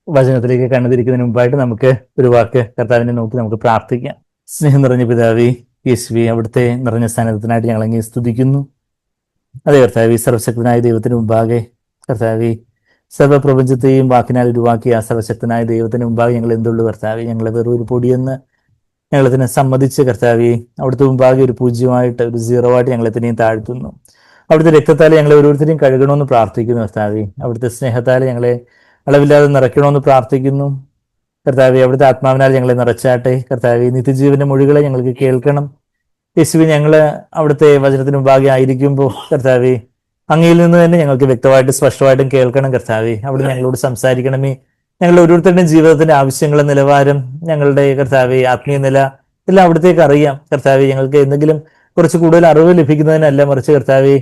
വചനത്തിലേക്ക് കണ്ണുതിരിക്കുന്നതിന് മുമ്പായിട്ട് നമുക്ക് ഒരു വാക്ക് കർത്താവിനെ നോക്കി നമുക്ക് പ്രാർത്ഥിക്കാം. സ്നേഹം നിറഞ്ഞ പിതാവേ, യേശുവേ, അവിടുത്തെ നിറഞ്ഞ സ്ഥാനത്തിനായിട്ട് ഞങ്ങൾ അങ്ങേ സ്തുതിക്കുന്നു. അതെ കർത്താവേ, സർവശക്തനായ ദൈവത്തിന് മുമ്പാകെ കർത്താവേ, സർവ്വപ്രപഞ്ചത്തെയും വാക്കിനാൽ ഉരുവാക്കിയ സർവശക്തനായ ദൈവത്തിന് മുമ്പാകെ ഞങ്ങൾ എന്തുള്ളൂ കർത്താവേ, ഞങ്ങളെ വെറും ഒരു പൊടിയെന്ന് ഞങ്ങളതിനെ സമ്മതിച്ച് കർത്താവേ, അവിടുത്തെ മുമ്പാകെ ഒരു പൂജ്യമായിട്ട്, ഒരു സീറോ ആയിട്ട് ഞങ്ങളെത്തിനെയും താഴ്ത്തുന്നു. അവിടുത്തെ രക്തത്താൽ ഞങ്ങളെ ഓരോരുത്തരെയും കഴുകണമെന്ന് പ്രാർത്ഥിക്കുന്നു കർത്താവേ. അവിടുത്തെ സ്നേഹത്താൽ ഞങ്ങളെ അളവില്ലാതെ നിറയ്ക്കണമെന്ന് പ്രാർത്ഥിക്കുന്നു കർത്താവെ. അവിടുത്തെ ആത്മാവിനാൽ ഞങ്ങളെ നിറച്ചാട്ടെ കർത്താവെ. നിത്യജീവന്റെ മൊഴികളെ ഞങ്ങൾക്ക് കേൾക്കണം യേശുവേ. ഞങ്ങള് അവിടുത്തെ വചനത്തിന് മുമ്പാകെ ആയിരിക്കുമ്പോൾ കർത്താവെ, അങ്ങയിൽ നിന്ന് തന്നെ ഞങ്ങൾക്ക് വ്യക്തമായിട്ടും സ്പഷ്ടമായിട്ടും കേൾക്കണം കർത്താവെ. അവിടെ ഞങ്ങളോട് സംസാരിക്കണമേ. ഞങ്ങളുടെ ഓരോരുത്തരുടെയും ജീവിതത്തിന്റെ ആവശ്യങ്ങളും നിലവാരം, ഞങ്ങളുടെ കർത്താവെ ആത്മീയ നില എല്ലാം അവിടത്തേക്ക് അറിയാം കർത്താവെ. ഞങ്ങൾക്ക് എന്തെങ്കിലും കുറച്ച് കൂടുതൽ അറിവ് ലഭിക്കുന്നതിനല്ല, മറിച്ച് കർത്താവെ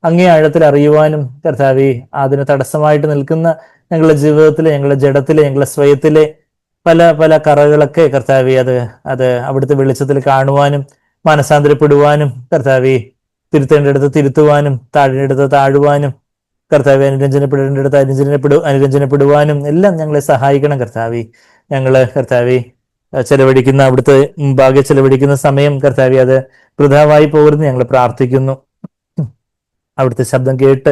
അങ്ങേ ആഴത്തിൽ അറിയുവാനും കർത്താവെ, അതിന് തടസ്സമായിട്ട് നിൽക്കുന്ന ഞങ്ങളുടെ ജീവിതത്തിലെ, ഞങ്ങളുടെ ജഡത്തിലെ, ഞങ്ങളുടെ സ്വയത്തിലെ പല പല കറകളൊക്കെ കർത്താവെ, അത് അവിടുത്തെ വെളിച്ചത്തിൽ കാണുവാനും മാനസാന്തരപ്പെടുവാനും കർത്താവെ, തിരുത്തേണ്ടടുത്ത് തിരുത്തുവാനും താഴേണ്ടടുത്ത് താഴുവാനും കർത്താവെ, അനുരഞ്ജനപ്പെടേണ്ടടുത്ത് അനുരഞ്ജനപ്പെടുവാനും എല്ലാം ഞങ്ങളെ സഹായിക്കണം കർത്താവെ. ഞങ്ങള് കർത്താവെ ചെലവഴിക്കുന്ന അവിടുത്തെ മുമ്പാകെ ചെലവഴിക്കുന്ന സമയം കർത്താവെ, അത് വൃഥാവായി പോകരുതെന്ന് ഞങ്ങൾ പ്രാർത്ഥിക്കുന്നു. അവിടുത്തെ ശബ്ദം കേട്ട്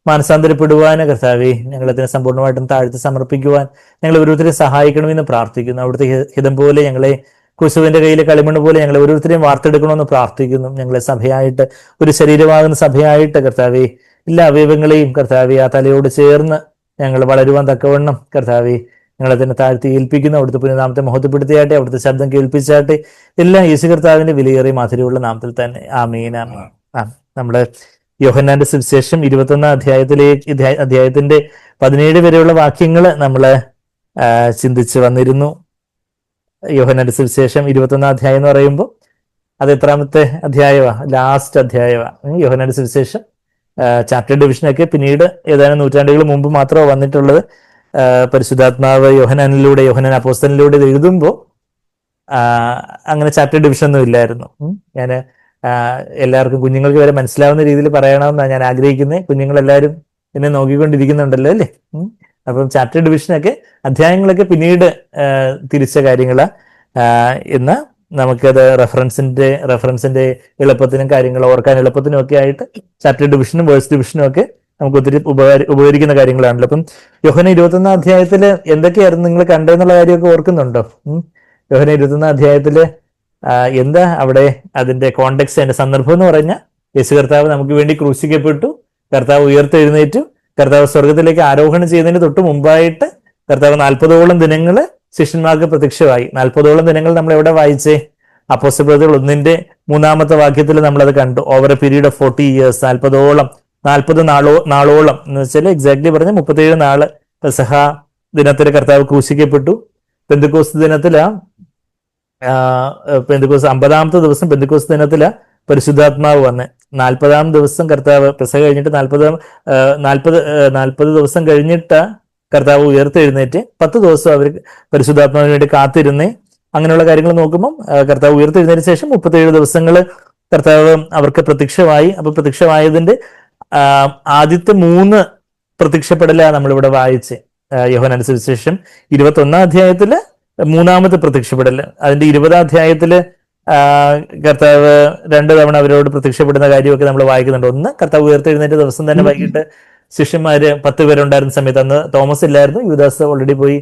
മാനസാന്തരപ്പെടുവാൻ കർത്താവെ, ഞങ്ങളതിനെ സമ്പൂർണ്ണമായിട്ടും താഴ്ത്തി സമർപ്പിക്കുവാൻ ഞങ്ങൾ ഓരോരുത്തരെയും സഹായിക്കണമെന്ന് പ്രാർത്ഥിക്കുന്നു. അവിടുത്തെ ഹിതം പോലെ ഞങ്ങളെ, കുശുവിന്റെ കയ്യിലെ കളിമണ്ണ് പോലെ ഞങ്ങളെ ഓരോരുത്തരെയും വാർത്തെടുക്കണമെന്ന് പ്രാർത്ഥിക്കുന്നു. ഞങ്ങളെ സഭയായിട്ട്, ഒരു ശരീരമാകുന്ന സഭയായിട്ട് കർത്താവെ, എല്ലാ അവയവങ്ങളെയും കർത്താവെ ആ തലയോട് ചേർന്ന് ഞങ്ങൾ വളരുവാൻ തക്കവണ്ണം കർത്താവെ ഞങ്ങളതിനെ താഴ്ത്തി ഏൽപ്പിക്കുന്നു. അവിടുത്തെ പുനഃനാമത്തെ മഹത്വപ്പെടുത്തിയാട്ടെ, അവിടുത്തെ ശബ്ദം കേൾപ്പിച്ചാട്ടെ, എല്ലാം യേശു കർത്താവിന്റെ വിലയേറിയ മാധുര്യമുള്ള നാമത്തിൽ തന്നെ. ആമീൻ. നമ്മുടെ യോഹന്നാന്റെ സുവിശേഷം 21 അധ്യായത്തിന്റെ 17 വരെയുള്ള വാക്യങ്ങൾ നമ്മൾ ചിന്തിച്ച് വന്നിരുന്നു. യോഹന്നാന്റെ സുവിശേഷം 21 അധ്യായം എന്ന് പറയുമ്പോൾ അത് എത്രാമത്തെ അധ്യായമാണ്? ലാസ്റ്റ് അധ്യായമാണ് യോഹന്നാന്റെ സുവിശേഷം. ചാപ്റ്റർ ഡിവിഷനൊക്കെ പിന്നീട് ഏതാനും നൂറ്റാണ്ടുകൾ മുമ്പ് മാത്രമാണ് വന്നിട്ടുള്ളത്. പരിശുദ്ധാത്മാവ് യോഹന്നാൻ അപ്പോസ്തലനിലൂടെ ഇത് എഴുതുമ്പോൾ അങ്ങനെ ചാപ്റ്റർ ഡിവിഷൻ ഒന്നും ഇല്ലായിരുന്നു. ഞാൻ എല്ലാവർക്കും, കുഞ്ഞുങ്ങൾക്ക് വരെ മനസ്സിലാവുന്ന രീതിയിൽ പറയണമെന്നാണ് ഞാൻ ആഗ്രഹിക്കുന്നത്. കുഞ്ഞുങ്ങളെല്ലാവരും എന്നെ നോക്കിക്കൊണ്ടിരിക്കുന്നുണ്ടല്ലോ അല്ലേ? അപ്പം ചാപ്റ്റർ ഡിവിഷനൊക്കെ, അധ്യായങ്ങളൊക്കെ പിന്നീട് തിരിച്ച കാര്യങ്ങളാ. എന്ന് നമുക്കത് റെഫറൻസിന്റെ എളുപ്പത്തിനും കാര്യങ്ങൾ ഓർക്കാൻ എളുപ്പത്തിനും ഒക്കെ ആയിട്ട് ചാപ്റ്റർ ഡിവിഷനും വേഴ്സ് ഡിവിഷനും ഒക്കെ നമുക്ക് ഒത്തിരി ഉപകരിക്കുന്ന കാര്യങ്ങളാണല്ലോ. അപ്പം യോഹന്നാൻ 21 അധ്യായത്തില് എന്തൊക്കെയായിരുന്നു നിങ്ങൾ കണ്ടതെന്നുള്ള കാര്യമൊക്കെ ഓർക്കുന്നുണ്ടോ? യോഹന്നാൻ 21 അധ്യായത്തില് എന്താ അവിടെ അതിന്റെ കോണ്ടെക്സ്റ്റ്, അതിന്റെ സന്ദർഭം എന്ന് പറഞ്ഞാൽ, യേശു കർത്താവ് നമുക്ക് വേണ്ടി ക്രൂശിക്കപ്പെട്ടു, കർത്താവ് ഉയർത്തെഴുന്നേറ്റു, കർത്താവ് സ്വർഗത്തിലേക്ക് ആരോഹണം ചെയ്യുന്നതിന് തൊട്ട് മുമ്പായിട്ട് കർത്താവ് 40ഓളം ദിനങ്ങള് ശിഷ്യന്മാർക്ക് പ്രത്യക്ഷമായി. 40ഓളം ദിനങ്ങൾ നമ്മൾ എവിടെ വായിച്ചേ? അപ്പോസ്തലപ്രവൃത്തികൾ 1-3 വാക്യത്തിൽ നമ്മളത് കണ്ടു. Over A period of 40 years, 40 നാളോളം എന്ന് വെച്ചാൽ എക്സാക്ട്ലി പറഞ്ഞ 37 നാള് പെസഹ ദിനത്തിൽ കർത്താവ് ക്രൂശിക്കപ്പെട്ടു. പെന്തക്കോസ്ത് ദിനത്തില് 50-ാമത്തെ ദിവസം പെന്തക്കോസ്ത് ദിനത്തില് പരിശുദ്ധാത്മാവ് വന്ന് 40-ാം ദിവസം കർത്താവ് പെസഹ കഴിഞ്ഞിട്ട് 40 ദിവസം കഴിഞ്ഞിട്ട് കർത്താവ് ഉയർത്തെഴുന്നേറ്റ് 10 ദിവസം അവർ പരിശുദ്ധാത്മാവിന് വേണ്ടി കാത്തിരുന്നേ. അങ്ങനെയുള്ള കാര്യങ്ങൾ നോക്കുമ്പോൾ കർത്താവ് ഉയർത്തെഴുന്നേറ്റ ശേഷം 37 ദിവസങ്ങൾ കർത്താവ് അവർക്ക് പ്രത്യക്ഷമായി. അപ്പൊ പ്രത്യക്ഷമായതിന്റെ ആദ്യത്തെ 3 പ്രത്യക്ഷപ്പെടലാണ് നമ്മളിവിടെ വായിച്ച്. യോഹന്നാന്റെ സുവിശേഷം 21 അധ്യായത്തില് 3-ാമത്തെ പ്രത്യക്ഷപ്പെടൽ. അതിന്റെ 20-ാം അധ്യായത്തില് കർത്താവ് 2 തവണ അവരോട് പ്രത്യക്ഷപ്പെടുന്ന കാര്യമൊക്കെ നമ്മൾ വായിക്കുന്നുണ്ട്. ഒന്ന്, കർത്താവ് ഉയർത്തെഴുന്നേറ്റ ദിവസം തന്നെ വൈകിട്ട് ശിഷ്യന്മാര് 10 പേരുണ്ടായിരുന്ന സമയത്ത്, അന്ന് തോമസ് ഇല്ലായിരുന്നു, യൂദാസ് ഓൾറെഡി പോയി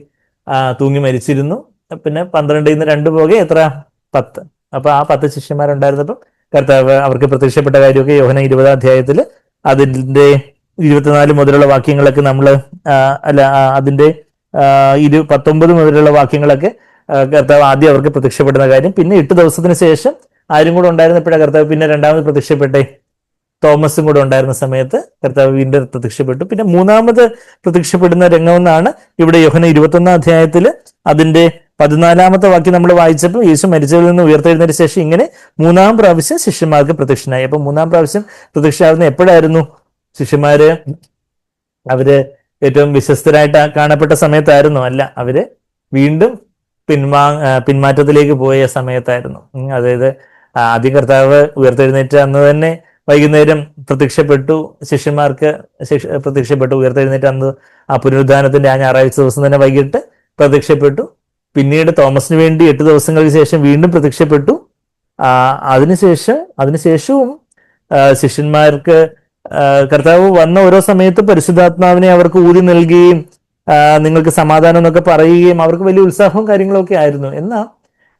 തൂങ്ങി മരിച്ചിരുന്നു. പിന്നെ 12-ൽ നിന്ന് 2 പോകെ എത്ര? 10. അപ്പൊ ആ 10 ശിഷ്യന്മാരുണ്ടായിരുന്നപ്പം കർത്താവ് അവർക്ക് പ്രത്യക്ഷപ്പെട്ട കാര്യമൊക്കെ യോഹന്നാൻ 20-ാം അധ്യായത്തില് അതിന്റെ 24 മുതലുള്ള വാക്യങ്ങളൊക്കെ നമ്മള് അതിന്റെ 19 മുതലുള്ള വാക്യങ്ങളൊക്കെ കർത്താവ് ആദ്യം അവർക്ക് പ്രത്യക്ഷപ്പെടുന്ന കാര്യം. പിന്നെ 8 ദിവസത്തിന് ശേഷം ആരും കൂടെ ഉണ്ടായിരുന്നപ്പോഴാണ് കർത്താവ് പിന്നെ 2ാമത് പ്രത്യക്ഷപ്പെട്ടെ? തോമസും കൂടെ ഉണ്ടായിരുന്ന സമയത്ത് കർത്താവ് വീണ്ടും പ്രത്യക്ഷപ്പെട്ടു. പിന്നെ 3ാമത് പ്രത്യക്ഷപ്പെടുന്ന രംഗമെന്നാണ് ഇവിടെ യോഹന്നാൻ 21 അധ്യായത്തില് അതിന്റെ 14-ാമത്തെ വാക്യം നമ്മൾ വായിച്ചപ്പോൾ, യേശു മരിച്ചവരിൽ നിന്ന് ഉയർത്തെഴുന്നേറ്റ ശേഷം ഇങ്ങനെ 3-ാം പ്രാവശ്യം ശിഷ്യന്മാർക്ക് പ്രത്യക്ഷനായി. അപ്പൊ 3-ാം പ്രാവശ്യം പ്രത്യക്ഷമാകുന്ന എപ്പോഴായിരുന്നു? ശിഷ്യന്മാര് അവര് ഏറ്റവും വിശ്വസ്തരായിട്ട് കാണപ്പെട്ട സമയത്തായിരുന്നു? അല്ല, അവര് വീണ്ടും പിന്മാറ്റത്തിലേക്ക് പോയ സമയത്തായിരുന്നു. അതായത് ആദ്യം കർത്താവ് ഉയർത്തെഴുന്നേറ്റ അന്ന് തന്നെ വൈകുന്നേരം പ്രത്യക്ഷപ്പെട്ടു, ശിഷ്യന്മാർക്ക് പ്രത്യക്ഷപ്പെട്ടു. ഉയർത്തെഴുന്നേറ്റ് അന്ന് ആ പുനരുദ്ധാനത്തിന്റെ ആ ഞായറാഴ്ച ദിവസം തന്നെ വൈകിട്ട് പ്രത്യക്ഷപ്പെട്ടു. പിന്നീട് തോമസിന് വേണ്ടി 8 ദിവസങ്ങൾക്ക് ശേഷം വീണ്ടും പ്രത്യക്ഷപ്പെട്ടു. അതിനുശേഷവും ശിഷ്യന്മാർക്ക് കർത്താവ് വന്ന ഓരോ സമയത്ത് പരിശുദ്ധാത്മാവിനെ അവർക്ക് ഊതി നൽകുകയും നിങ്ങൾക്ക് സമാധാനം എന്നൊക്കെ പറയുകയും അവർക്ക് വലിയ ഉത്സാഹവും കാര്യങ്ങളൊക്കെ ആയിരുന്നു. എന്നാൽ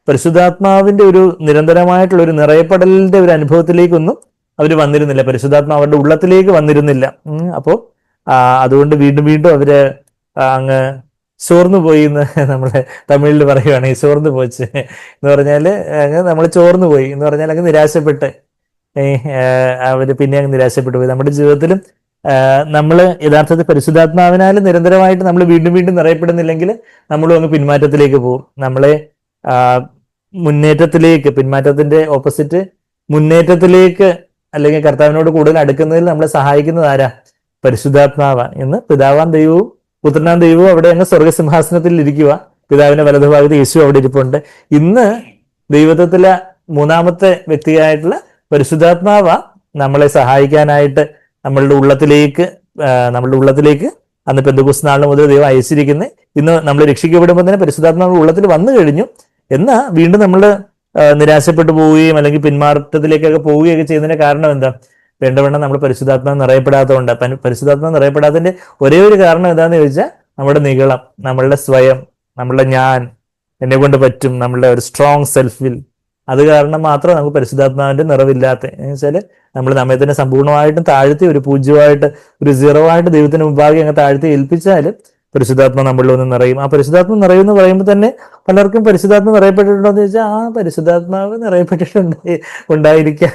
പരിശുദ്ധാത്മാവിന്റെ ഒരു നിരന്തരമായിട്ടുള്ള ഒരു നിറയപ്പെടലിന്റെ ഒരു അനുഭവത്തിലേക്കൊന്നും അവർ വന്നിരുന്നില്ല. പരിശുദ്ധാത്മാവ് അവരുടെ ഉള്ളത്തിലേക്ക് വന്നിരുന്നില്ല. അപ്പോൾ അതുകൊണ്ട് വീണ്ടും വീണ്ടും അവര് അങ്ങ് ചോർന്നു പോയി എന്ന് നമ്മളെ തമിഴിൽ പറയുകയാണ്. ഈ ചോർന്നു പോച്ച് എന്ന് പറഞ്ഞാല് അങ്ങ് നമ്മൾ ചോർന്നു പോയി എന്ന് പറഞ്ഞാൽ അങ്ങ് നിരാശപ്പെട്ട് അവര് പിന്നെ അങ്ങ് നിരാശപ്പെട്ടു പോയി. നമ്മുടെ ജീവിതത്തിലും നമ്മൾ യഥാർത്ഥത്തിൽ പരിശുദ്ധാത്മാവിനാൽ നിരന്തരമായിട്ട് നമ്മൾ വീണ്ടും വീണ്ടും നിറയപ്പെടുന്നില്ലെങ്കിൽ നമ്മളും അങ്ങ് പിന്മാറ്റത്തിലേക്ക് പോകും. നമ്മളെ മുന്നേറ്റത്തിലേക്ക്, പിന്മാറ്റത്തിന്റെ ഓപ്പോസിറ്റ് മുന്നേറ്റത്തിലേക്ക് അല്ലെങ്കിൽ കർത്താവിനോട് കൂടുതൽ അടുക്കുന്നതിൽ നമ്മളെ സഹായിക്കുന്നത് ആരാ? പരിശുദ്ധാത്മാവ എന്ന് പിതാവാം ദൈവവും പുത്രനാം ദൈവവും അവിടെ അങ്ങ് സ്വർഗസിംഹാസനത്തിൽ ഇരിക്കുക. പിതാവിന്റെ വലതുഭാഗത്ത് യേശു അവിടെ ഇരിപ്പുണ്ട്. ഇന്ന് ദൈവത്വത്തിലെ മൂന്നാമത്തെ വ്യക്തിയായിട്ടുള്ള പരിശുദ്ധാത്മാവ നമ്മളെ സഹായിക്കാനായിട്ട് നമ്മളുടെ ഉള്ളത്തിലേക്ക് അന്ന് പെന്തക്കോസ്ത് നാളിന് മുതൽ ദൈവം അയച്ചിരിക്കുന്നത്. ഇന്ന് നമ്മൾ രക്ഷിക്കപ്പെടുമ്പോൾ തന്നെ പരിശുദ്ധാത്മാവ് ഉള്ളത്തിൽ വന്നു കഴിഞ്ഞു. എന്നാൽ വീണ്ടും നമ്മൾ നിരാശപ്പെട്ടു പോവുകയും അല്ലെങ്കിൽ പിന്മാറ്റത്തിലേക്കൊക്കെ പോവുകയൊക്കെ ചെയ്യുന്നതിന്റെ കാരണം എന്താ? വേണ്ടവണ്ണം നമ്മൾ പരിശുദ്ധാത്മാവ് നിറയപ്പെടാത്തതുകൊണ്ട്. പരിശുദ്ധാത്മാവ് നിറയപ്പെടാത്തതിന്റെ ഒരേ ഒരു കാരണം എന്താണെന്ന് ചോദിച്ചാൽ നമ്മുടെ നിഗളം, നമ്മളുടെ സ്വയം, നമ്മളുടെ ഞാൻ, എന്നെ കൊണ്ട് പറ്റും, നമ്മളുടെ ഒരു സ്ട്രോങ് സെൽഫ് വിൽ, അത് കാരണം മാത്രം നമുക്ക് പരിശുദ്ധാത്മാവിന്റെ നിറവില്ലാത്ത എന്ന് വെച്ചാൽ നമ്മൾ നമ്മെ തന്നെ സമ്പൂർണ്ണമായിട്ടും താഴ്ത്തി ഒരു പൂജ്യമായിട്ട് ഒരു 0 ആയിട്ട് ദൈവത്തിന് മുമ്പാകെ അങ്ങ് താഴ്ത്തി ഏൽപ്പിച്ചാൽ പരിശുദ്ധാത്മ നമ്മളിൽ ഒന്ന് നിറയും. ആ പരിശുദ്ധാത്മ നിറയും എന്ന് പറയുമ്പോൾ തന്നെ പലർക്കും പരിശുദ്ധാത്മ നിറയപ്പെട്ടിട്ടുണ്ടോ എന്ന് ചോദിച്ചാൽ പരിശുദ്ധാത്മാവ് ഉണ്ടായിരിക്കാം,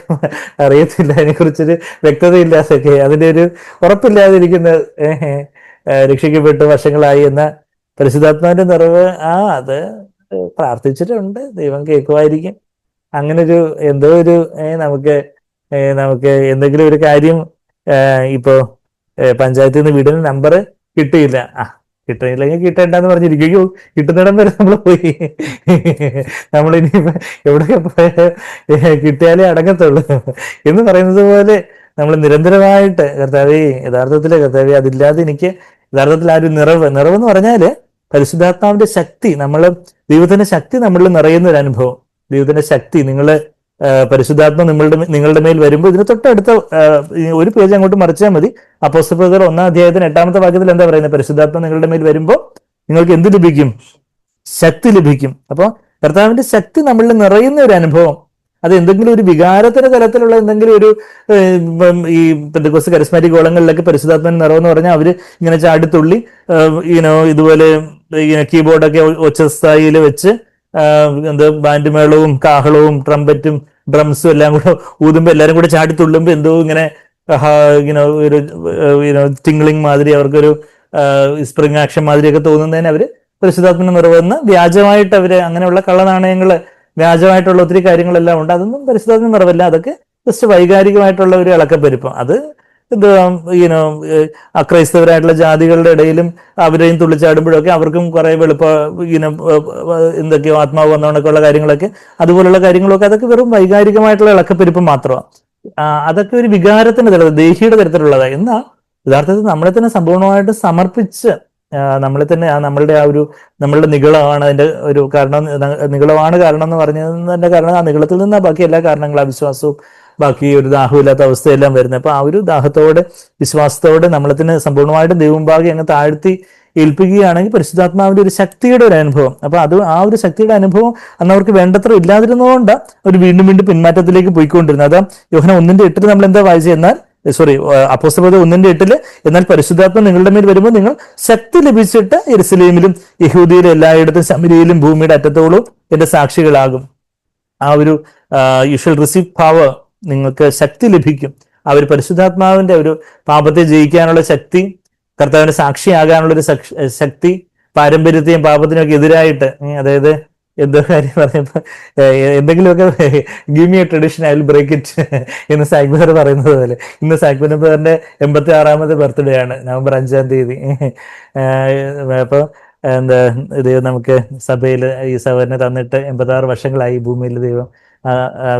അറിയത്തില്ല, അതിനെക്കുറിച്ചൊരു വ്യക്തതയില്ലാതൊക്കെ, അതിന്റെ ഒരു ഉറപ്പില്ലാതിരിക്കുന്ന രക്ഷിക്കപ്പെട്ടു വർഷങ്ങളായി എന്ന പരിശുദ്ധാത്മാവിന്റെ നിറവ് അത് പ്രാർത്ഥിച്ചിട്ടുണ്ട്, ദൈവം കേൾക്കുമായിരിക്കും. അങ്ങനൊരു എന്തോ ഒരു നമുക്ക് എന്തെങ്കിലും ഒരു കാര്യം ഇപ്പോ പഞ്ചായത്തിൽ നിന്ന് വീടിന് നമ്പർ കിട്ടിയില്ല, കിട്ടിയില്ലെങ്കിൽ കിട്ടണ്ടെന്ന് പറഞ്ഞിരിക്കുകയോ കിട്ടുന്നിടം വരെ നമ്മൾ പോയി, നമ്മളിനിയിപ്പോ എവിടെയൊക്കെ പോയ കിട്ടിയാലേ അടങ്ങത്തുള്ളൂ എന്ന് പറയുന്നത് പോലെ നമ്മൾ നിരന്തരമായിട്ട് കർത്താവേ, കർത്താവേ അതില്ലാതെ എനിക്ക് യഥാർത്ഥത്തിൽ ആ ഒരു നിറവെന്ന് പറഞ്ഞാല് പരിശുദ്ധാത്മാവിന്റെ ശക്തി, ദൈവത്തിന്റെ ശക്തി നമ്മളിൽ നിറയുന്ന ഒരു അനുഭവം. ദൈവത്തിന്റെ ശക്തി പരിശുദ്ധാത്മ നിങ്ങളുടെ മേൽ വരുമ്പോൾ ഇതിന് തൊട്ടടുത്ത ഒരു പേജ് അങ്ങോട്ട് മറിച്ചാൽ മതി. അപ്പോസ്തലപ്രവൃത്തികൾ 1-ാം അധ്യായത്തിന് 8-ാമത്തെ വാക്യത്തിൽ എന്താ പറയുന്നത്? പരിശുദ്ധാത്മ നിങ്ങളുടെ മേൽ വരുമ്പോൾ നിങ്ങൾക്ക് എന്ത് ലഭിക്കും? ശക്തി ലഭിക്കും. അപ്പോൾ കർത്താവിന്റെ ശക്തി നമ്മളിൽ നിറയുന്ന ഒരു അനുഭവം, അത് എന്തെങ്കിലും ഒരു വികാരത്തിന്റെ തലത്തിലുള്ള എന്തെങ്കിലും ഒരു ഈ പെന്തക്കോസ്ത് കരിസ്മാറ്റിക് ഗോളങ്ങളിലൊക്കെ പരിശുദ്ധാത്മ നിറവെന്ന് പറഞ്ഞാൽ അവര് ഇങ്ങനെ ചാടിത്തുള്ളി ഇതുപോലെ കീബോർഡൊക്കെ ഉച്ചസ്ഥായിയിൽ വെച്ച് ബാൻഡ് മേളവും കാഹളവും ട്രംപറ്റും ഡ്രംസും എല്ലാം കൂടെ ഊതുമ്പോൾ എല്ലാരും കൂടെ ചാടിത്തുള്ളുമ്പോൾ എന്തോ ഇങ്ങനെ ഒരു ടിംഗ്ലിംഗ് മാതിരി, അവർക്കൊരു സ്പ്രിങ് ആക്ഷൻ മാതിരിയൊക്കെ തോന്നുന്നതിന് അവര് പരിശുദ്ധാത്മ നിറവെന്ന് വ്യാജമായിട്ട് അവര് അങ്ങനെയുള്ള കള്ളനാണയങ്ങള്, വ്യാജമായിട്ടുള്ള ഒത്തിരി കാര്യങ്ങളെല്ലാം ഉണ്ട്. അതൊന്നും പരിശുദ്ധാത്മ നിറവല്ല, അതൊക്കെ ജസ്റ്റ് വൈകാരികമായിട്ടുള്ള ഒരു ഇളക്കപ്പെരുപ്പം. അത് അക്രൈസ്തവരായിട്ടുള്ള ജാതികളുടെ ഇടയിലും അവരെയും തുള്ളിച്ചാടുമ്പോഴൊക്കെ അവർക്കും കുറെ എന്തൊക്കെയോ ആത്മാവ് വന്നോണൊക്കെയുള്ള കാര്യങ്ങളൊക്കെ, അതുപോലുള്ള കാര്യങ്ങളൊക്കെ അതൊക്കെ വെറും വൈകാരികമായിട്ടുള്ള ഇളക്കപ്പെരുപ്പം മാത്രമാണ്. അതൊക്കെ ഒരു വികാരത്തിന്റെ തലത്തിൽ, ദേഹിയുടെ തരത്തിലുള്ളതാണ്. എന്നാൽ യഥാർത്ഥത്തിൽ നമ്മളെ തന്നെ സമ്പൂർണ്ണമായിട്ട് സമർപ്പിച്ച് നമ്മളെ തന്നെ നമ്മളുടെ നിഗളമാണ് അതിന്റെ ഒരു കാരണം. നിഗളമാണ് കാരണം എന്ന് പറഞ്ഞതിന്റെ കാരണം ആ നിഗളത്തിൽ നിന്നാണ് ബാക്കി എല്ലാ കാരണങ്ങളും, അവിശ്വാസവും ബാക്കി ഒരു ദാഹമില്ലാത്ത അവസ്ഥയെല്ലാം വരുന്നത്. അപ്പൊ ആ ഒരു ദാഹത്തോടെ വിശ്വാസത്തോടെ നമ്മളെ തന്നെ സമ്പൂർണ്ണമായിട്ടും ദൈവമുമ്പാകെ അങ്ങ് താഴ്ത്തി ഏൽപ്പിക്കുകയാണെങ്കിൽ പരിശുദ്ധാത്മാവിന്റെ ഒരു ശക്തിയുടെ ഒരു അനുഭവം. അപ്പൊ ആ ഒരു ശക്തിയുടെ അനുഭവം അന്ന് അവർക്ക് വേണ്ടത്ര ഇല്ലാതിരുന്നതുകൊണ്ട് അവർ വീണ്ടും വീണ്ടും പിന്മാറ്റത്തിലേക്ക് പോയിക്കൊണ്ടിരുന്നത്. അതാ യോഹന്നാൻ 1:8 നമ്മൾ എന്താ വായിച്ചത്? അപ്പോസ്തലപ്രവൃത്തി 1:8 എന്നാൽ പരിശുദ്ധാത്മ നിങ്ങളുടെ മേൽ വരുമ്പോൾ നിങ്ങൾ ശക്തി ലഭിച്ചിട്ട് യെരുശലേമിലും യഹൂദിയിലും എല്ലായിടത്തും ശമരിയിലും ഭൂമിയുടെ അറ്റത്തോളം എന്റെ സാക്ഷികളാകും. ആ ഒരു യു ഷൽ റിസീവ് പവർ, നിങ്ങൾക്ക് ശക്തി ലഭിക്കും. ആ ഒരു പരിശുദ്ധാത്മാവിന്റെ ഒരു പാപത്തെ ജയിക്കാനുള്ള ശക്തി, കർത്താവിന്റെ സാക്ഷിയാകാനുള്ള ഒരു ശക്തി, പാരമ്പര്യത്തെയും പാപത്തിനും ഒക്കെ എതിരായിട്ട്, അതായത് എന്തോ കാര്യം പറഞ്ഞപ്പോ എന്തെങ്കിലുമൊക്കെ give me a tradition I will break it എന്ന് സാക്ബർ പറയുന്നത് പോലെ ഇന്ന് സാക്ബറിന്റെ 86ാമത്തെ ബർത്ത്ഡേ ആണ്, നവംബർ 5-ാം തീയതി. അപ്പൊ ഇത് നമുക്ക് സഭയിൽ ഈ സഭനെ തന്നിട്ട് 86 വർഷങ്ങളായി ഭൂമിയിൽ ദൈവം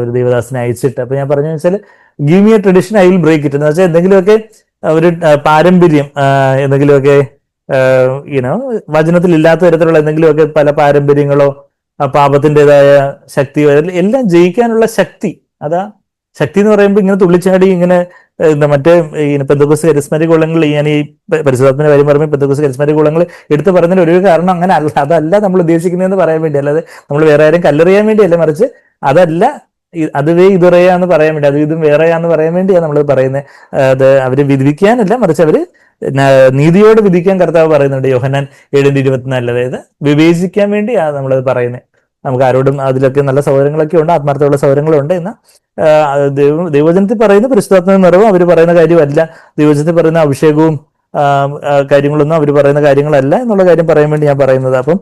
ഒരു ദൈവദാസനെ അയച്ചിട്ട്. അപ്പൊ ഞാൻ പറഞ്ഞു വെച്ചാൽ give me a tradition I will break it എന്ന് വെച്ചാൽ എന്തെങ്കിലുമൊക്കെ ഒരു പാരമ്പര്യം, എന്തെങ്കിലുമൊക്കെ യുനോ വചനത്തിൽ ഇല്ലാത്ത തരത്തിലുള്ള എന്തെങ്കിലുമൊക്കെ പല പാരമ്പര്യങ്ങളോ പാപത്തിൻ്റെതായ ശക്തിയോ എല്ലാം ജയിക്കാനുള്ള ശക്തി. അതാ ശക്തി എന്ന് പറയുമ്പോൾ ഇങ്ങനെ തുള്ളിച്ചാടി ഇങ്ങനെ എന്താ മറ്റേ പെന്തക്കോസ്ത് കരിസ്മാറ്റിക് കുളങ്ങൾ, ഞാൻ ഈ പരിശുദ്ധാത്മന്റെ കാര്യം പറയുമ്പോൾ പെന്തക്കോസ്ത് കരിസ്മാറ്റിക് കുളങ്ങൾ എടുത്ത് പറഞ്ഞതിന് ഒരു കാരണം അങ്ങനെ അല്ല, അതല്ല നമ്മൾ ഉദ്ദേശിക്കുന്നതെന്ന് പറയാൻ വേണ്ടി, അല്ലാതെ നമ്മൾ വേറെ ആരും കല്ലെറിയാൻ വേണ്ടിയല്ല, മറിച്ച് അതല്ല അതുവേ ഇതുറയാന്ന് പറയാൻ വേണ്ടി, അത് ഇതും വേറെയാന്ന് പറയാൻ വേണ്ടിയാണ് നമ്മൾ പറയുന്നത്. അത് അവര് വിധിക്കാനല്ല, മറിച്ച് അവര് നീതിയോട് വിധിക്കാൻ കർത്താവ് പറയുന്നുണ്ട് യോഹന്നാൻ 7:24. അതായത് വിവേചിക്കാൻ വേണ്ടിയാണ് നമ്മളത് പറയുന്നത്. നമുക്ക് ആരോടും അതിലൊക്കെ നല്ല സൗകര്യങ്ങളൊക്കെ ഉണ്ട്, ആത്മാർത്ഥമുള്ള സൗകര്യങ്ങളുണ്ട്. എന്നാൽ ദൈവവചനത്തിൽ പറയുന്ന പരിശുദ്ധാത്മ നിറവും അവർ പറയുന്ന കാര്യമല്ല, ദൈവവചനത്തിൽ പറയുന്ന അഭിഷേകവും കാര്യങ്ങളൊന്നും അവർ പറയുന്ന കാര്യങ്ങളല്ല എന്നുള്ള കാര്യം പറയാൻ വേണ്ടി ഞാൻ പറയുന്നത്. അപ്പം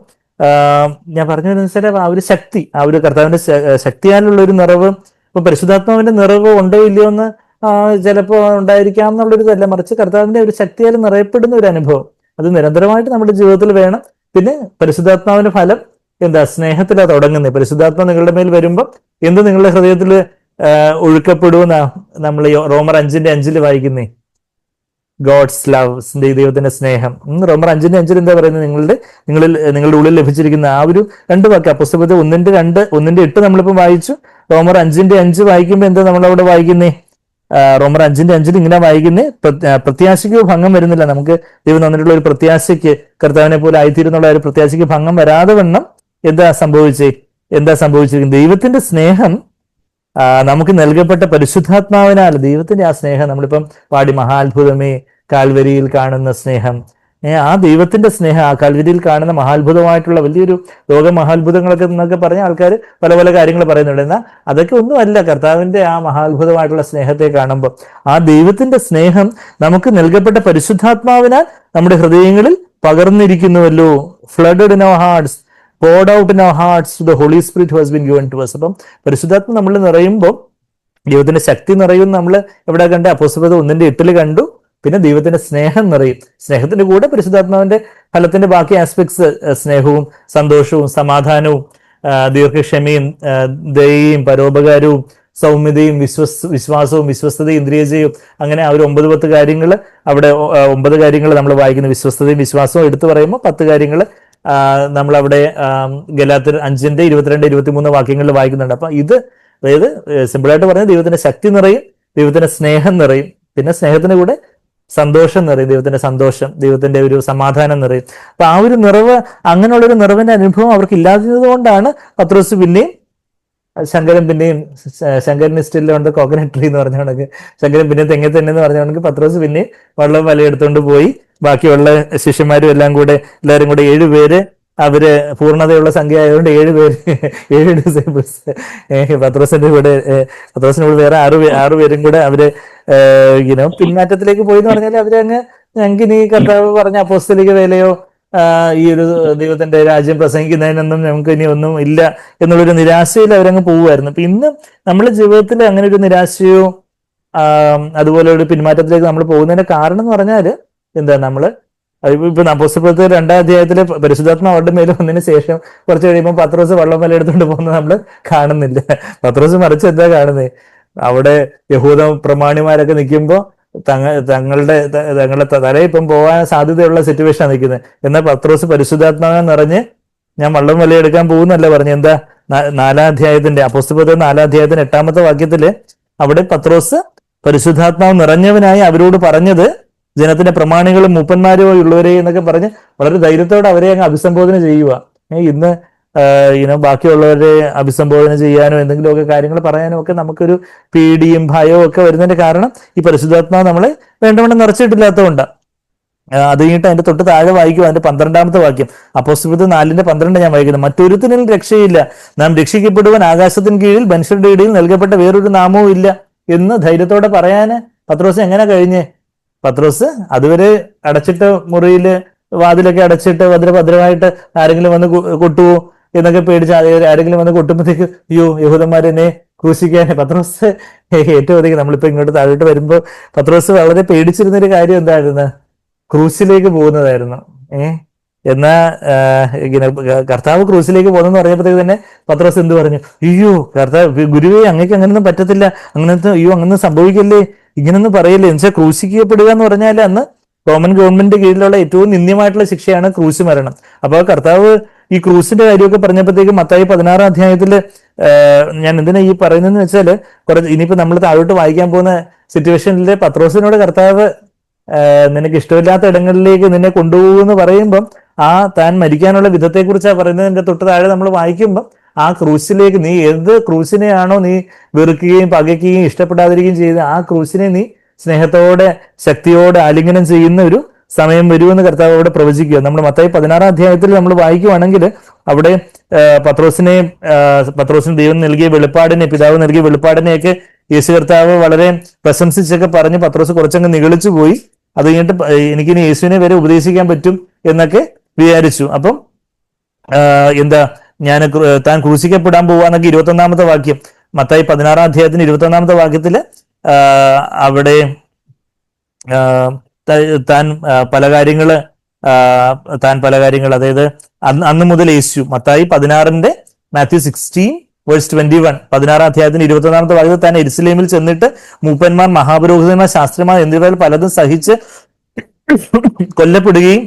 ഞാൻ പറഞ്ഞു വരുന്ന ആ ഒരു ശക്തി, ആ ഒരു കർത്താവിന്റെ ശക്തിയാലുള്ള ഒരു നിറവ്, ഇപ്പൊ പരിശുദ്ധാത്മാവിന്റെ നിറവ് ഉണ്ടോ ഇല്ലയോ എന്ന് ചിലപ്പോൾ ഉണ്ടായിരിക്കാം എന്നുള്ളൊരു ഇതല്ല, മറിച്ച് കർത്താവിന്റെ ഒരു ശക്തിയാൽ നിറയപ്പെടുന്ന ഒരു അനുഭവം അത് നിരന്തരമായിട്ട് നമ്മുടെ ജീവിതത്തിൽ വേണം. പിന്നെ പരിശുദ്ധാത്മാവിന്റെ ഫലം എന്താ? സ്നേഹത്തിലാണ് തുടങ്ങുന്നത്. പരിശുദ്ധാത്മ നിങ്ങളുടെ മേൽ വരുമ്പോൾ എന്ത് നിങ്ങളുടെ ഹൃദയത്തിൽ ഒഴുക്കപ്പെടുമെന്ന നമ്മൾ റോമർ 5:5 വായിക്കുന്നേ. ഗോഡ്സ് ലവ്, ദൈവത്തിന്റെ സ്നേഹം. റോമർ 5:5 എന്താ പറയുന്നത്? നിങ്ങളുടെ ഉള്ളിൽ ലഭിച്ചിരിക്കുന്ന ആ ഒരു 2 വാക്ക്, അപ്പോസ്തലപ്രവൃത്തി 1:2, 1:8 നമ്മളിപ്പം വായിച്ചു. റോമർ 5:5 വായിക്കുമ്പോൾ എന്താ നമ്മളവിടെ വായിക്കുന്നേ? റോമർ 5:5 ഇങ്ങനെ വായിക്കുന്നേ, പ്രത്യാശയ്ക്ക് ഭംഗം വരുന്നില്ല. നമുക്ക് ദൈവം തന്നിട്ടുള്ള ഒരു പ്രത്യാശയ്ക്ക്, കർത്താവിനെ പോലെ ആയിത്തീരുന്നുള്ള ഒരു പ്രത്യാശയ്ക്ക് ഭംഗം വരാതെ വണ്ണം എന്താ സംഭവിച്ചിരിക്കുന്നത്? ദൈവത്തിന്റെ സ്നേഹം നമുക്ക് നൽകപ്പെട്ട പരിശുദ്ധാത്മാവിനാൽ, ദൈവത്തിന്റെ ആ സ്നേഹം നമ്മളിപ്പം പാടി, മഹാത്ഭുതമേ കാൽവരിയിൽ കാണുന്ന സ്നേഹം, ആ ദൈവത്തിന്റെ സ്നേഹം, ആ കാൽവരിയിൽ കാണുന്ന മഹാത്ഭുതമായിട്ടുള്ള വലിയൊരു ലോക മഹാത്ഭുതങ്ങളൊക്കെ എന്നൊക്കെ പറഞ്ഞ ആൾക്കാർ പല പല കാര്യങ്ങൾ പറയുന്നുണ്ട്. എന്നാൽ അതൊക്കെ ഒന്നുമല്ല കർത്താവിന്റെ ആ മഹാത്ഭുതമായിട്ടുള്ള സ്നേഹത്തെ കാണുമ്പോൾ. ആ ദൈവത്തിന്റെ സ്നേഹം നമുക്ക് നൽകപ്പെട്ട പരിശുദ്ധാത്മാവിനാൽ നമ്മുടെ ഹൃദയങ്ങളിൽ പകർന്നിരിക്കുന്നുവല്ലോ. Flooded in our hearts, poured out in our hearts to the Holy Spirit who has been given to us. അപ്പം പരിശുദ്ധാത്മ നമ്മൾ നിറയുമ്പോൾ ദൈവത്തിന്റെ ശക്തി നിറയും. നമ്മൾ എവിടെ കണ്ട്? അപ്പോസ്തലപ്രവൃത്തി 1:8 കണ്ടു. പിന്നെ ദൈവത്തിന്റെ സ്നേഹം നിറയും. സ്നേഹത്തിന്റെ കൂടെ പരിശുദ്ധാത്മാവിന്റെ ഫലത്തിന്റെ ബാക്കി ആസ്പെക്ട്സ്, സ്നേഹവും സന്തോഷവും സമാധാനവും ദീർഘക്ഷമയും ദയയും പരോപകാരവും സൗമ്യതയും വിശ്വാസവും വിശ്വസ്തതയും ഇന്ദ്രിയജയവും, അങ്ങനെ ആ ഒരു 9-10 കാര്യങ്ങൾ അവിടെ 9 കാര്യങ്ങൾ നമ്മൾ വായിക്കുന്നു. വിശ്വസ്തതയും വിശ്വാസവും എടുത്തു പറയുമ്പോൾ 10 കാര്യങ്ങൾ നമ്മളവിടെ ഗലാത്യർ 5:22-23 വാക്യങ്ങളിൽ വായിക്കുന്നുണ്ട്. അപ്പൊ ഇത്, അതായത് സിമ്പിളായിട്ട് പറഞ്ഞാൽ ദൈവത്തിന്റെ ശക്തി നിറയും, ദൈവത്തിന്റെ സ്നേഹം നിറയും, പിന്നെ സ്നേഹത്തിന്റെ കൂടെ സന്തോഷം നിറയും, ദൈവത്തിന്റെ സന്തോഷം, ദൈവത്തിന്റെ ഒരു സമാധാനം നിറയും. അപ്പൊ ആ ഒരു നിറവ്, അങ്ങനെയുള്ളൊരു നിറവിന്റെ അനുഭവം അവർക്ക് ഇല്ലാത്തത് കൊണ്ടാണ് പത്രോസ് പിന്നെയും ശങ്കരൻ സ്റ്റില്ലുണ്ട് കോക്കനട്ട് ട്രീ എന്ന് പറഞ്ഞ കണക്ക്, ശങ്കരൻ പിന്നെ തെങ്ങെ തന്നെ എന്ന് പറഞ്ഞ കണക്ക് പത്രോസ് പിന്നെ വെള്ളം വലയെടുത്തുകൊണ്ട് പോയി ബാക്കിയുള്ള ശിഷ്യന്മാരും എല്ലാം കൂടെ, എല്ലാവരും കൂടെ 7 പേര്, അവര് പൂർണ്ണതയുള്ള സംഖ്യ ആയതുകൊണ്ട് 7 പേര്, 7 ഡിസൈബിൾസ്. പത്രോസിന്റെ കൂടെ വേറെ 6 പേരും കൂടെ അവര് പിന്മാറ്റത്തിലേക്ക് പോയി എന്ന് പറഞ്ഞാൽ അവരങ്ങ്, ഞങ്ങൾക്ക് ഇനി കർത്താവ് പറഞ്ഞ അപ്പോസ്തലിക വേലയോ ഈ ഒരു ദൈവത്തിന്റെ രാജ്യം പ്രസംഗിക്കുന്നതിനൊന്നും നമുക്ക് ഇനി ഒന്നും ഇല്ല എന്നുള്ളൊരു നിരാശയിൽ അവരങ്ങ് പോവുമായിരുന്നു. അപ്പൊ ഇന്ന് നമ്മുടെ ജീവിതത്തിൽ അങ്ങനെ ഒരു നിരാശയോ അതുപോലെ ഒരു പിന്മാറ്റത്തിലേക്ക് നമ്മൾ പോകുന്നതിന്റെ കാരണം എന്ന് പറഞ്ഞാല് എന്താ? നമ്മള് ഇപ്പൊ അപ്പോസ്തലപ്രവൃത്തി 2-ാം അധ്യായത്തിലെ പരിശുദ്ധാത്മ അവരുടെ മേലെ വന്നതിന് ശേഷം കുറച്ച് കഴിയുമ്പോൾ പത്രോസ് വള്ളം വല എടുത്തുകൊണ്ട് പോകുന്നത് നമ്മൾ കാണുന്നില്ല. പത്രോസ് മറിച്ച് എന്താ കാണുന്നത്? അവിടെ യഹൂദ പ്രമാണിമാരൊക്കെ നിൽക്കുമ്പോൾ തങ്ങളുടെ തലയിൽ ഇപ്പം പോകാൻ സാധ്യതയുള്ള സിറ്റുവേഷനാണ് നിൽക്കുന്നത്. എന്നാൽ പത്രോസ് പരിശുദ്ധാത്മാവിനെ നിറഞ്ഞ് ഞാൻ വള്ളം വലയെടുക്കാൻ പോകുന്നല്ല പറഞ്ഞു. എന്താ? 4-ാം അധ്യായത്തിന്റെ അപ്പോസ്തലപ്രവൃത്തി 4-ാം അധ്യായത്തിന്റെ 8-ാമത്തെ വാക്യത്തില് അവിടെ പത്രോസ് പരിശുദ്ധാത്മാവ് നിറഞ്ഞവനായി അവരോട് പറഞ്ഞത്, ജനത്തിന്റെ പ്രമാണികളും മൂപ്പന്മാരോ ഉള്ളവരെ എന്നൊക്കെ പറഞ്ഞ് വളരെ ധൈര്യത്തോടെ അവരെ അങ്ങ് അഭിസംബോധന ചെയ്യുക. ഇന്ന് ബാക്കിയുള്ളവരെ അഭിസംബോധന ചെയ്യാനോ എന്തെങ്കിലുമൊക്കെ കാര്യങ്ങൾ പറയാനോ ഒക്കെ നമുക്കൊരു പേടിയും ഭയവും ഒക്കെ വരുന്നതിന്റെ കാരണം ഈ പരിശുദ്ധാത്മാവ് നമ്മളെ വേണ്ടവണ്ണം നിറച്ചിട്ടില്ലാത്തതുകൊണ്ടാണ്. അത് കഴിഞ്ഞിട്ട് അതിന്റെ തൊട്ട് താഴെ വായിക്കും, അതിന്റെ 12-ാമത്തെ വാക്യം, അപ്പോസ്തലപ്രവൃത്തി 4:12 ഞാൻ വായിക്കുന്നത്. മറ്റൊരുത്തിനും രക്ഷയില്ല, നാം രക്ഷിക്കപ്പെടുവാൻ ആകാശത്തിന് കീഴിൽ മനുഷ്യരുടെ ഇടയിൽ നൽകപ്പെട്ട വേറൊരു നാമവും ഇല്ല എന്ന് ധൈര്യത്തോടെ പറയാന് പത്രോസ് എങ്ങനെ കഴിഞ്ഞ്? പത്രോസ് അതുവരെ അടച്ചിട്ട മുറിയില് വാതിലൊക്കെ അടച്ചിട്ട് ഭദ്രമായിട്ട് ആരെങ്കിലും വന്ന് കൊട്ടുവോ എന്നൊക്കെ പേടിച്ച് ആരെങ്കിലും വന്ന് കൊട്ടുമ്പോഴത്തേക്ക് അയ്യോ യഹൂദന്മാരെന്നെ ക്രൂശിക്കാൻ പത്രോസ് ഏറ്റവും അധികം, നമ്മളിപ്പോ ഇങ്ങോട്ട് താഴോട്ട് വരുമ്പോ പത്രോസ് വളരെ പേടിച്ചിരുന്നൊരു കാര്യം എന്തായിരുന്നു? ക്രൂശിലേക്ക് പോകുന്നതായിരുന്നു. എന്നാ ഇങ്ങനെ കർത്താവ് ക്രൂശിലേക്ക് പോകുന്നെന്ന് പറഞ്ഞപ്പോഴത്തേക്ക് തന്നെ പത്രോസ് എന്ത് പറഞ്ഞു? അയ്യോ കർത്താവ്, ഗുരുവേ അങ്ങേക്ക് അങ്ങനൊന്നും പറ്റത്തില്ല, അങ്ങനത്തെ, അയ്യോ അങ്ങനൊന്നും സംഭവിക്കല്ലേ, ഇങ്ങനൊന്നും പറയല്ലേ. എന്നുവെച്ചാൽ ക്രൂശിക്കപ്പെടുക എന്ന് പറഞ്ഞാൽ അന്ന് റോമൻ ഗവൺമെന്റ് കീഴിലുള്ള ഏറ്റവും നിന്ദ്യമായിട്ടുള്ള ശിക്ഷയാണ് ക്രൂശ് മരണം. അപ്പോൾ കർത്താവ് ഈ ക്രൂസിന്റെ കാര്യമൊക്കെ പറഞ്ഞപ്പോഴത്തേക്കും മത്തായി 16 അധ്യായത്തില് ഞാൻ എന്തിനാ ഈ പറയുന്നതെന്ന് വെച്ചാല് ഇനിയിപ്പോ നമ്മൾ താഴോട്ട് വായിക്കാൻ പോകുന്ന സിറ്റുവേഷനിലെ പത്രോസിനോട് കർത്താവ് നിനക്ക് ഇഷ്ടമില്ലാത്ത ഇടങ്ങളിലേക്ക് നിന്നെ കൊണ്ടുപോകുമെന്ന് പറയുമ്പം താൻ മരിക്കാനുള്ള വിധത്തെക്കുറിച്ചാണ് പറയുന്നതിന്റെ തൊട്ട് താഴെ നമ്മൾ വായിക്കുമ്പം ആ ക്രൂസിലേക്ക് നീ ഏത് ക്രൂസിനെയാണോ നീ വെറുക്കുകയും പകയ്ക്കുകയും ഇഷ്ടപ്പെടാതിരിക്കുകയും ചെയ്ത് ആ ക്രൂസിനെ നീ സ്നേഹത്തോടെ ശക്തിയോടെ ആലിംഗനം ചെയ്യുന്ന ഒരു സമയം വരുമെന്ന് കർത്താവ് അവിടെ പ്രവചിക്കുക. നമ്മൾ മത്തായി 16 അധ്യായത്തിൽ നമ്മൾ വായിക്കുവാണെങ്കിൽ അവിടെ പത്രോസിന് ദൈവം നൽകിയ വെളിപ്പാടിനെ, പിതാവ് നൽകിയ വെളിപ്പാടിനെയൊക്കെ യേശു കർത്താവ് വളരെ പ്രശംസിച്ചൊക്കെ പറഞ്ഞ് പത്രോസ് കുറച്ചങ്ങ് നിഗളിച്ചു പോയി. അത് കഴിഞ്ഞിട്ട് എനിക്കിനി യേശുവിനെ വരെ ഉപദേശിക്കാൻ പറ്റും എന്നൊക്കെ വിചാരിച്ചു. അപ്പം താൻ ക്രൂശിക്കപ്പെടാൻ പോവാന്നൊക്കെ 21-ാമത്തെ വാക്യം, മത്തായി 16 അധ്യായത്തിന് 21-ാമത്തെ വാക്യത്തില് അവിടെ താൻ പല കാര്യങ്ങൾ അതായത് അന്ന് മുതൽ യേശു മത്തായി 16 മാത്യു 16:21 16 അധ്യായത്തിന് 21-ാമത്തെ വാക്യത്തിൽ താൻ യെരുശലേമിൽ ചെന്നിട്ട് മൂപ്പന്മാർ, മഹാപുരോഹിതന്മാർ, ശാസ്ത്രിമാർ എന്നിവർ പലതും സഹിച്ച് കൊല്ലപ്പെടുകയും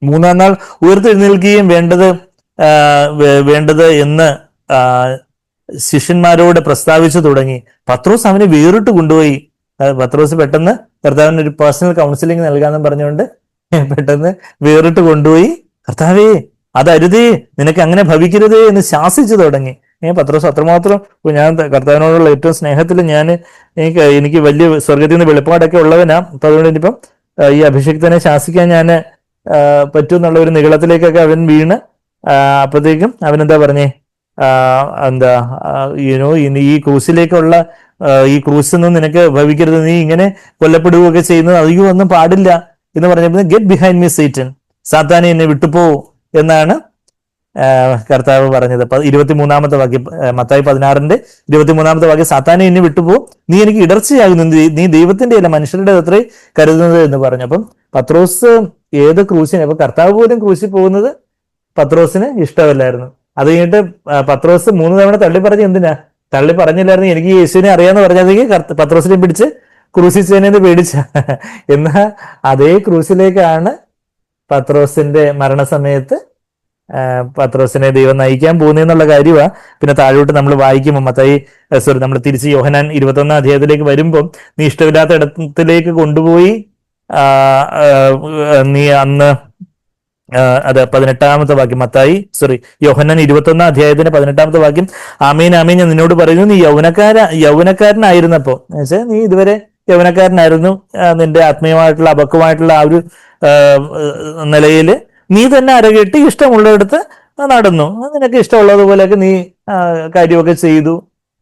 3-ാം നാൾ ഉയർത്തെഴുന്നേൽക്കുകയും വേണ്ടത് എന്ന് ശിഷ്യന്മാരോട് പ്രസ്താവിച്ചു തുടങ്ങി. പത്രോസ് അവനെ വേറിട്ട് കൊണ്ടുപോയി. പത്രോസ് പെട്ടെന്ന് കർത്താവിന് ഒരു പേഴ്സണൽ കൗൺസിലിംഗ് നൽകാമെന്ന് പറഞ്ഞുകൊണ്ട് പെട്ടെന്ന് വേറിട്ട് കൊണ്ടുപോയി, കർത്താവേ അതരുതേ, നിനക്ക് അങ്ങനെ ഭവിക്കരുതേ എന്ന് ശാസിച്ചു തുടങ്ങി. പത്രോസ് അത്രമാത്രം, ഞാൻ കർത്താവിനോടുള്ള ഏറ്റവും സ്നേഹത്തിൽ എനിക്ക് വലിയ സ്വർഗത്തിൽ നിന്ന് വെളിപ്പാടൊക്കെ ഉള്ളവനാ. അപ്പൊ അതുകൊണ്ട് ഇനിയിപ്പം ഈ അഭിഷിക്തനെ ശാസിക്കാൻ ഞാൻ പറ്റും എന്നുള്ള ഒരു നിഗളത്തിലേക്കൊക്കെ അവൻ വീണ്. അപ്പോഴത്തേക്കും അവനെന്താ പറഞ്ഞേ, ഈ ക്രൂസിലേക്കുള്ള ഈ ക്രൂസിൽ നിന്ന് നിനക്ക് ഭവിക്കരുത്, നീ ഇങ്ങനെ കൊല്ലപ്പെടുകയൊക്കെ ചെയ്യുന്നത് അധികം ഒന്നും പാടില്ല എന്ന് പറഞ്ഞപ്പോൾ ഗെറ്റ് ബിഹൈൻഡ് മീ സേറ്റൻ, സാത്താനെ എന്നെ വിട്ടുപോ എന്നാണ് കർത്താവ് പറഞ്ഞത്. 23-ാമത്തെ വാക്യം, മത്തായി 16:23 വാക്യം, സാത്താനെ എന്നെ വിട്ടുപോ, നീ എനിക്ക് ഇടർച്ചയാകുന്നു, നീ ദൈവത്തിന്റെ അല്ല മനുഷ്യരുടെ അത്രേ കരുതുന്നത് എന്ന് പറഞ്ഞു. അപ്പം പത്രോസ് ഏത് ക്രൂശിനെ, അപ്പൊ കർത്താവ് പോലും ക്രൂശിൽ പോകുന്നത് പത്രോസിന് ഇഷ്ടമല്ലായിരുന്നു. അത് കഴിഞ്ഞിട്ട് പത്രോസ് 3 തവണ തള്ളി പറഞ്ഞ് എന്തിനാ തള്ളി പറഞ്ഞില്ലായിരുന്നു, എനിക്ക് യേശുവിനെ അറിയാന്ന് പറഞ്ഞതെങ്കിൽ പത്രോസിനെ പിടിച്ച് ക്രൂശിച്ചതിനെ പേടിച്ച. എന്നാൽ അതേ ക്രൂശിലേക്കാണ് പത്രോസിന്റെ മരണസമയത്ത് പത്രോസിനെ ദൈവം നയിക്കാൻ പോകുന്നതെന്നുള്ള കാര്യമാണ്. പിന്നെ താഴോട്ട് നമ്മൾ വായിക്കുമ്പോൾ നമ്മൾ തിരിച്ച് യോഹന്നാൻ 21-ാം അധ്യായത്തിലേക്ക് വരുമ്പം, നീ ഇഷ്ടമില്ലാത്ത ഇടത്തിലേക്ക് കൊണ്ടുപോയി നീ അന്ന് 18-ാമത്തെ വാക്യം, യോഹന്നാൻ 21-ാം അധ്യായത്തിന്റെ 18-ാമത്തെ വാക്യം, ആമീൻ ആമീൻ ഞാൻ നിന്നോട് പറയുന്നു, നീ യൗവനക്കാരനായിരുന്നപ്പോ, എന്നുവെച്ചാൽ നീ ഇതുവരെ യൗവനക്കാരനായിരുന്നു, നിന്റെ ആത്മീയമായിട്ടുള്ള അപക്വമായിട്ടുള്ള ആ ഒരു നിലയിൽ നീ തന്നെ അരകെട്ടി ഇഷ്ടമുള്ളിടത്ത് നടന്നു, നിനക്ക് ഇഷ്ടമുള്ളതുപോലെയൊക്കെ നീ കാര്യമൊക്കെ ചെയ്തു,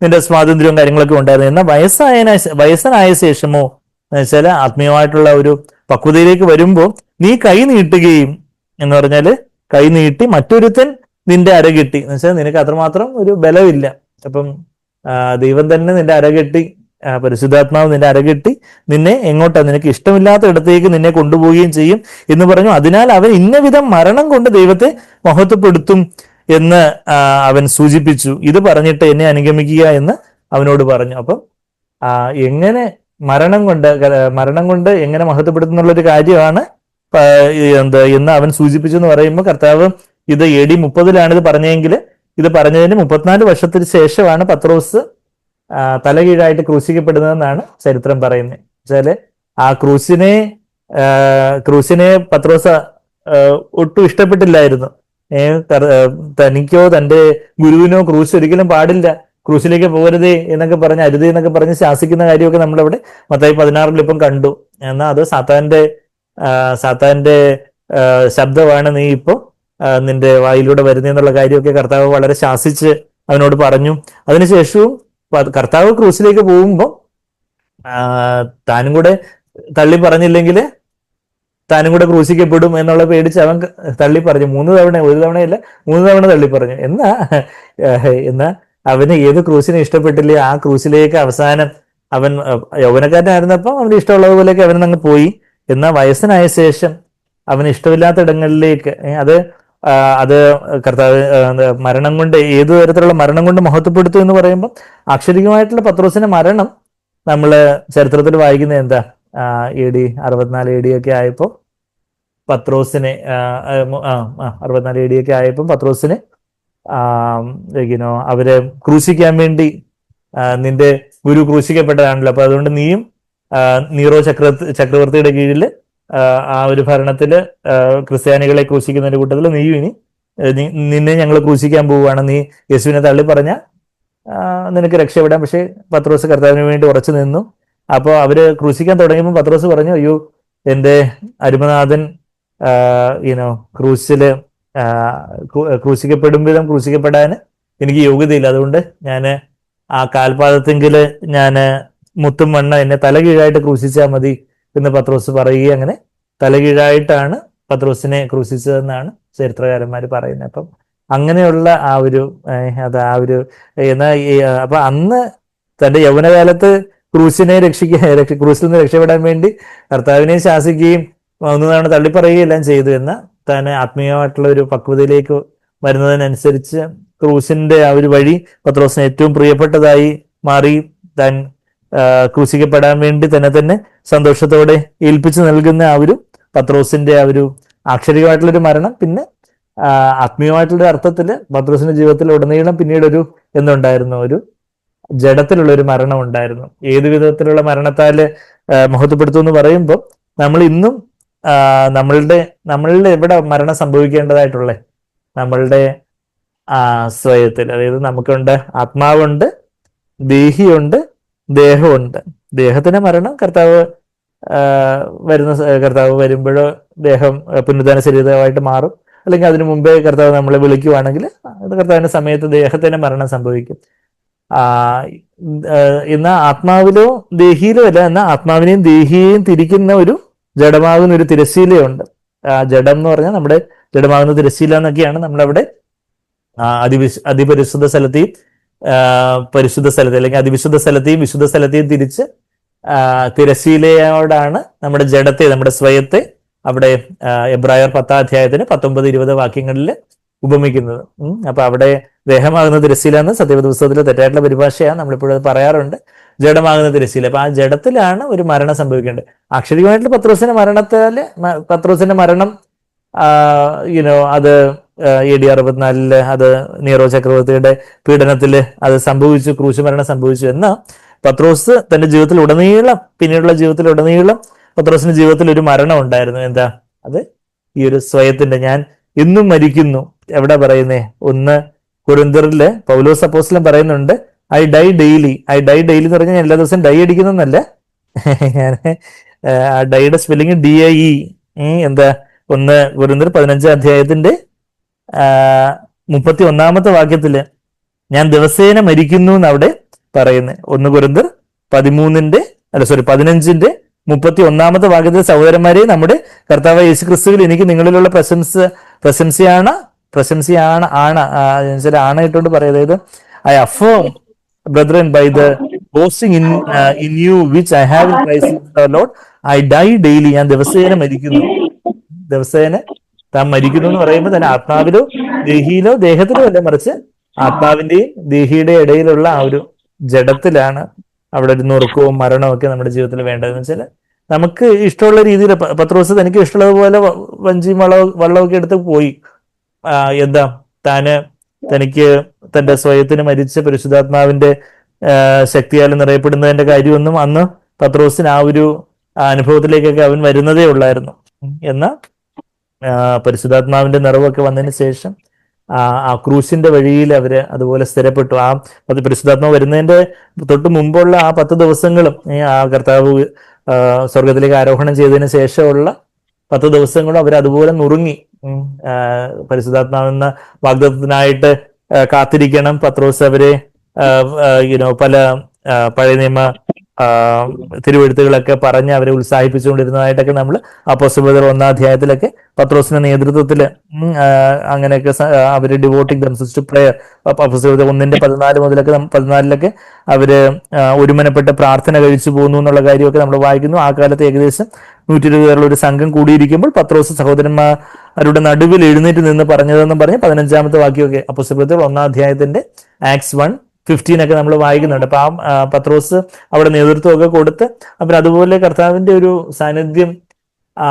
നിന്റെ സ്വാതന്ത്ര്യവും കാര്യങ്ങളൊക്കെ ഉണ്ടായിരുന്നു. എന്നാൽ വയസ്സനായ ശേഷമോ എന്ന് വെച്ചാൽ ആത്മീയമായിട്ടുള്ള ഒരു പക്വതയിലേക്ക് വരുമ്പോൾ നീ കൈ നീട്ടുകയും എന്ന് പറഞ്ഞാല് കൈ നീട്ടി മറ്റൊരുത്തൻ നിന്റെ അരകെട്ടി, എന്ന് വെച്ചാൽ നിനക്ക് അത്രമാത്രം ഒരു ബലമില്ല. അപ്പം ദൈവം തന്നെ നിന്റെ അരകെട്ടി, പരിശുദ്ധാത്മാവ് നിന്റെ അരകെട്ടി നിന്നെ നിനക്ക് ഇഷ്ടമില്ലാത്ത ഇടത്തേക്ക് നിന്നെ കൊണ്ടുപോവുകയും ചെയ്യും എന്ന് പറഞ്ഞു. അതിനാൽ അവൻ ഇന്നവിധം മരണം കൊണ്ട് ദൈവത്തെ മഹത്വപ്പെടുത്തും എന്ന് അവൻ സൂചിപ്പിച്ചു. ഇത് പറഞ്ഞിട്ട് എന്നെ അനുഗമിക്കുക എന്ന് അവനോട് പറഞ്ഞു. അപ്പം എങ്ങനെ മരണം കൊണ്ട് എങ്ങനെ മഹത്വപ്പെടുത്തുന്നുള്ളൊരു കാര്യമാണ് എന്ന് അവൻ സൂചിപ്പിച്ചു എന്ന് പറയുമ്പോൾ, കർത്താവ് ഇത് AD 30-ലാണ് ഇത് പറഞ്ഞെങ്കിൽ, ഇത് പറഞ്ഞതിന് 34 വർഷത്തിന് ശേഷമാണ് പത്രോസ് തലകീഴായിട്ട് ക്രൂശിക്കപ്പെടുന്നതെന്നാണ് ചരിത്രം പറയുന്നത്. വെച്ചാല് ആ ക്രൂശിനെ പത്രോസ് ഒട്ടും ഇഷ്ടപ്പെട്ടില്ലായിരുന്നു. തനിക്കോ തന്റെ ഗുരുവിനോ ക്രൂശ് ഒരിക്കലും പാടില്ല, ക്രൂശിലേക്ക് പോകരുതേ എന്നൊക്കെ പറഞ്ഞ്, അരുതേ എന്നൊക്കെ പറഞ്ഞ് ശാസിക്കുന്ന കാര്യമൊക്കെ നമ്മളിവിടെ മത്തായി 16 ഇപ്പം കണ്ടു. എന്നാൽ അത് സാത്താന്റെ ശബ്ദമാണ് നീ ഇപ്പോ നിന്റെ വായിലൂടെ വരുന്നതെന്നുള്ള കാര്യമൊക്കെ കർത്താവ് വളരെ ശാസിച്ച് അവനോട് പറഞ്ഞു. അതിനുശേഷവും കർത്താവ് ക്രൂസിലേക്ക് പോകുമ്പോൾ താനും കൂടെ തള്ളി പറഞ്ഞില്ലെങ്കിൽ താനും കൂടെ ക്രൂശിക്കപ്പെടും എന്നുള്ള പേടിച്ച് അവൻ തള്ളി പറഞ്ഞു. 3 തവണ, ഒരു തവണയല്ല 3 തവണ തള്ളി പറഞ്ഞു. എന്നാ അവന് ഏത് ക്രൂസിനെ ഇഷ്ടപ്പെട്ടില്ല, ആ ക്രൂസിലേക്ക് അവസാനം അവൻ യൗവനക്കാരനായിരുന്നപ്പോൾ അവന് ഇഷ്ടമുള്ളതുപോലെയൊക്കെ അവനങ്ങ് പോയി. എന്നാൽ വയസ്സനായ ശേഷം അവന് ഇഷ്ടമില്ലാത്ത ഇടങ്ങളിലേക്ക് അത് കർത്താവ് മരണം കൊണ്ട്, ഏതു തരത്തിലുള്ള മരണം കൊണ്ട് മഹത്വപ്പെടുത്തും എന്ന് പറയുമ്പോൾ, അക്ഷരികമായിട്ടുള്ള പത്രോസിന്റെ മരണം നമ്മൾ ചരിത്രത്തിൽ വായിക്കുന്നത് എന്താ, AD 64 AD ഒക്കെ ആയപ്പോൾ പത്രോസിനെ 64 AD ഒക്കെ ആയപ്പോൾ പത്രോസിനെ അവരെ ക്രൂശിക്കാൻ വേണ്ടി നിന്റെ ഗുരു ക്രൂശിക്കപ്പെട്ടതാണല്ലോ, അപ്പൊ അതുകൊണ്ട് നീയും നീറോ ചക്രവർത്തിയുടെ കീഴിൽ ആ ഒരു ഭരണത്തില് ക്രിസ്ത്യാനികളെ ക്രൂശിക്കുന്നതിന്റെ കൂട്ടത്തിൽ നീയും ഇനി നിന്നെ ഞങ്ങൾ ക്രൂശിക്കാൻ പോവുകയാണ്, നീ യേശുവിനെ തള്ളി പറഞ്ഞ നിനക്ക് രക്ഷപ്പെടാം. പക്ഷെ പത്രോസ് കർത്താവിന് വേണ്ടി ഉറച്ചു നിന്നു. അപ്പോൾ അവര് ക്രൂശിക്കാൻ തുടങ്ങിയപ്പോൾ പത്രോസ് പറഞ്ഞു, അയ്യോ എൻ്റെ അരുമനാഥൻ ക്രൂശില് ക്രൂശിക്കപ്പെടും വിധം ക്രൂശിക്കപ്പെടാൻ എനിക്ക് യോഗ്യതയില്ല, അതുകൊണ്ട് ഞാൻ ആ കാൽപാദത്തെങ്കില് ഞാൻ മുത്തും മണ്ണ എന്നെ തലകീഴായിട്ട് ക്രൂശിച്ചാൽ മതി എന്ന് പത്രോസ് പറയുകയും അങ്ങനെ തലകീഴായിട്ടാണ് പത്രോസിനെ ക്രൂശിച്ചതെന്നാണ് ചരിത്രകാരന്മാർ പറയുന്നത്. അപ്പം അങ്ങനെയുള്ള അപ്പൊ അന്ന് തന്റെ യൗവനകാലത്ത് ക്രൂശിൽ നിന്ന് രക്ഷപ്പെടാൻ വേണ്ടി കർത്താവിനെ ശാസിക്കുകയും ഒന്നാണ് തള്ളിപ്പറയുകയും എല്ലാം ചെയ്തു. എന്നാൽ താൻ ആത്മീയമായിട്ടുള്ള ഒരു പക്വതയിലേക്ക് വരുന്നതിനനുസരിച്ച് ക്രൂശിന്റെ ആ ഒരു വഴി പത്രോസിന് ഏറ്റവും പ്രിയപ്പെട്ടതായി മാറി. താൻ ക്രൂശിക്കപ്പെടാൻ വേണ്ടി തന്നെ സന്തോഷത്തോടെ ഏൽപ്പിച്ചു നൽകുന്ന ആ ഒരു പത്രോസിന്റെ ആ ഒരു ആക്ഷരികമായിട്ടുള്ളൊരു മരണം, പിന്നെ ആത്മീയമായിട്ടുള്ള അർത്ഥത്തില് പത്രോസിന്റെ ജീവിതത്തിൽ ഉടനീളം പിന്നീട് എന്തുണ്ടായിരുന്നു, ഒരു ജഡത്തിലുള്ള ഒരു മരണം ഉണ്ടായിരുന്നു. ഏതു വിധത്തിലുള്ള മരണത്താല് മഹത്വപ്പെടുത്തും എന്ന് പറയുമ്പോൾ നമ്മൾ ഇന്നും നമ്മളുടെ എവിടെ മരണം സംഭവിക്കേണ്ടതായിട്ടുള്ള നമ്മളുടെ സ്വയത്തിൽ, അതായത് നമുക്കുണ്ട് ആത്മാവുണ്ട്, ദേഹിയുണ്ട്, ദേഹമുണ്ട്. ദേഹത്തിന്റെ മരണം കർത്താവ് വരുമ്പോഴോ ദേഹം പുനരുദ്ധാന ശരീരമായിട്ട് മാറും, അല്ലെങ്കിൽ അതിനു മുമ്പേ കർത്താവ് നമ്മളെ വിളിക്കുവാണെങ്കിൽ കർത്താവിന്റെ സമയത്ത് ദേഹത്തിന്റെ മരണം സംഭവിക്കും. എന്നാൽ ആത്മാവിലോ ദേഹിയിലോ അല്ല, എന്നാൽ ആത്മാവിനെയും ദേഹിയെയും തിരിക്കുന്ന ഒരു ജഡമാകുന്ന ഒരു തിരശ്ശീലയുണ്ട്. ജഡം എന്ന് പറഞ്ഞാൽ നമ്മുടെ ജഡമാകുന്ന തിരശ്ശീല എന്നൊക്കെയാണ് നമ്മളവിടെ അതിപരിശുദ്ധ സ്ഥലത്തെയും പരിശുദ്ധ സ്ഥലത്തെ അല്ലെങ്കിൽ അതിവിശുദ്ധ സ്ഥലത്തെയും വിശുദ്ധ സ്ഥലത്തെയും തിരിച്ച് തിരശ്ശീലയോടാണ് നമ്മുടെ ജഡത്തെ, നമ്മുടെ സ്വയത്തെ അവിടെ എബ്രായർ 10-ാം അധ്യായത്തിന് 19-20 വാക്യങ്ങളിൽ ഉപമിക്കുന്നത്. അപ്പൊ അവിടെ ദേഹമാകുന്ന തിരശ്ശീല എന്ന് സത്യവേദ പുസ്തകത്തിലെ തെറ്റായിട്ടുള്ള പരിഭാഷയാണ്, നമ്മളിപ്പോഴും പറയാറുണ്ട്. ജഡമാകുന്ന തിരശ്ശീല. അപ്പൊ ആ ജഡത്തിലാണ് ഒരു മരണം സംഭവിക്കേണ്ടത്. അക്ഷരികമായിട്ടുള്ള പത്രോസിന്റെ മരണം അത് AD 64 അത് നീറോ ചക്രവർത്തിയുടെ പീഡനത്തില് അത് സംഭവിച്ചു, ക്രൂശ് മരണം സംഭവിച്ചു. എന്നാൽ പത്രോസ് തന്റെ ജീവിതത്തിൽ ഉടനീളം, പിന്നീടുള്ള ജീവിതത്തിൽ ഉടനീളം പത്രോസിന്റെ ജീവിതത്തിൽ ഒരു മരണം ഉണ്ടായിരുന്നു. എന്താ അത്? ഈ ഒരു സ്വയത്തിന്റെ, ഞാൻ ഇന്നും മരിക്കുന്നു. എവിടെ പറയുന്നേ? 1 കൊരിന്ത്യരില് പൗലോസ് അപ്പോസ്തലൻ പറയുന്നുണ്ട്, ഐ ഡൈ ഡെയിലി എന്ന് പറഞ്ഞാൽ എല്ലാ ദിവസവും ഡൈ അടിക്കുന്നല്ല. ഞാൻ ഡൈയുടെ സ്പെല്ലിങ് DIE. എന്താ? 1 കൊരിന്ത്യർ 15-ാം അധ്യായത്തിന്റെ 31-ാമത്തെ വാക്യത്തില് ഞാൻ ദിവസേന മരിക്കുന്നു എന്ന് അവിടെ പറയുന്നത്. 1 കൊരിന്ത്യർ 15-ന്റെ 31-ാമത്തെ വാക്യത്തിൽ, സഹോദരന്മാരെ, നമ്മുടെ കർത്താവ് യേശു ക്രിസ്തുവിൽ എനിക്ക് നിങ്ങളിലുള്ള പ്രശംസയാണ് ഇട്ടുകൊണ്ട് പറയുന്നത്. I affirm brethren by the boasting in you which I have in Christ Lord, I die daily. ഞാൻ ദിവസേന മരിക്കുന്നു. ദിവസേന താൻ മരിക്കുന്നു എന്ന് പറയുമ്പോൾ തന്നെ ആത്മാവിലോ ദേഹിയിലോ ദേഹത്തിലോ അല്ല, മറിച്ച് ആത്മാവിന്റെയും ദേഹിയുടെ ഇടയിലുള്ള ആ ഒരു ജഡത്തിലാണ് അവിടെ ഒരു നുറുക്കവും മരണവും ഒക്കെ നമ്മുടെ ജീവിതത്തിൽ വേണ്ടതെന്ന് വെച്ചാൽ നമുക്ക് ഇഷ്ടമുള്ള രീതിയിൽ പത്രോസ് തനിക്ക് ഇഷ്ടമുള്ളതുപോലെ വഞ്ചിയും വള്ളമൊക്കെ എടുത്ത് പോയി. തനിക്ക് തന്റെ സ്വയത്തിന് മരിച്ച പരിശുദ്ധാത്മാവിന്റെ ശക്തിയാൽ നിറയപ്പെടുന്നതിന്റെ കാര്യമൊന്നും അന്ന് പത്രോസിന് ആ ഒരു അനുഭവത്തിലേക്കൊക്കെ അവൻ വരുന്നതേ ഉള്ളായിരുന്നു. എന്നാൽ പരിശുദ്ധാത്മാവിന്റെ നിറവൊക്കെ വന്നതിന് ശേഷം ആ ക്രൂശിന്റെ വഴിയിൽ അവര് അതുപോലെ സ്ഥിരപ്പെട്ടു. ആ പരിശുദ്ധാത്മാവ് വരുന്നതിന്റെ തൊട്ട് മുമ്പുള്ള ആ 10 ദിവസങ്ങളും ആ കർത്താവ് സ്വർഗത്തിലേക്ക് ആരോഹണം ചെയ്തതിന് ശേഷമുള്ള 10 ദിവസങ്ങളും അവർ അതുപോലെ നുറുങ്ങി. പരിശുദ്ധാത്മാവെന്ന വാഗ്ദത്തത്തിനായിട്ട് കാത്തിരിക്കണം. പത്രോസ് അവരെ പല പഴയ നിയമ തിരുവെഴുത്തുകളൊക്കെ പറഞ്ഞ് അവരെ ഉത്സാഹിപ്പിച്ചുകൊണ്ടിരുന്നതായിട്ടൊക്കെ നമ്മൾ അപ്പോസ്തലർ 1-ാം അധ്യായത്തിലൊക്കെ പത്രോസിന്റെ നേതൃത്വത്തില് അങ്ങനെയൊക്കെ അവര് ഡിവോട്ടിംഗ് ദംസെൽസ് ടു പ്രേയർ, അപ്പോസ്തലർ 1-ന്റെ 14 മുതലൊക്കെ 14-ലൊക്കെ അവര് ഒരുമനപ്പെട്ട് പ്രാർത്ഥന കഴിച്ചു പോകുന്നു എന്നുള്ള കാര്യമൊക്കെ നമ്മൾ വായിക്കുന്നു. ആ കാലത്ത് ഏകദേശം 120 പേരുള്ള ഒരു സംഘം കൂടിയിരിക്കുമ്പോൾ പത്രോസ് സഹോദരന്മാരുടെ നടുവിൽ എഴുന്നേറ്റ് നിന്ന് പറഞ്ഞതെന്നും പറഞ്ഞ് 15-ാമത്തെ വാക്യമൊക്കെ അപ്പോസ്തലർ 1-ാം അധ്യായത്തിന്റെ ആക്ട്സ് 1 15 നമ്മൾ വായിക്കുന്നുണ്ട്. അപ്പൊ പത്രോസ് അവിടെ നേതൃത്വമൊക്കെ കൊടുത്ത് അപ്പം അതുപോലെ കർത്താവിന്റെ ഒരു സാന്നിധ്യം ആ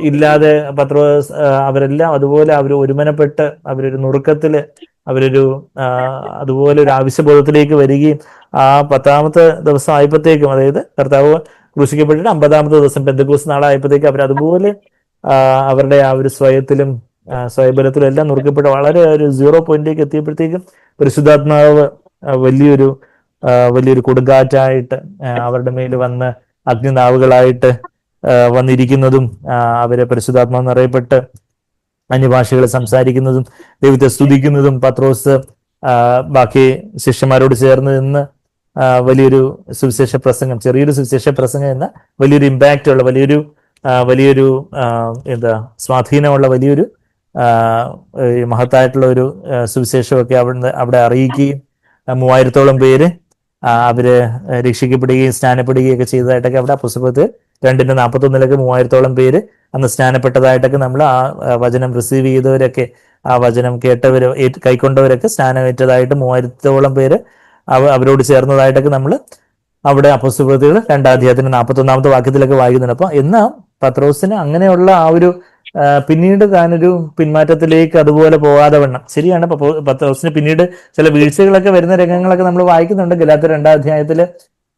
ഇല്ലാതെ പത്രോസ് അവരെല്ലാം അതുപോലെ അവർ ഒരുമനപ്പെട്ട് അവരൊരു നുറുക്കത്തില് അവരൊരു അതുപോലെ ഒരു ആവശ്യബോധത്തിലേക്ക് വരികയും ആ 10ാമത്തെ ദിവസം ആയപ്പോഴത്തേക്കും, അതായത് കർത്താവ് ക്രൂശിക്കപ്പെട്ടിട്ട് 50ാമത്തെ ദിവസം പെന്തക്കോസ്ത് നാളായപ്പോഴത്തേക്കും അവരതുപോലെ അവരുടെ ആ ഒരു സ്വയബലത്തിലും എല്ലാം നുറുക്കപ്പെട്ട് വളരെ ഒരു 0 പോയിന്റിലേക്ക് എത്തിയപ്പോഴത്തേക്കും പരിശുദ്ധാത്മാവ് വലിയൊരു കൊടുങ്കാറ്റായിട്ട് അവരുടെ മേൽ വന്ന് അഗ്നിനാവുകളായിട്ട് വന്നിരിക്കുന്നതും അവരെ പരിശുദ്ധാത്മാവ് നിറയപ്പെട്ട് അന്യഭാഷകൾ സംസാരിക്കുന്നതും ദൈവത്തെ സ്തുതിക്കുന്നതും പത്രോസ് ബാക്കി ശിഷ്യന്മാരോട് ചേർന്ന് നിന്ന് വലിയൊരു സുവിശേഷ പ്രസംഗം, ചെറിയൊരു സുവിശേഷ പ്രസംഗം എന്ന വലിയൊരു ഇമ്പാക്റ്റ് ഉള്ള വലിയൊരു സ്വാധീനമുള്ള വലിയൊരു മഹത്തായിട്ടുള്ള ഒരു സുവിശേഷമൊക്കെ അവിടെ അറിയിക്കുകയും 3000-ഓളം പേര് അവര് രക്ഷിക്കപ്പെടുകയും സ്നാനപ്പെടുകയും ഒക്കെ ചെയ്തതായിട്ടൊക്കെ അവിടെ പുസ്തകത്തിൽ 2:41 3000-ഓളം പേര് അന്ന് സ്നാനപ്പെട്ടതായിട്ടൊക്കെ നമ്മൾ ആ വചനം റിസീവ് ചെയ്തവരൊക്കെ, ആ വചനം കേട്ടവര് കൈക്കൊണ്ടവരൊക്കെ സ്നാനമേറ്റതായിട്ട് 3000-ഓളം പേര് അവരോട് ചേർന്നതായിട്ടൊക്കെ നമ്മൾ അവിടെ അപ്പോസ്തലപ്രവൃത്തികൾ 2-ാം അധ്യായത്തിന് 41-ാമത്തെ വാക്യത്തിലൊക്കെ വായിക്കുന്നുണ്ട്. അപ്പൊ എന്നാ പത്രോസിന് അങ്ങനെയുള്ള ആ ഒരു പിന്നീട് താനൊരു പിന്മാറ്റത്തിലേക്ക് അതുപോലെ പോകാതെ വണ്ണം, ശരിയാണ്, പത്രോസിന് പിന്നീട് ചില വീഴ്ചകളൊക്കെ വരുന്ന രംഗങ്ങളൊക്കെ നമ്മൾ വായിക്കുന്നുണ്ട്. ഗലാത്യർ 2-ാം അധ്യായത്തില്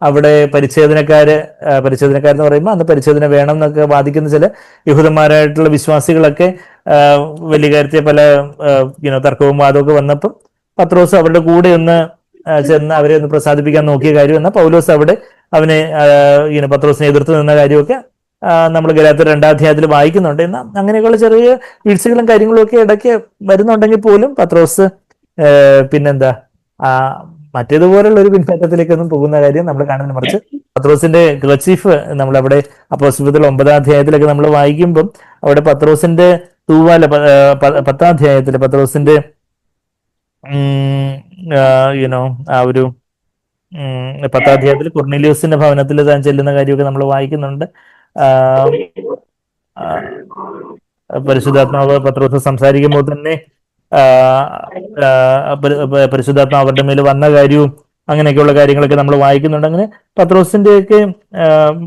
അവിടെ പരിച്ഛേദനക്കാരെന്ന് പറയുമ്പോൾ അന്ന് പരിച്ഛേദന വേണം എന്നൊക്കെ വാദിക്കുന്ന ചില യഹൂദന്മാരായിട്ടുള്ള വിശ്വാസികളൊക്കെ വലിയ കാര്യത്തെ പല തർക്കവും വാദമൊക്കെ വന്നപ്പോൾ പത്രോസ് അവരുടെ കൂടെ ഒന്ന് ചെന്ന് അവരെ ഒന്ന് പ്രസാദിപ്പിക്കാൻ നോക്കിയ കാര്യം എന്നാൽ പൗലോസ് അവിടെ അവനെ പത്രോസിനെ എതിർത്ത് നിന്ന കാര്യമൊക്കെ നമ്മൾ ഗലാത്യർ 2-ാം അധ്യായത്തിൽ വായിക്കുന്നുണ്ട്. എന്നാൽ അങ്ങനെയൊക്കെയുള്ള ചെറിയ വീഴ്ചകളും കാര്യങ്ങളും ഒക്കെ ഇടയ്ക്ക് വരുന്നുണ്ടെങ്കിൽ പോലും പത്രോസ് പിന്നെന്താ മറ്റേതുപോലുള്ള ഒരു പിൻമാറ്റത്തിലേക്കൊന്നും പോകുന്ന കാര്യം നമ്മൾ കാണുന്നില്ല. മറിച്ച് പത്രോസിന്റെ ക്ലച്ചീഫ് നമ്മളവിടെ അപ്പോസ്തലപ്രവൃത്തികൾ 9-ാം അധ്യായത്തിലൊക്കെ നമ്മൾ വായിക്കുമ്പം അവിടെ പത്രോസിന്റെ തൂവാല 10-ാം അധ്യായത്തിൽ പത്രോസിന്റെ ആ ഒരു 10-ാം അധ്യായത്തിൽ കൊർന്നേലിയോസിന്റെ ഭവനത്തിൽ താൻ ചെല്ലുന്ന കാര്യമൊക്കെ നമ്മൾ വായിക്കുന്നുണ്ട്. പരിശുദ്ധാത്മാവ് പത്രോസ് സംസാരിക്കുമ്പോൾ തന്നെ പരിശുദ്ധാത്മാവ് അവരുടെ മേൽ വന്ന കാര്യവും അങ്ങനെയൊക്കെയുള്ള കാര്യങ്ങളൊക്കെ നമ്മൾ വായിക്കുന്നുണ്ട്. അങ്ങനെ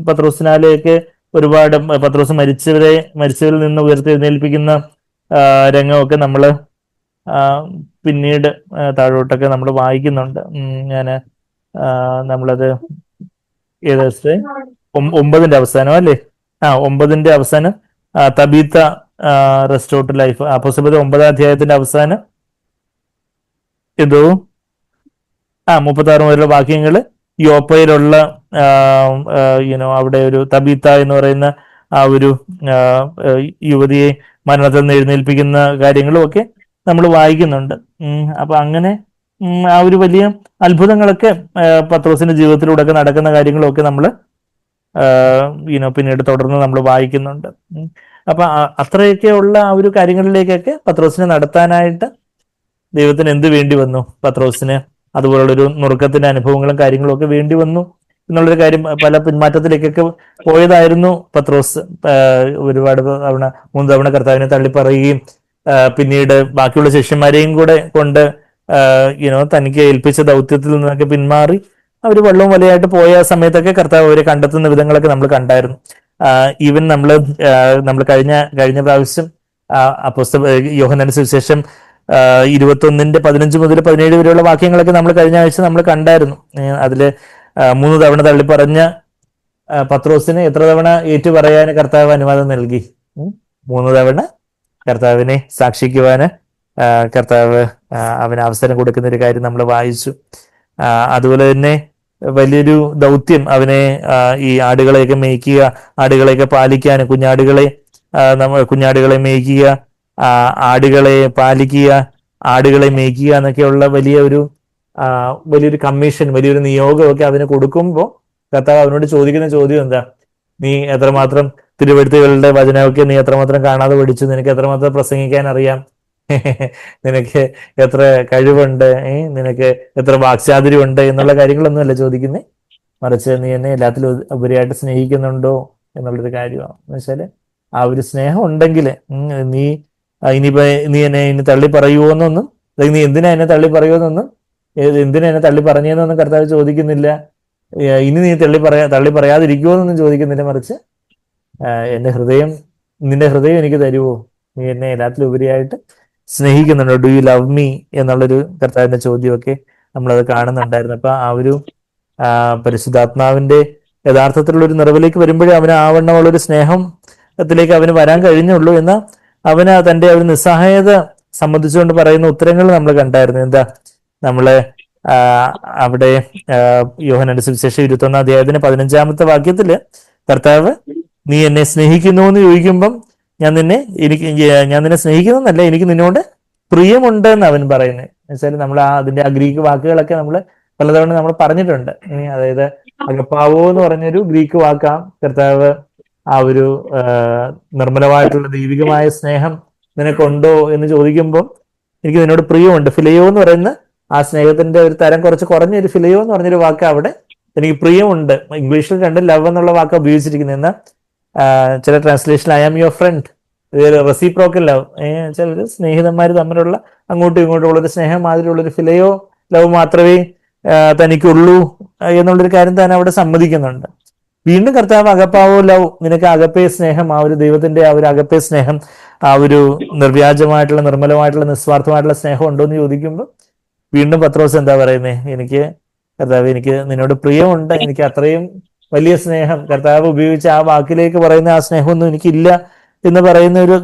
പത്രോസിനാലെയൊക്കെ ഒരുപാട് പത്രോസ് മരിച്ചവരിൽ നിന്ന് ഉയർത്തെഴുന്നേൽപ്പിക്കുന്ന രംഗമൊക്കെ നമ്മൾ പിന്നീട് താഴോട്ടൊക്കെ നമ്മൾ വായിക്കുന്നുണ്ട്. നമ്മളത് ഏത് 9-ന്റെ അവസാനം അല്ലേ? 9-ന്റെ അവസാനം തബീത്ത റെസ്റ്റോർഡ് ലൈഫ്, അപ്പോസ്തലപ്രവൃത്തികൾ 9-ാം അധ്യായത്തിന്റെ അവസാനം 36 മുതലുള്ള വാക്യങ്ങള് യോപ്പയിലുള്ള അവിടെ ഒരു തബീത്ത എന്ന് പറയുന്ന ആ ഒരു യുവതിയെ മരണത്തിൽ നിന്ന് എഴുന്നേൽപ്പിക്കുന്ന കാര്യങ്ങളും ഒക്കെ നമ്മൾ വായിക്കുന്നുണ്ട്. അപ്പൊ അങ്ങനെ ആ ഒരു വലിയ അത്ഭുതങ്ങളൊക്കെ പത്രോസിന്റെ ജീവിതത്തിലൂടെ ഒക്കെ നടക്കുന്ന കാര്യങ്ങളൊക്കെ നമ്മൾ പിന്നീട് തുടർന്ന് നമ്മൾ വായിക്കുന്നുണ്ട്. അപ്പൊ അത്രയൊക്കെയുള്ള ആ ഒരു കാര്യങ്ങളിലേക്കൊക്കെ പത്രോസിനെ നടത്താനായിട്ട് ദൈവത്തിന് എന്ത് വേണ്ടി വന്നു? പത്രോസിന് അതുപോലുള്ളൊരു നുറുക്കത്തിന്റെ അനുഭവങ്ങളും കാര്യങ്ങളും ഒക്കെ വേണ്ടി വന്നു എന്നുള്ളൊരു കാര്യം. പല പിന്മാറ്റത്തിലേക്കൊക്കെ പോയതായിരുന്നു പത്രോസ്. ഒരുപാട് 3 തവണ കർത്താവിനെ തള്ളിപ്പറയുകയും പിന്നീട് ബാക്കിയുള്ള ശിഷ്യന്മാരെയും കൂടെ കൊണ്ട് തനിക്ക് ഏൽപ്പിച്ച ദൗത്യത്തിൽ നിന്നൊക്കെ പിന്മാറി അവർ വള്ളവും വലയായിട്ട് പോയ സമയത്തൊക്കെ കർത്താവ് അവരെ കണ്ടെത്തുന്ന വിധങ്ങളൊക്കെ നമ്മൾ കണ്ടായിരുന്നു. ഈവൻ നമ്മൾ കഴിഞ്ഞ പ്രാവശ്യം യോഹന്നാന്റെ സുവിശേഷം 21-ന്റെ 15 മുതൽ 17 വരെയുള്ള വാക്യങ്ങളൊക്കെ നമ്മൾ കഴിഞ്ഞ ആഴ്ച നമ്മൾ കണ്ടായിരുന്നു. അതില് 3 തവണ തള്ളിപ്പറഞ്ഞ പത്രോസിന് എത്ര തവണ ഏറ്റു പറയാൻ കർത്താവ് അനുവാദം നൽകി? 3 തവണ കർത്താവിനെ സാക്ഷിക്കുവാന് കർത്താവ് അവന് അവസരം കൊടുക്കുന്ന ഒരു കാര്യം നമ്മൾ വായിച്ചു. അതുപോലെ തന്നെ വലിയൊരു ദൗത്യം അവനെ ഈ ആടുകളെയൊക്കെ മേയ്ക്കുക, ആടുകളെയൊക്കെ പാലിക്കാൻ, കുഞ്ഞാടുകളെ മേയ്ക്കുക, ആടുകളെ പാലിക്കുക, ആടുകളെ മേയ്ക്കുക എന്നൊക്കെയുള്ള വലിയൊരു കമ്മീഷൻ, വലിയൊരു നിയോഗമൊക്കെ അവന് കൊടുക്കുമ്പോൾ കർത്താവ് അവനോട് ചോദിക്കുന്ന ചോദ്യം എന്താ? നീ എത്രമാത്രം തിരുവെഴുത്തുകളുടെ വചനമൊക്കെ നീ എത്രമാത്രം കാണാതെ പഠിച്ചു? നിനക്ക് എത്രമാത്രം പ്രസംഗിക്കാൻ അറിയാം? നിനക്ക് എത്ര കഴിവുണ്ട്? നിനക്ക് എത്ര വാക്ചാതുര്യം ഉണ്ട് എന്നുള്ള കാര്യങ്ങളൊന്നും അല്ല ചോദിക്കുന്നേ, മറിച്ച് നീ എന്നെ എല്ലാത്തിലും ഉപരിയായിട്ട് സ്നേഹിക്കുന്നുണ്ടോ എന്നുള്ളൊരു കാര്യമാണ്. എന്ന് വെച്ചാല് ആ ഒരു സ്നേഹം ഉണ്ടെങ്കിൽ നീ എന്നെ ഇനി തള്ളി പറയുമോന്നൊന്നും, അല്ലെങ്കിൽ നീ എന്തിനാ എന്നെ തള്ളി പറയുമോന്നൊന്നും എന്തിനാ എന്നെ തള്ളി പറഞ്ഞതെന്നൊന്നും കർത്താവ് ചോദിക്കുന്നില്ല. ഇനി നീ തള്ളി പറയാതിരിക്കുമോ എന്നൊന്നും ചോദിക്കുന്നില്ല. മറിച്ച് എൻ്റെ ഹൃദയം, നിന്റെ ഹൃദയം എനിക്ക് തരുമോ, നീ എന്നെ എല്ലാത്തിലുപരിയായിട്ട് സ്നേഹിക്കുന്നുണ്ടോ, ഡു യു ലവ് മീ എന്നുള്ളൊരു കർത്താവിന്റെ ചോദ്യമൊക്കെ നമ്മളത് കാണുന്നുണ്ടായിരുന്നു. അപ്പൊ ആ ഒരു പരിശുദ്ധാത്മാവിന്റെ യഥാർത്ഥത്തിലുള്ള ഒരു നിറവിലേക്ക് വരുമ്പോഴേ അവന് ആവണ്ണമുള്ളൊരു സ്നേഹത്തിലേക്ക് അവന് വരാൻ കഴിഞ്ഞുള്ളൂ. എന്നാൽ അവന് തന്റെ ഒരു നിസ്സഹായത സംബന്ധിച്ചുകൊണ്ട് പറയുന്ന ഉത്തരങ്ങൾ നമ്മൾ കണ്ടായിരുന്നു. എന്താ, നമ്മള് അവിടെ യോഹന്നാന്റെ സുവിശേഷം 21 അധ്യായത്തിന് 15 വാക്യത്തില് കർത്താവ് നീ എന്നെ സ്നേഹിക്കുന്നു എന്ന് ചോദിക്കുമ്പം ഞാൻ നിന്നെ സ്നേഹിക്കുന്നല്ല, എനിക്ക് നിന്നോട് പ്രിയമുണ്ട് എന്ന് അവൻ പറയുന്നത്. എന്നുവെച്ചാൽ നമ്മൾ അതിന്റെ ഗ്രീക്ക് വാക്കുകളൊക്കെ നമ്മൾ പലതവണ നമ്മൾ പറഞ്ഞിട്ടുണ്ട്. അതായത് അഗപ്പാവോ എന്ന് പറഞ്ഞൊരു ഗ്രീക്ക് വാക്കാം കർത്താവ് ആ ഒരു നിർമ്മലമായിട്ടുള്ള ദൈവികമായ സ്നേഹം നിനക്കുണ്ടോ എന്ന് ചോദിക്കുമ്പോൾ എനിക്ക് നിന്നോട് പ്രിയമുണ്ട്. ഫിലയോ എന്ന് പറയുന്ന ആ സ്നേഹത്തിന്റെ ഒരു തരം കുറച്ച് കുറഞ്ഞൊരു ഫിലയോ എന്ന് പറഞ്ഞൊരു വാക്ക് അവിടെ എനിക്ക് പ്രിയമുണ്ട്. ഇംഗ്ലീഷിൽ 2 ലവ് എന്നുള്ള വാക്ക് ഉപയോഗിച്ചിരിക്കുന്നത്. എന്നാൽ ചില translation I am your friend, reciprocal love, ചില സ്നേഹിതന്മാർ തമ്മിലുള്ള അങ്ങോട്ടും ഇങ്ങോട്ടും ഉള്ളൊരു സ്നേഹം മാതിരിയുള്ളൊരു ഫിലയോ ലവ് മാത്രമേ തനിക്കുള്ളൂ എന്നുള്ളൊരു കാര്യം താൻ അവിടെ സമ്മതിക്കുന്നുണ്ട്. വീണ്ടും കർത്താവ് അഗപ്പാവോ ലവ്, നിനക്ക് അഗപ്പേ സ്നേഹം, ആ ഒരു ദൈവത്തിന്റെ ആ ഒരു അഗപ്പേ സ്നേഹം, ആ ഒരു നിർവ്യാജമായിട്ടുള്ള നിർമ്മലമായിട്ടുള്ള നിസ്വാർത്ഥമായിട്ടുള്ള സ്നേഹം ഉണ്ടോ എന്ന് ചോദിക്കുമ്പോൾ വീണ്ടും പത്രോസ് എന്താ പറയുന്നത്, കർത്താവ് എനിക്ക് നിന്നോട് പ്രിയമുണ്ട്, എനിക്ക് അത്രയും വലിയ സ്നേഹം, കർത്താവ് ഉപയോഗിച്ച ആ വാക്കിലേക്ക് പറയുന്ന ആ സ്നേഹമൊന്നും എനിക്കില്ല എന്ന് പറയുന്ന ഒരു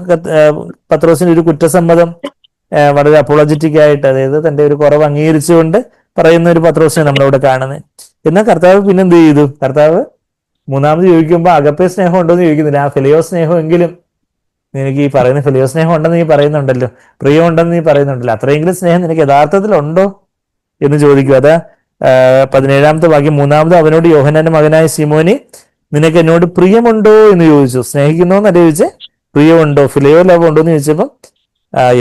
പത്രോസിന് ഒരു കുറ്റസമ്മതം വളരെ അപ്പോളജറ്റിക് ആയിട്ട്, അതായത് തന്റെ ഒരു കുറവ് അംഗീകരിച്ചുകൊണ്ട് പറയുന്ന ഒരു പത്രോസിനെ നമ്മളിവിടെ കാണുന്നത്. എന്നാൽ കർത്താവ് പിന്നെന്ത് ചെയ്തു? കർത്താവ് മൂന്നാമത് ചോദിക്കുമ്പോൾ അഗപ്പേ സ്നേഹം ഉണ്ടോ എന്ന് ചോദിക്കുന്നില്ല, ആ ഫിലിയോ സ്നേഹം എങ്കിലും നിനക്ക് ഈ പറയുന്ന ഫിലിയോ സ്നേഹം ഉണ്ടെന്ന് നീ പറയുന്നുണ്ടല്ലോ, പ്രിയമുണ്ടെന്ന് നീ പറയുന്നുണ്ടല്ലോ, അത്രയെങ്കിലും സ്നേഹം നിനക്ക് യഥാർത്ഥത്തിൽ ഉണ്ടോ എന്ന് ചോദിക്കും. അതാ 17 വാക്യം, മൂന്നാമത് അവനോട് യോഹന്നാന്റെ മകനായ ശിമോനെ, നിനക്ക് എന്നോട് പ്രിയമുണ്ടോ എന്ന് ചോദിച്ചു. സ്നേഹിക്കുന്നോ എന്നല്ല ചോദിച്ചേ, പ്രിയമുണ്ടോ, ഫിലിയോ ലവ് ഉണ്ടോ എന്ന് ചോദിച്ചപ്പം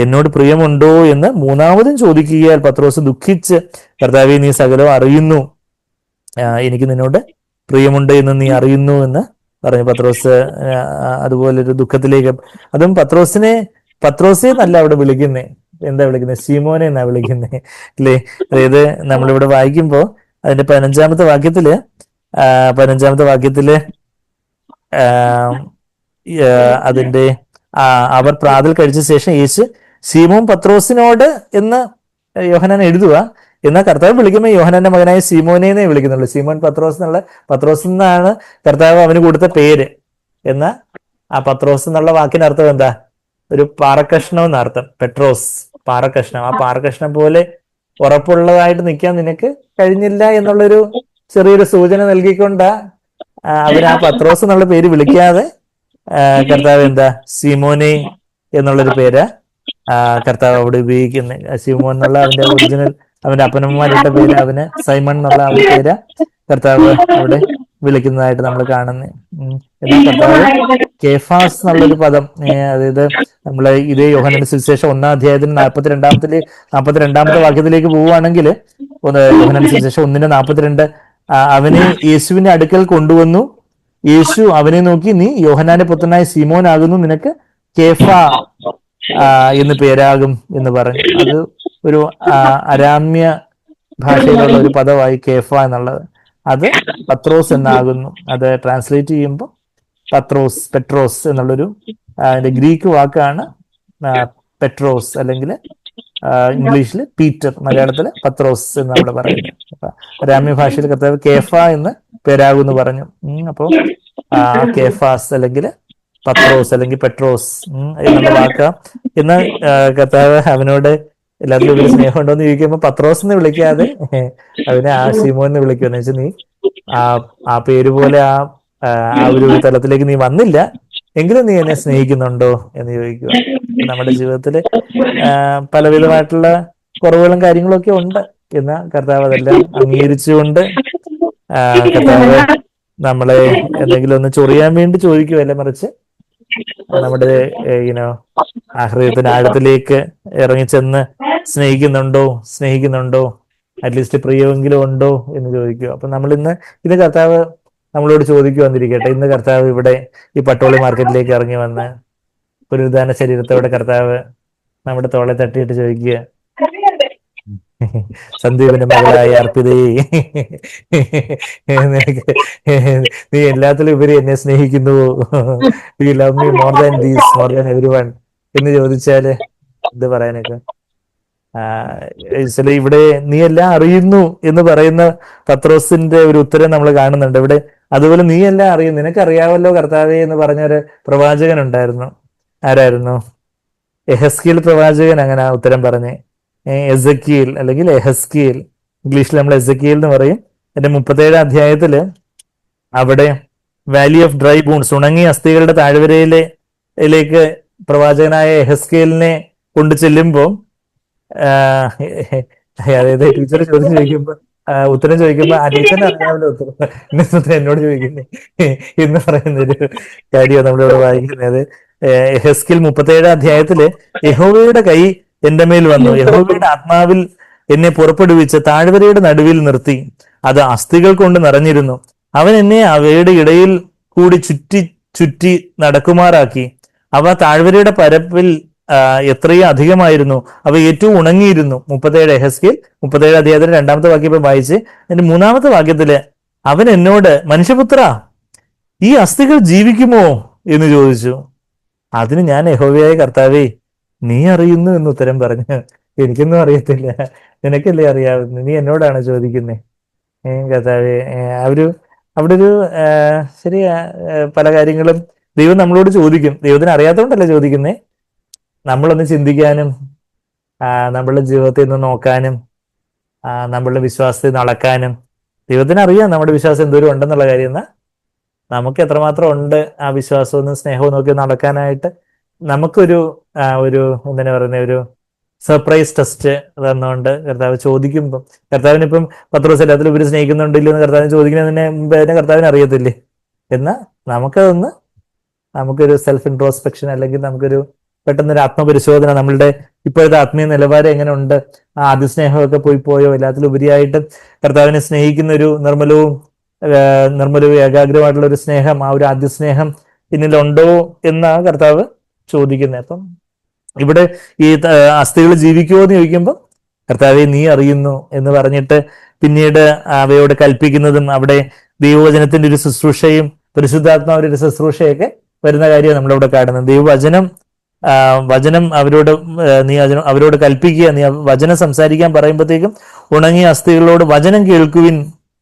എന്നോട് പ്രിയമുണ്ടോ എന്ന് മൂന്നാമതും ചോദിക്കുകയാൽ പത്രോസ് ദുഃഖിച്ച്, കർത്താവേ നീ സകലവും അറിയുന്നു, എനിക്ക് നിന്നോട് പ്രിയമുണ്ട് എന്ന് നീ അറിയുന്നു എന്ന് പറഞ്ഞു. പത്രോസ് അതുപോലൊരു ദുഃഖത്തിലേക്ക്, അതും പത്രോസെ എന്നല്ല അവിടെ വിളിക്കുന്നേ, എന്താ വിളിക്കുന്നത്, ശീമോനെ എന്നാ വിളിക്കുന്നേ അല്ലേ. അതായത് നമ്മളിവിടെ വായിക്കുമ്പോ അതിന്റെ 15 വാക്യത്തില് അതിന്റെ അവർ പ്രാതൽ കഴിച്ച ശേഷം യേശു ശീമോൻ പത്രോസിനോട് എന്ന് യോഹന്നാൻ എഴുതുക, എന്നാൽ കർത്താവ് വിളിക്കുമ്പോൾ യോഹന്നാന്റെ മകനായ ശീമോനെ വിളിക്കുന്നുള്ളൂ. ശീമോൻ പത്രോസ് എന്നാണ് കർത്താവ് അവന് കൊടുത്ത പേര്. എന്നാൽ ആ പത്രോസ് എന്നുള്ള വാക്കിന്റെ അർത്ഥം എന്താ? ഒരു പാറക്കഷ്ണം എന്നർത്ഥം. പെട്രോസ്, പാറക്കഷ്ണം. ആ പാറക്കഷ്ണം പോലെ ഉറപ്പുള്ളതായിട്ട് നിൽക്കാൻ നിനക്ക് കഴിഞ്ഞില്ല എന്നുള്ളൊരു ചെറിയൊരു സൂചന നൽകിക്കൊണ്ട് അവര് ആ പത്രോസ് എന്നുള്ള പേര് വിളിക്കാതെ കർത്താവ് എന്താ ശീമോനെ എന്നുള്ളൊരു പേര് കർത്താവ് അവിടെ ഉപയോഗിക്കുന്നത്. ശീമോൻ എന്നുള്ള അവന്റെ ഒറിജിനൽ, അവന്റെ അപ്പനമ്മമാരുടെ പേര് അവന് സൈമൺ എന്നുള്ള ആ ഒരു പേര് കർത്താവ് അവിടെ വിളിക്കുന്നതായിട്ട് നമ്മൾ കാണുന്നത്. എന്നാൽ കർത്താവ് കേഫാസ് എന്നുള്ളൊരു പദം, അതായത് നമ്മള് ഇതേ യോഹന്നാന്റെ സുവിശേഷം 1 അധ്യായത്തിന് 42 വാക്യത്തിലേക്ക് പോവുകയാണെങ്കിൽ, യോഹന്നാന്റെ സുവിശേഷം 1:42, അവനെ യേശുവിന്റെ അടുക്കൽ കൊണ്ടുവന്നു, യേശു അവനെ നോക്കി, നീ യോഹന്നാന്റെ പുത്രനായ ശീമോൻ ആകുന്നു, നിനക്ക് കേഫ എന്ന് പേരാകും എന്ന് പറഞ്ഞു. അത് ഒരു അരാമ്യ ഭാഷയിലുള്ള ഒരു പദമായി കേഫ എന്നുള്ളത്. അത് പത്രോസ് എന്നാകുന്നു. അത് ട്രാൻസ്ലേറ്റ് ചെയ്യുമ്പോൾ പെട്രോസ് എന്നുള്ളൊരു അതിന്റെ ഗ്രീക്ക് വാക്കാണ് പെട്രോസ്, അല്ലെങ്കിൽ ഇംഗ്ലീഷിൽ പീറ്റർ, മലയാളത്തില് പത്രോസ് എന്ന് നമ്മൾ പറയുന്നത്. അരാമ്യ ഭാഷയിൽ കർത്താവ് കേഫ എന്ന് പേരാകുമെന്ന് പറഞ്ഞു. അപ്പോൾ കേഫാസ് അല്ലെങ്കിൽ പത്രോസ് അല്ലെങ്കിൽ പെട്രോസ് എന്നുള്ള വാക്ക. എന്നാൽ കർത്താവ് അവനോട് എല്ലാത്തിലും ഒരു സ്നേഹം ഉണ്ടോ എന്ന് ചോദിക്കുമ്പോൾ പത്രോസ് എന്ന് വിളിക്കാതെ അവനെ ആ ശിമോൻ എന്ന് വിളിക്കുമെന്ന് വെച്ചാൽ, നീ ആ പേര് പോലെ ആ ഒരു തലത്തിലേക്ക് നീ വന്നില്ല, എങ്കിലും നീ എന്നെ സ്നേഹിക്കുന്നുണ്ടോ എന്ന് ചോദിക്കുക. നമ്മുടെ ജീവിതത്തില് പലവിധമായിട്ടുള്ള കുറവുകളും കാര്യങ്ങളും ഒക്കെ ഉണ്ട്. എന്നാൽ കർത്താവ് അതെല്ലാം അംഗീകരിച്ചുകൊണ്ട് കർത്താവ് നമ്മളെ എന്തെങ്കിലും ഒന്ന് ചൊറിയാൻ വേണ്ടി ചോദിക്കുകയല്ല, മറിച്ച് നമ്മുടെ ആ ഹൃദയത്തിന് ആഴത്തിലേക്ക് ഇറങ്ങിച്ചെന്ന് സ്നേഹിക്കുന്നുണ്ടോ, അറ്റ്ലീസ്റ്റ് പ്രിയമെങ്കിലും ഉണ്ടോ എന്ന് ചോദിക്കുക. അപ്പൊ നമ്മൾ ഇന്ന് കർത്താവ് നമ്മളോട് ചോദിക്കുക വന്നിരിക്കട്ടെ, ഇന്ന് കർത്താവ് ഇവിടെ ഈ പട്ടോളി മാർക്കറ്റിലേക്ക് ഇറങ്ങി വന്ന് പുനരുദ്ധാന ശരീരത്തോടെ കർത്താവ് നമ്മുടെ തോളെ തട്ടിയിട്ട് ചോദിക്കുക, സന്ദീപിന്റെ മകളായ അർപ്പിതയെ, നിനക്ക് നീ എല്ലാത്തിലും ഉപരി എന്നെ സ്നേഹിക്കുന്നുവോ? You love me more than these, more than everyone എന്ന് ചോദിച്ചാല് എന്ത് പറയാനൊക്കെ? ഇവിടെ നീ എല്ലാം അറിയുന്നു എന്ന് പറയുന്ന പത്രോസിന്റെ ഒരു ഉത്തരം നമ്മൾ കാണുന്നുണ്ട് ഇവിടെ. അതുപോലെ നീ എല്ലാം അറിയും, നിനക്കറിയാവല്ലോ കർത്താവേ എന്ന് പറഞ്ഞൊരു പ്രവാചകൻ ഉണ്ടായിരുന്നു. ആരായിരുന്നു? എഹസ്കീൽ പ്രവാചകൻ അങ്ങനെ ആ ഉത്തരം പറഞ്ഞേ. എസക്കിയേൽ അല്ലെങ്കിൽ എഹസ്കീൽ, ഇംഗ്ലീഷിൽ നമ്മൾ എസക്കിയേൽ എന്ന് പറയും. എന്റെ 37 അധ്യായത്തില് അവിടെ വാലി ഓഫ് ഡ്രൈ ബോൺസ്, ഉണങ്ങിയ അസ്ഥികളുടെ താഴ്വരയിലേക്ക് പ്രവാചകനായ എഹസ്കേലിനെ കൊണ്ടു ചെല്ലുമ്പോൾ അതായത് ടീച്ചർ ഉത്തരം ചോദിക്കുമ്പോ ആ ടീച്ചറിന് അറിയാമല്ലോ ഉത്തരം എന്നോട് ചോദിക്കുന്നേ എന്ന് പറയുന്ന ഒരു കാര്യമാണ് നമ്മളിവിടെ വായിക്കുന്നത്. എഹെസ്കേൽ 37 അധ്യായത്തില് യഹോവയുടെ കൈ എന്റെ മേൽ വന്നു, യഹോവയുടെ ആത്മാവിൽ എന്നെ പുറപ്പെടുവിച്ച് താഴ്വരയുടെ നടുവിൽ നിർത്തി, അത് അസ്ഥികൾ കൊണ്ട് നിറഞ്ഞിരുന്നു. അവൻ എന്നെ അവയുടെ ഇടയിൽ കൂടി ചുറ്റി ചുറ്റി നടക്കുമാറാക്കി. അവ താഴ്വരയുടെ പരപ്പിൽ എത്രയും അധികമായിരുന്നു, അവ ഏറ്റവും ഉണങ്ങിയിരുന്നു. 37 എഹെസ്കേൽ 37 അധ്യായത്തിന് 2-ാമത്തെ വാക്യം ഇപ്പം വായിച്ച് അതിന്റെ 3-ാമത്തെ വാക്യത്തില് അവൻ എന്നോട്, മനുഷ്യപുത്ര, ഈ അസ്ഥികൾ ജീവിക്കുമോ എന്ന് ചോദിച്ചു. അതിന് ഞാൻ, യഹോവയായ കർത്താവേ, നീ അറിയുന്നു എന്ന് ഉത്തരം പറഞ്ഞു. എനിക്കൊന്നും അറിയത്തില്ല, നിനക്കല്ലേ അറിയാവുന്നു, നീ എന്നോടാണ് ചോദിക്കുന്നേ കർത്താവേ. അവിടെ ഒരു ശരി, പല കാര്യങ്ങളും ദൈവം നമ്മളോട് ചോദിക്കും. ദൈവത്തിന് അറിയാത്തതുകൊണ്ടല്ലേ ചോദിക്കുന്നേ, നമ്മളൊന്ന് ചിന്തിക്കാനും നമ്മളുടെ ജീവിതത്തിൽ നിന്ന് നോക്കാനും നമ്മളുടെ വിശ്വാസത്തിൽ നടക്കാനും. ദൈവത്തിന് അറിയാം നമ്മുടെ വിശ്വാസം എന്തോരം ഉണ്ടെന്നുള്ള കാര്യം. എന്നാൽ നമുക്ക് എത്രമാത്രം ഉണ്ട് ആ വിശ്വാസവും സ്നേഹവും നോക്കി നടക്കാനായിട്ട് നമുക്കൊരു എന്തിനാ പറയുന്ന ഒരു സർപ്രൈസ് ടെസ്റ്റ് തന്നുകൊണ്ട് കർത്താവ് ചോദിക്കുമ്പം, കർത്താവിനിപ്പം പത്രോസ് എല്ലാത്തിലും ഇവര് സ്നേഹിക്കുന്നുണ്ടല്ലോ എന്ന് കർത്താവിന് ചോദിക്കുന്നതിന് മുമ്പ് തന്നെ കർത്താവിന് അറിയത്തില്ലേ? എന്നാൽ നമുക്കൊരു സെൽഫ് ഇൻട്രോസ്പെക്ഷൻ, അല്ലെങ്കിൽ നമുക്കൊരു പെട്ടെന്നൊരു ആത്മപരിശോധന, നമ്മളുടെ ഇപ്പോഴത്തെ ആത്മീയ നിലവാരം എങ്ങനെ ഉണ്ട്, ആ ആദ്യസ്നേഹമൊക്കെ പോയോ, എല്ലാത്തിലും ഉപരിയായിട്ട് കർത്താവിനെ സ്നേഹിക്കുന്ന ഒരു നിർമ്മലവും ഏകാഗ്രമായിട്ടുള്ള ഒരു സ്നേഹം, ആ ഒരു ആദ്യസ്നേഹം എന്നിലുണ്ടോ എന്നാണ് കർത്താവ് ചോദിക്കുന്നത്. അപ്പം ഇവിടെ ഈ അസ്ഥികൾ ജീവിക്കുമോ എന്ന് ചോദിക്കുമ്പോൾ കർത്താവെ നീ അറിയുന്നു എന്ന് പറഞ്ഞിട്ട് പിന്നീട് അവയോട് കൽപ്പിക്കുന്നതും അവിടെ ദൈവവചനത്തിന്റെ ഒരു ശുശ്രൂഷയും പരിശുദ്ധാത്മാവിന്റെ ഒരു ശുശ്രൂഷയൊക്കെ വരുന്ന കാര്യമാണ് നമ്മളിവിടെ കാണുന്നത്. വചനം അവരോട് കൽപ്പിക്കുക, നീ വചനം സംസാരിക്കാൻ പറയുമ്പോഴത്തേക്കും ഉണങ്ങിയ അസ്ഥികളോട് വചനം കേൾക്കുവിൻ,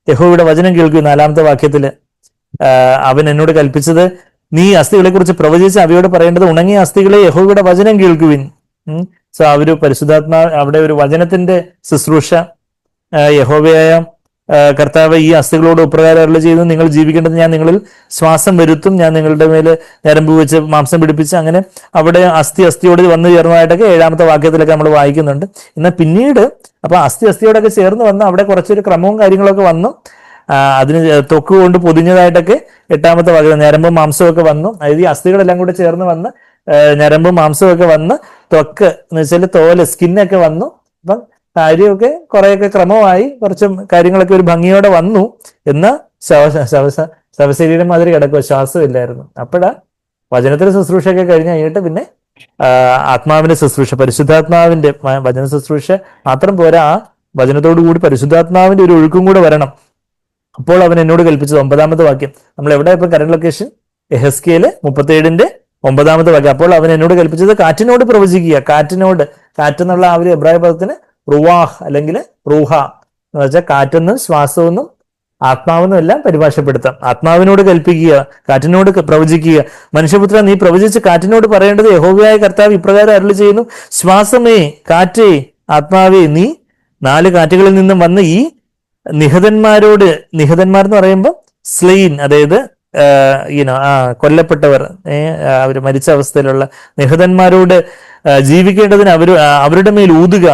യഹോവയുടെ വചനം കേൾക്കുവിൻ. 4-ാമത്തെ വാക്യത്തില് അവൻ എന്നോട് കൽപ്പിച്ചത്, നീ അസ്ഥികളെ കുറിച്ച് പ്രവചിച്ച് അവയോട് പറയേണ്ടത്, ഉണങ്ങിയ അസ്ഥികളെ യഹോവയുടെ വചനം കേൾക്കുവിൻ. സോ അവര് അവിടെ ഒരു വചനത്തിന്റെ ശുശ്രൂഷ. യഹോവയായ കർത്താവ് ഈ അസ്ഥികളോട് ഇപ്രകാരം അരുളി ചെയ്തു, നിങ്ങൾ ജീവിക്കേണ്ടത്, ഞാൻ നിങ്ങളിൽ ശ്വാസം വരുത്തും, ഞാൻ നിങ്ങളുടെ മേല് ഞരമ്പ് വെച്ച് മാംസം പിടിപ്പിച്ച്, അങ്ങനെ അവിടെ അസ്ഥിയോട് വന്നു ചേർന്നതായിട്ടൊക്കെ 7-ാമത്തെ വാക്യത്തിലൊക്കെ നമ്മൾ വായിക്കുന്നുണ്ട്. എന്നാൽ പിന്നീട് അപ്പൊ അസ്ഥിയോടൊക്കെ ചേർന്ന് വന്ന് അവിടെ കുറച്ചൊരു ക്രമവും കാര്യങ്ങളൊക്കെ വന്നു. അതിന് ത്വക്ക് കൊണ്ട് പൊതിഞ്ഞതായിട്ടൊക്കെ 8-ാമത്തെ വാക്യം ഞരമ്പും മാംസവും ഒക്കെ വന്നു. അതായത് ഈ അസ്ഥികളെല്ലാം കൂടെ ചേർന്ന് വന്ന് ഞരമ്പും മാംസവും ഒക്കെ വന്ന് ത്വക്ക് എന്ന് വെച്ചാൽ തോല്, സ്കിന്നൊക്കെ വന്നു. അപ്പം കാര്യമൊക്കെ കുറെയൊക്കെ ക്രമമായി, കുറച്ച് കാര്യങ്ങളൊക്കെ ഒരു ഭംഗിയോടെ വന്നു. എന്നാൽ ശവശരീരം മാതിരി കിടക്കുക, ശ്വാസമില്ലായിരുന്നു. അപ്പോഴാ വചനത്തിന്റെ ശുശ്രൂഷയൊക്കെ കഴിഞ്ഞിട്ട് പിന്നെ ആത്മാവിന്റെ ശുശ്രൂഷ, പരിശുദ്ധാത്മാവിന്റെ വചന ശുശ്രൂഷ മാത്രം പോരാ, ആ വചനത്തോടു കൂടി പരിശുദ്ധാത്മാവിന്റെ ഒരു ഒഴുക്കും കൂടെ വരണം. അപ്പോൾ അവൻ എന്നോട് കൽപ്പിച്ചത് 9-ാമത്തെ വാക്യം. നമ്മൾ എവിടെ ഇപ്പൊ കറന്റ് ലൊക്കേഷൻ? എഹെസ്കേല് 37-ന്റെ 9-ാമത്തെ വാക്യം. അപ്പോൾ അവൻ എന്നോട് കൽപ്പിച്ചത്, കാറ്റിനോട് പ്രവചിക്കുക. കാറ്റെന്നുള്ള ആ ഒരു എബ്രായ പദത്തിന് റുവാഹ് അല്ലെങ്കിൽ റൂഹ എന്ന് വെച്ചാൽ കാറ്റെന്നും ശ്വാസമെന്നും ആത്മാവെന്നും എല്ലാം പരിഭാഷപ്പെടുത്താം. ആത്മാവിനോട് കൽപ്പിക്കുക, കാറ്റിനോട് പ്രവചിക്കുക. മനുഷ്യപുത്ര, നീ പ്രവചിച്ച് കാറ്റിനോട് പറയേണ്ടത്, യഹോവയായ കർത്താവ് ഇപ്രകാരം അരുളി ചെയ്യുന്നു, ശ്വാസമേ, കാറ്റേ, ആത്മാവേ, നീ 4 കാറ്റുകളിൽ നിന്നും വന്ന് ഈ നിഹതന്മാരെന്ന് പറയുമ്പോൾ സ്ലെയിൻ, അതായത് കൊല്ലപ്പെട്ടവർ, അവർ മരിച്ച അവസ്ഥയിലുള്ള നിഹതന്മാരോട് ജീവിക്കേണ്ടതിന് അവരുടെ മേൽ ഊതുക.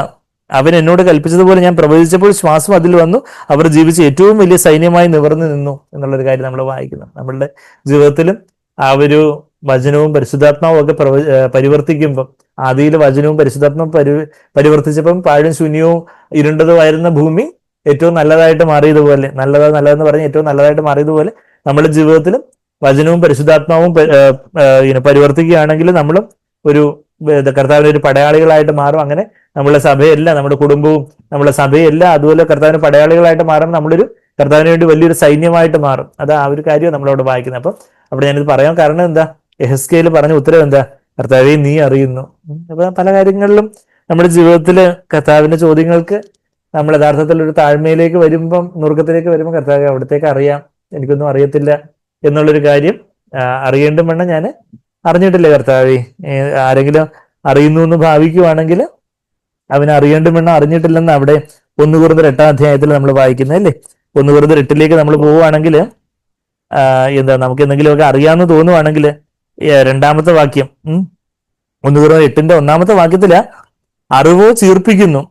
അവൻ എന്നോട് കൽപ്പിച്ചതുപോലെ ഞാൻ പ്രവചിച്ചപ്പോൾ ശ്വാസം അതിൽ വന്നു, അവർ ജീവിച്ച് ഏറ്റവും വലിയ സൈന്യമായി നിവർന്നു നിന്നു എന്നുള്ളൊരു കാര്യം നമ്മൾ വായിക്കുന്നു. നമ്മളുടെ ജീവിതത്തിലും ആ ഒരു വചനവും പരിശുദ്ധാത്മാവും ഒക്കെ പരിവർത്തിക്കുമ്പം, ആദിയിൽ വചനവും പരിശുദ്ധാത്മാവും പരിവർത്തിച്ചപ്പം പാഴും ശൂന്യവും ഇരുണ്ടതുമായിരുന്ന ഭൂമി ഏറ്റവും നല്ലതായിട്ട് മാറിയതുപോലെ, നല്ലതെന്ന് പറഞ്ഞ് ഏറ്റവും നല്ലതായിട്ട് മാറിയതുപോലെ നമ്മുടെ ജീവിതത്തിലും വചനവും പരിശുദ്ധാത്മാവും പരിവർത്തിക്കുകയാണെങ്കിൽ നമ്മളും ഒരു കർത്താവിന് ഒരു പടയാളികളായിട്ട് മാറും. അങ്ങനെ നമ്മളെ സഭയെല്ലാം, നമ്മുടെ കുടുംബവും നമ്മളെ സഭയെല്ലാം അതുപോലെ കർത്താവിന് പടയാളികളായിട്ട് മാറും. നമ്മളൊരു കർത്താവിന് വേണ്ടി വലിയൊരു സൈന്യമായിട്ട് മാറും. അത് ആ ഒരു കാര്യം നമ്മളവിടെ വായിക്കുന്നത്. അപ്പം അവിടെ ഞാനിത് പറയാൻ കാരണം എന്താ, യെഹെസ്കേൽ പറഞ്ഞ ഉത്തരം എന്താ, കർത്താവെ നീ അറിയുന്നു. അപ്പൊ പല കാര്യങ്ങളിലും നമ്മുടെ ജീവിതത്തില് കർത്താവിന്റെ ചോദ്യങ്ങൾക്ക് നമ്മൾ യഥാർത്ഥത്തിൽ ഒരു താഴ്മയിലേക്ക് വരുമ്പം, നുറുക്കത്തിലേക്ക് വരുമ്പോൾ കർത്താവെ അവിടത്തേക്ക് അറിയാം, എനിക്കൊന്നും അറിയത്തില്ല എന്നുള്ളൊരു കാര്യം അറിയേണ്ടും വേണം ഞാൻ അറിഞ്ഞിട്ടില്ല കർത്താവെ. ആരെങ്കിലും അറിയുന്നു എന്ന് ഭാവിക്കുവാണെങ്കിൽ അവൻ അറിയേണ്ടും വേണം അറിഞ്ഞിട്ടില്ലെന്ന് അവിടെ 1 കൊരിന്ത്യർ 8-ാം അധ്യായത്തിൽ നമ്മൾ വായിക്കുന്നത് അല്ലേ. 1 കൊരിന്ത്യർ 8 നമ്മൾ പോവുകയാണെങ്കിൽ എന്താ, നമുക്ക് എന്തെങ്കിലുമൊക്കെ അറിയാമെന്ന് തോന്നുവാണെങ്കിൽ 2-ാമത്തെ വാക്യം, 1 കൊരിന്ത്യർ 8-ന്റെ 1-ാമത്തെ വാക്യത്തില് അറിവോ ചീർപ്പിക്കുന്നു.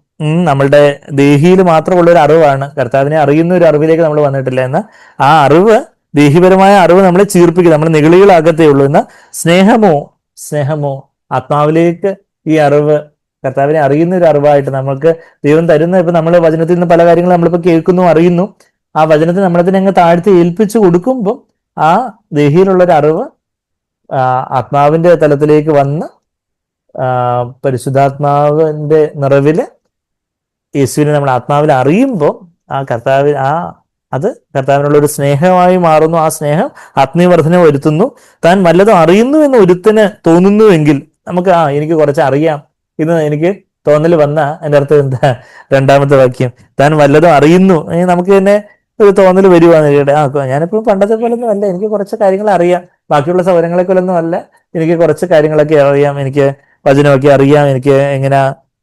നമ്മളുടെ ദേഹിയിൽ മാത്രമുള്ള ഒരു അറിവാണ്. കർത്താവിനെ അറിയുന്ന ഒരു അറിവിലേക്ക് നമ്മൾ വന്നിട്ടില്ല. എന്നാൽ ആ അറിവ്, ദേഹിപരമായ അറിവ് നമ്മളെ ചീർപ്പിക്കും, നമ്മൾ നിഗളികളാകത്തേ ഉള്ളൂ. എന്നാൽ സ്നേഹമോ ആത്മാവിലേക്ക് ഈ അറിവ്, കർത്താവിനെ അറിയുന്ന ഒരു അറിവായിട്ട് നമുക്ക് ദൈവം തരുന്ന, ഇപ്പൊ നമ്മൾ വചനത്തിൽ നിന്ന് പല കാര്യങ്ങളും നമ്മളിപ്പോൾ കേൾക്കുന്നു, അറിയുന്നു. ആ വചനത്തെ നമ്മളതിനെ അങ്ങ് താഴ്ത്തി ഏൽപ്പിച്ചു കൊടുക്കുമ്പോൾ ആ ദേഹിയിലുള്ളൊരു അറിവ് ആത്മാവിന്റെ തലത്തിലേക്ക് വന്ന് പരിശുദ്ധാത്മാവിന്റെ നിറവില് യേശുവിനെ നമ്മൾ ആത്മാവിൽ അറിയുമ്പോൾ ആ അത് കർത്താവിനുള്ള ഒരു സ്നേഹമായി മാറുന്നു. ആ സ്നേഹം ആത്മീയവർദ്ധന വരുത്തുന്നു. താൻ വല്ലതും അറിയുന്നു എന്ന് ഒരുത്തന് തോന്നുന്നുവെങ്കിൽ, നമുക്ക് എനിക്ക് കുറച്ച് അറിയാം എന്ന് എനിക്ക് തോന്നൽ വന്ന എൻ്റെ അർത്ഥം എന്താ, 2-ാമത്തെ വാക്യം, താൻ വല്ലതും അറിയുന്നു, നമുക്ക് തന്നെ ഒരു തോന്നൽ വരുവാന്ന്. ഞാനിപ്പോൾ പണ്ടത്തെ പോലൊന്നും അല്ല, എനിക്ക് കുറച്ച് കാര്യങ്ങൾ അറിയാം, ബാക്കിയുള്ള സൗകര്യങ്ങളെക്കൊല്ലൊന്നും അല്ല, എനിക്ക് കുറച്ച് കാര്യങ്ങളൊക്കെ അറിയാം, എനിക്ക് വചനമൊക്കെ അറിയാം, എനിക്ക് എങ്ങനെ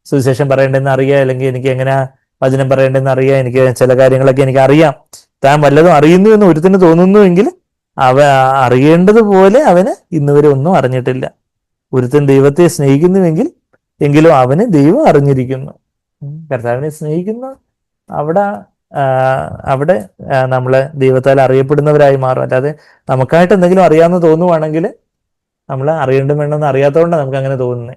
സുവിശേഷം പറയേണ്ടതെന്ന് അറിയാം, അല്ലെങ്കിൽ എനിക്ക് എങ്ങനെ വചനം പറയേണ്ടതെന്ന് അറിയാം, എനിക്ക് ചില കാര്യങ്ങളൊക്കെ എനിക്ക് അറിയാം. താൻ വല്ലതും അറിയുന്നു എന്ന് ഒരുത്തിന് തോന്നുന്നുവെങ്കിൽ അറിയേണ്ടതുപോലെ അവന് ഇന്നുവരെ ഒന്നും അറിഞ്ഞിട്ടില്ല. ഒരുത്തൻ ദൈവത്തെ സ്നേഹിക്കുന്നുവെങ്കിൽ എങ്കിലും അവന് ദൈവം അറിഞ്ഞിരിക്കുന്നു. കർത്താവിനെ സ്നേഹിക്കുന്ന അവിടെ നമ്മളെ ദൈവത്താൽ അറിയപ്പെടുന്നവരായി മാറും. അല്ലാതെ നമുക്കായിട്ട് എന്തെങ്കിലും അറിയാമെന്ന് തോന്നുവാണെങ്കിൽ നമ്മൾ അറിയേണ്ടും വേണമെന്ന് അറിയാത്തതുകൊണ്ടാണ് നമുക്ക് അങ്ങനെ തോന്നുന്നത്.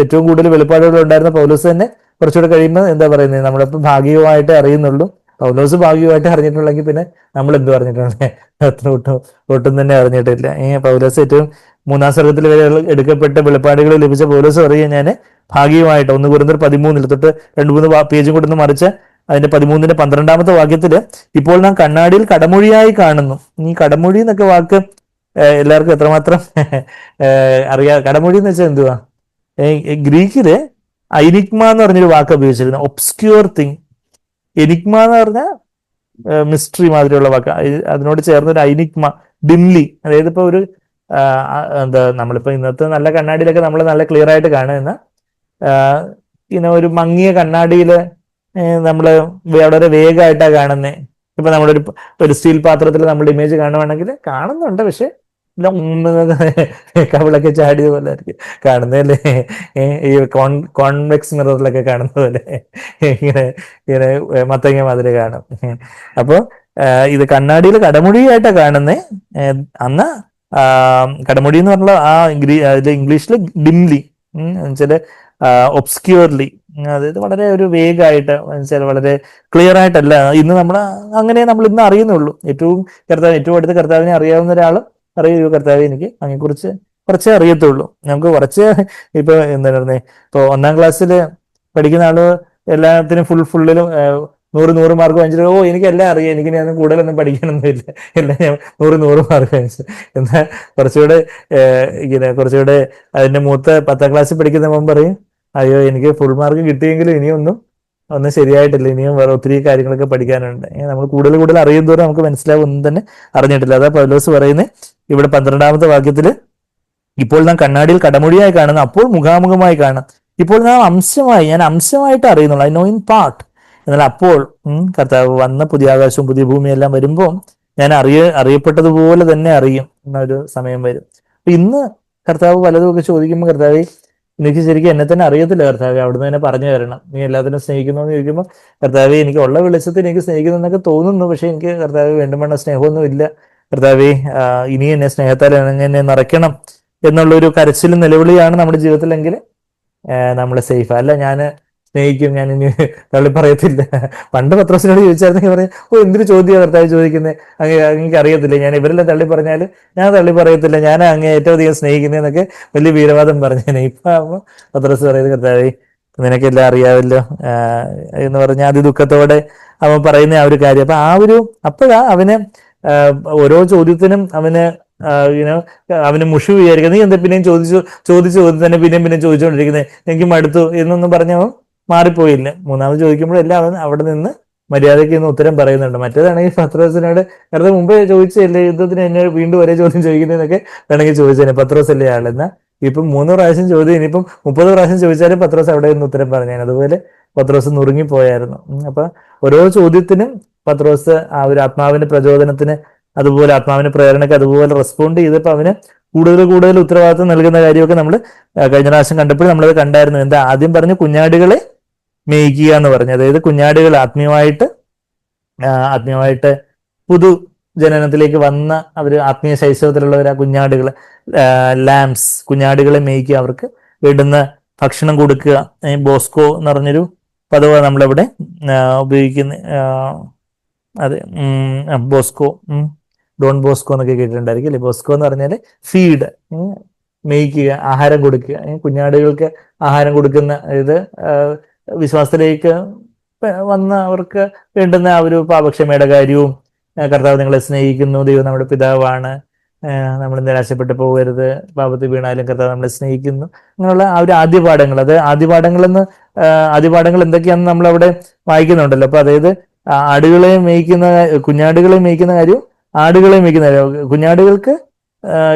ഏറ്റവും കൂടുതൽ വെളിപ്പാടുകൾ ഉണ്ടായിരുന്ന പൗലോസ് തന്നെ കുറച്ചുകൂടെ കഴിയുമ്പോൾ എന്താ പറയുന്നത്, നമ്മളിപ്പോൾ ഭാഗികമായിട്ടേ അറിയുന്നുള്ളൂ. പൗലോസ് ഭാഗികമായിട്ട് അറിഞ്ഞിട്ടുള്ളെങ്കിൽ പിന്നെ നമ്മൾ എന്ത് പറഞ്ഞിട്ടുണ്ട്, അത്ര ഒട്ടും തന്നെ അറിഞ്ഞിട്ടില്ല. പൗലോസ് ഏറ്റവും 3-ാം സർഗ്ഗത്തിൽ വരെ എടുക്കപ്പെട്ട വെളിപ്പാടുകൾ ലഭിച്ച പൗലോസ് പറയുക, ഞാൻ ഭാഗികമായിട്ട് 1 കൊരിന്ത്യർ 13 തൊട്ട് 2-3 പേജും കൂടെ ഒന്ന് മറിച്ച് അതിന്റെ 13-ന്റെ 12-ാമത്തെ വാക്യത്തില്, ഇപ്പോൾ നാം കണ്ണാടിയിൽ കടമൊഴിയായി കാണുന്നു. ഈ കടമൊഴി എന്നൊക്കെ വാക്ക് എല്ലാവർക്കും എത്രമാത്രം അറിയാം. കടമൊഴി എന്ന് വെച്ചാൽ എന്തുവാ? ഗ്രീക്കില് ഐനിഗ്മ എന്ന് പറഞ്ഞൊരു വാക്ക് ഉപയോഗിച്ചിരുന്നു, ഒബ്സ്ക്യൂർ തിങ്. എനിഗ്മ എന്ന് പറഞ്ഞാൽ മിസ്റ്ററി മാതിരിയുള്ള വാക്ക്, അതിനോട് ചേർന്നൊരു ഐനിഗ്മ, ഡിംലി. അതായത് ഇപ്പൊ ഒരു എന്താ, നമ്മളിപ്പോ ഇന്നത്തെ നല്ല കണ്ണാടിയിലൊക്കെ നമ്മൾ നല്ല ക്ലിയർ ആയിട്ട് കാണുന്ന ഇങ്ങനെ ഒരു മങ്ങിയ കണ്ണാടിയില് നമ്മള് വളരെ വേഗമായിട്ടാണ് കാണുന്നത്. ഇപ്പൊ ഒരു സ്റ്റീൽ പാത്രത്തിൽ നമ്മൾ ഇമേജ് കാണുവാണെങ്കിൽ കാണുന്നുണ്ട്, പക്ഷെ കവിളൊക്കെ ചാടിയ പോലെ ആയിരിക്കും കാണുന്നതല്ലേ. ഈ കോൺവെക്സ് മിററിലൊക്കെ കാണുന്ന പോലെ ഇങ്ങനെ മത്തങ്ങ മാതിരി കാണും. അപ്പൊ ഇത് കണ്ണാടിയിൽ കടമുടിയായിട്ടാ കാണുന്നേ. അന്ന് കടമുടി എന്ന് പറഞ്ഞ ഇംഗ്ലീഷിൽ ഡിംലി എന്നുവെച്ചാല് ഒബ്സ്ക്യൂർലി, അതായത് വളരെ ഒരു വേഗമായിട്ട്, വെച്ചാൽ വളരെ ക്ലിയർ ആയിട്ടല്ല. ഇന്ന് നമ്മൾ ഇന്ന് അറിയുന്നുള്ളൂ. ഏറ്റവും അടുത്ത് കർത്താവിനെ അറിയാവുന്ന ഒരാൾ അറിയൂ, കർത്താവ് എനിക്ക് അതിനെക്കുറിച്ച് കുറച്ചേ അറിയത്തുള്ളൂ. നമുക്ക് കുറച്ച് ഇപ്പൊ എന്താ പറയുന്നത്, ഇപ്പൊ 1-ാം ക്ലാസ്സിൽ പഠിക്കുന്ന ആള് എല്ലാത്തിനും ഫുള്ളിലും 100 മാർക്ക് വാങ്ങിച്ചിട്ട് എനിക്കെല്ലാം അറിയാം, എനിക്കിനി അതിന് കൂടുതലൊന്നും പഠിക്കാനൊന്നുമില്ല, എല്ലാം ഞാൻ 100 മാർക്ക് വാങ്ങിച്ചു. എന്നാൽ കുറച്ചുകൂടെ അതിന്റെ മൂത്ത 10-ാം ക്ലാസ്സിൽ പഠിക്കുന്ന മുമ്പ് പറയും, അയ്യോ എനിക്ക് ഫുൾ മാർക്ക് കിട്ടിയെങ്കിലും ഇനിയൊന്നും ശരിയായിട്ടില്ല, ഇനിയും വേറെ ഒത്തിരി കാര്യങ്ങളൊക്കെ പഠിക്കാനുണ്ട്. നമ്മൾ കൂടുതൽ അറിയും തോറും നമുക്ക് മനസ്സിലാവും ഒന്നും തന്നെ അറിഞ്ഞിട്ടില്ല. അതാ പൗലോസ് പറയുന്നത് ഇവിടെ 12-ാമത്തെ വാക്യത്തില്, ഇപ്പോൾ നാം കണ്ണാടിയിൽ കടമൊഴിയായി കാണുന്നു, അപ്പോൾ മുഖാമുഖമായി കാണും. ഇപ്പോൾ ഞാൻ അംശമായിട്ട് അറിയുന്നുള്ളൂ, ഐ നോ ഇൻ പാർട്ട്. എന്നാൽ അപ്പോൾ കർത്താവ് വന്ന പുതിയ ആകാശവും പുതിയ ഭൂമിയും എല്ലാം വരുമ്പോൾ ഞാൻ അറിയപ്പെട്ടതുപോലെ തന്നെ അറിയും എന്നൊരു സമയം വരും. അപ്പൊ ഇന്ന് കർത്താവ് പലതുമൊക്കെ ചോദിക്കുമ്പോൾ, കർത്താവ് എനിക്ക് ശരിക്കും എന്നെ തന്നെ അറിയത്തില്ല കർത്താവെ, അവിടുന്ന് തന്നെ പറഞ്ഞു തരണം, നീ എല്ലാത്തിനും സ്നേഹിക്കുന്നു എന്ന് ചോദിക്കുമ്പോൾ, കർത്താവെ എനിക്ക് ഉള്ള വെളിച്ചത്തിൽ എനിക്ക് സ്നേഹിക്കുന്നു എന്നൊക്കെ തോന്നുന്നു, പക്ഷെ എനിക്ക് കർത്താവ് വേണ്ടുമെന്ന സ്നേഹമൊന്നും ഇല്ല. കർത്താവെ ഇനി എന്നെ സ്നേഹത്താൽ എന്നെ നിറയ്ക്കണം എന്നുള്ളൊരു കരച്ചിലും നിലവിളിയാണ് നമ്മുടെ ജീവിതത്തിലെങ്കിൽ നമ്മൾ സേഫ് അല്ല. ഞാൻ സ്നേഹിക്കും, ഞാൻ ഇനി തള്ളി പറയത്തില്ല. പണ്ട് പത്രോസിനോട് ചോദിച്ചായിരുന്നെങ്കിൽ പറയാം, ഓ എന്തൊരു ചോദ്യമാണ് കർത്താവ് ചോദിക്കുന്നത്, അങ്ങേക്ക് അറിയത്തില്ല, ഞാൻ ഇവരെല്ലാം തള്ളി പറഞ്ഞാൽ ഞാൻ തള്ളി പറയത്തില്ല, ഞാൻ അങ്ങേ ഏറ്റവും അധികം സ്നേഹിക്കുന്നതെന്നൊക്കെ വലിയ വീരവാദം പറഞ്ഞേനെ. ഇപ്പൊ ആകുമ്പോൾ പത്രോസ് പറയുന്നത്, കർത്താവേ നിനക്കെല്ലാം അറിയാമല്ലോ എന്ന് പറഞ്ഞ അതിദുഃഖത്തോടെ അവൻ പറയുന്ന ആ ഒരു കാര്യം. അപ്പോഴാ അവന് ഓരോ ചോദ്യത്തിനും ഇങ്ങനെ അവന് മുഷു വിചാരിക്കുക, നീ എന്താ പിന്നെയും ചോദിച്ചു തന്നെ പിന്നെയും ചോദിച്ചുകൊണ്ടിരിക്കുന്നത്, എനിക്ക് മടുത്തു എന്നൊന്നും പറഞ്ഞവൻ മാറിപ്പോയില്ല. മൂന്നാമത് ചോദിക്കുമ്പോഴെല്ലാം അവൻ അവിടെ നിന്ന് മര്യാദയ്ക്ക് ഇന്ന് ഉത്തരം പറയുന്നുണ്ട്. മറ്റേതാണെങ്കിൽ പത്രോസിനോട് വെറുതെ മുമ്പേ ചോദിച്ചല്ലേ, യുദ്ധത്തിന് എന്നെ വീണ്ടും ഒരേ ചോദ്യം ചോദിക്കുന്നതെന്നൊക്കെ വേണമെങ്കിൽ ചോദിച്ചേനെ, പത്രോസ് അല്ലേ ആളെന്നാ. ഇപ്പം 3 പ്രാവശ്യം ചോദ്യം, ഇനിയിപ്പം 30 പ്രാവശ്യം ചോദിച്ചാലും പത്രോസ് അവിടെ നിന്ന് ഉത്തരം പറഞ്ഞാൽ. അതുപോലെ പത്രോസ് നുറുങ്ങിപ്പോയായിരുന്നു. അപ്പൊ ഓരോ ചോദ്യത്തിനും പത്രോസ് ആ ഒരു ആത്മാവിന്റെ പ്രചോദനത്തിന്, അതുപോലെ ആത്മാവിന്റെ പ്രേരണയ്ക്ക് അതുപോലെ റെസ്പോണ്ട് ചെയ്തപ്പോൾ അവന് കൂടുതൽ ഉത്തരവാദിത്വം നൽകുന്ന കാര്യമൊക്കെ നമ്മൾ കഴിഞ്ഞ പ്രാവശ്യം കണ്ടപ്പോൾ നമ്മളത് കണ്ടായിരുന്നു. എന്താ ആദ്യം പറഞ്ഞു, കുഞ്ഞാടുകളെ മേയ്ക്കുക എന്ന് പറഞ്ഞു. അതായത് കുഞ്ഞാടുകൾ ആത്മീയമായിട്ട് പുതു ജനനത്തിലേക്ക് വന്ന അവര് ആത്മീയ ശൈശവത്തിലുള്ളവർ, ആ കുഞ്ഞാടുകൾ, ലാംസ്, കുഞ്ഞാടുകളെ മേയ്ക്കുക, അവർക്ക് വേണ്ടുന്ന ഭക്ഷണം കൊടുക്കുക. ബോസ്കോ എന്ന് പറഞ്ഞൊരു പദമാണ് നമ്മളിവിടെ ഉപയോഗിക്കുന്ന. അതെ, ബോസ്കോ, ഡോൺ ബോസ്കോ എന്നൊക്കെ കേട്ടിട്ടുണ്ടായിരിക്കും അല്ലെ. ബോസ്കോ എന്ന് പറഞ്ഞാൽ ഫീഡ്, മേയ്ക്കുക, ആഹാരം കൊടുക്കുക, കുഞ്ഞാടുകൾക്ക് ആഹാരം കൊടുക്കുന്ന, അതായത് വിശ്വാസത്തിലേക്ക് വന്ന അവർക്ക് വേണ്ടുന്ന ആ ഒരു പാപക്ഷമയുടെ കാര്യവും, കർത്താവ് നിങ്ങളെ സ്നേഹിക്കുന്നു, ദൈവം നമ്മുടെ പിതാവാണ്, നമ്മൾ നിരാശപ്പെട്ടു പോകരുത്, പാപത്തിൽ വീണാലും കർത്താവ് നമ്മളെ സ്നേഹിക്കുന്നു, അങ്ങനെയുള്ള ആ ഒരു ആദ്യപാഠങ്ങൾ. അത് ആദ്യപാഠങ്ങൾ എന്തൊക്കെയാണെന്ന് നമ്മൾ അവിടെ വായിക്കുന്നുണ്ടല്ലോ. അപ്പൊ അതായത് കുഞ്ഞാടുകളെ മേയ്ക്കുന്ന കാര്യവും ആടുകളെ മേയ്ക്കുന്ന കാര്യം. കുഞ്ഞാടുകൾക്ക്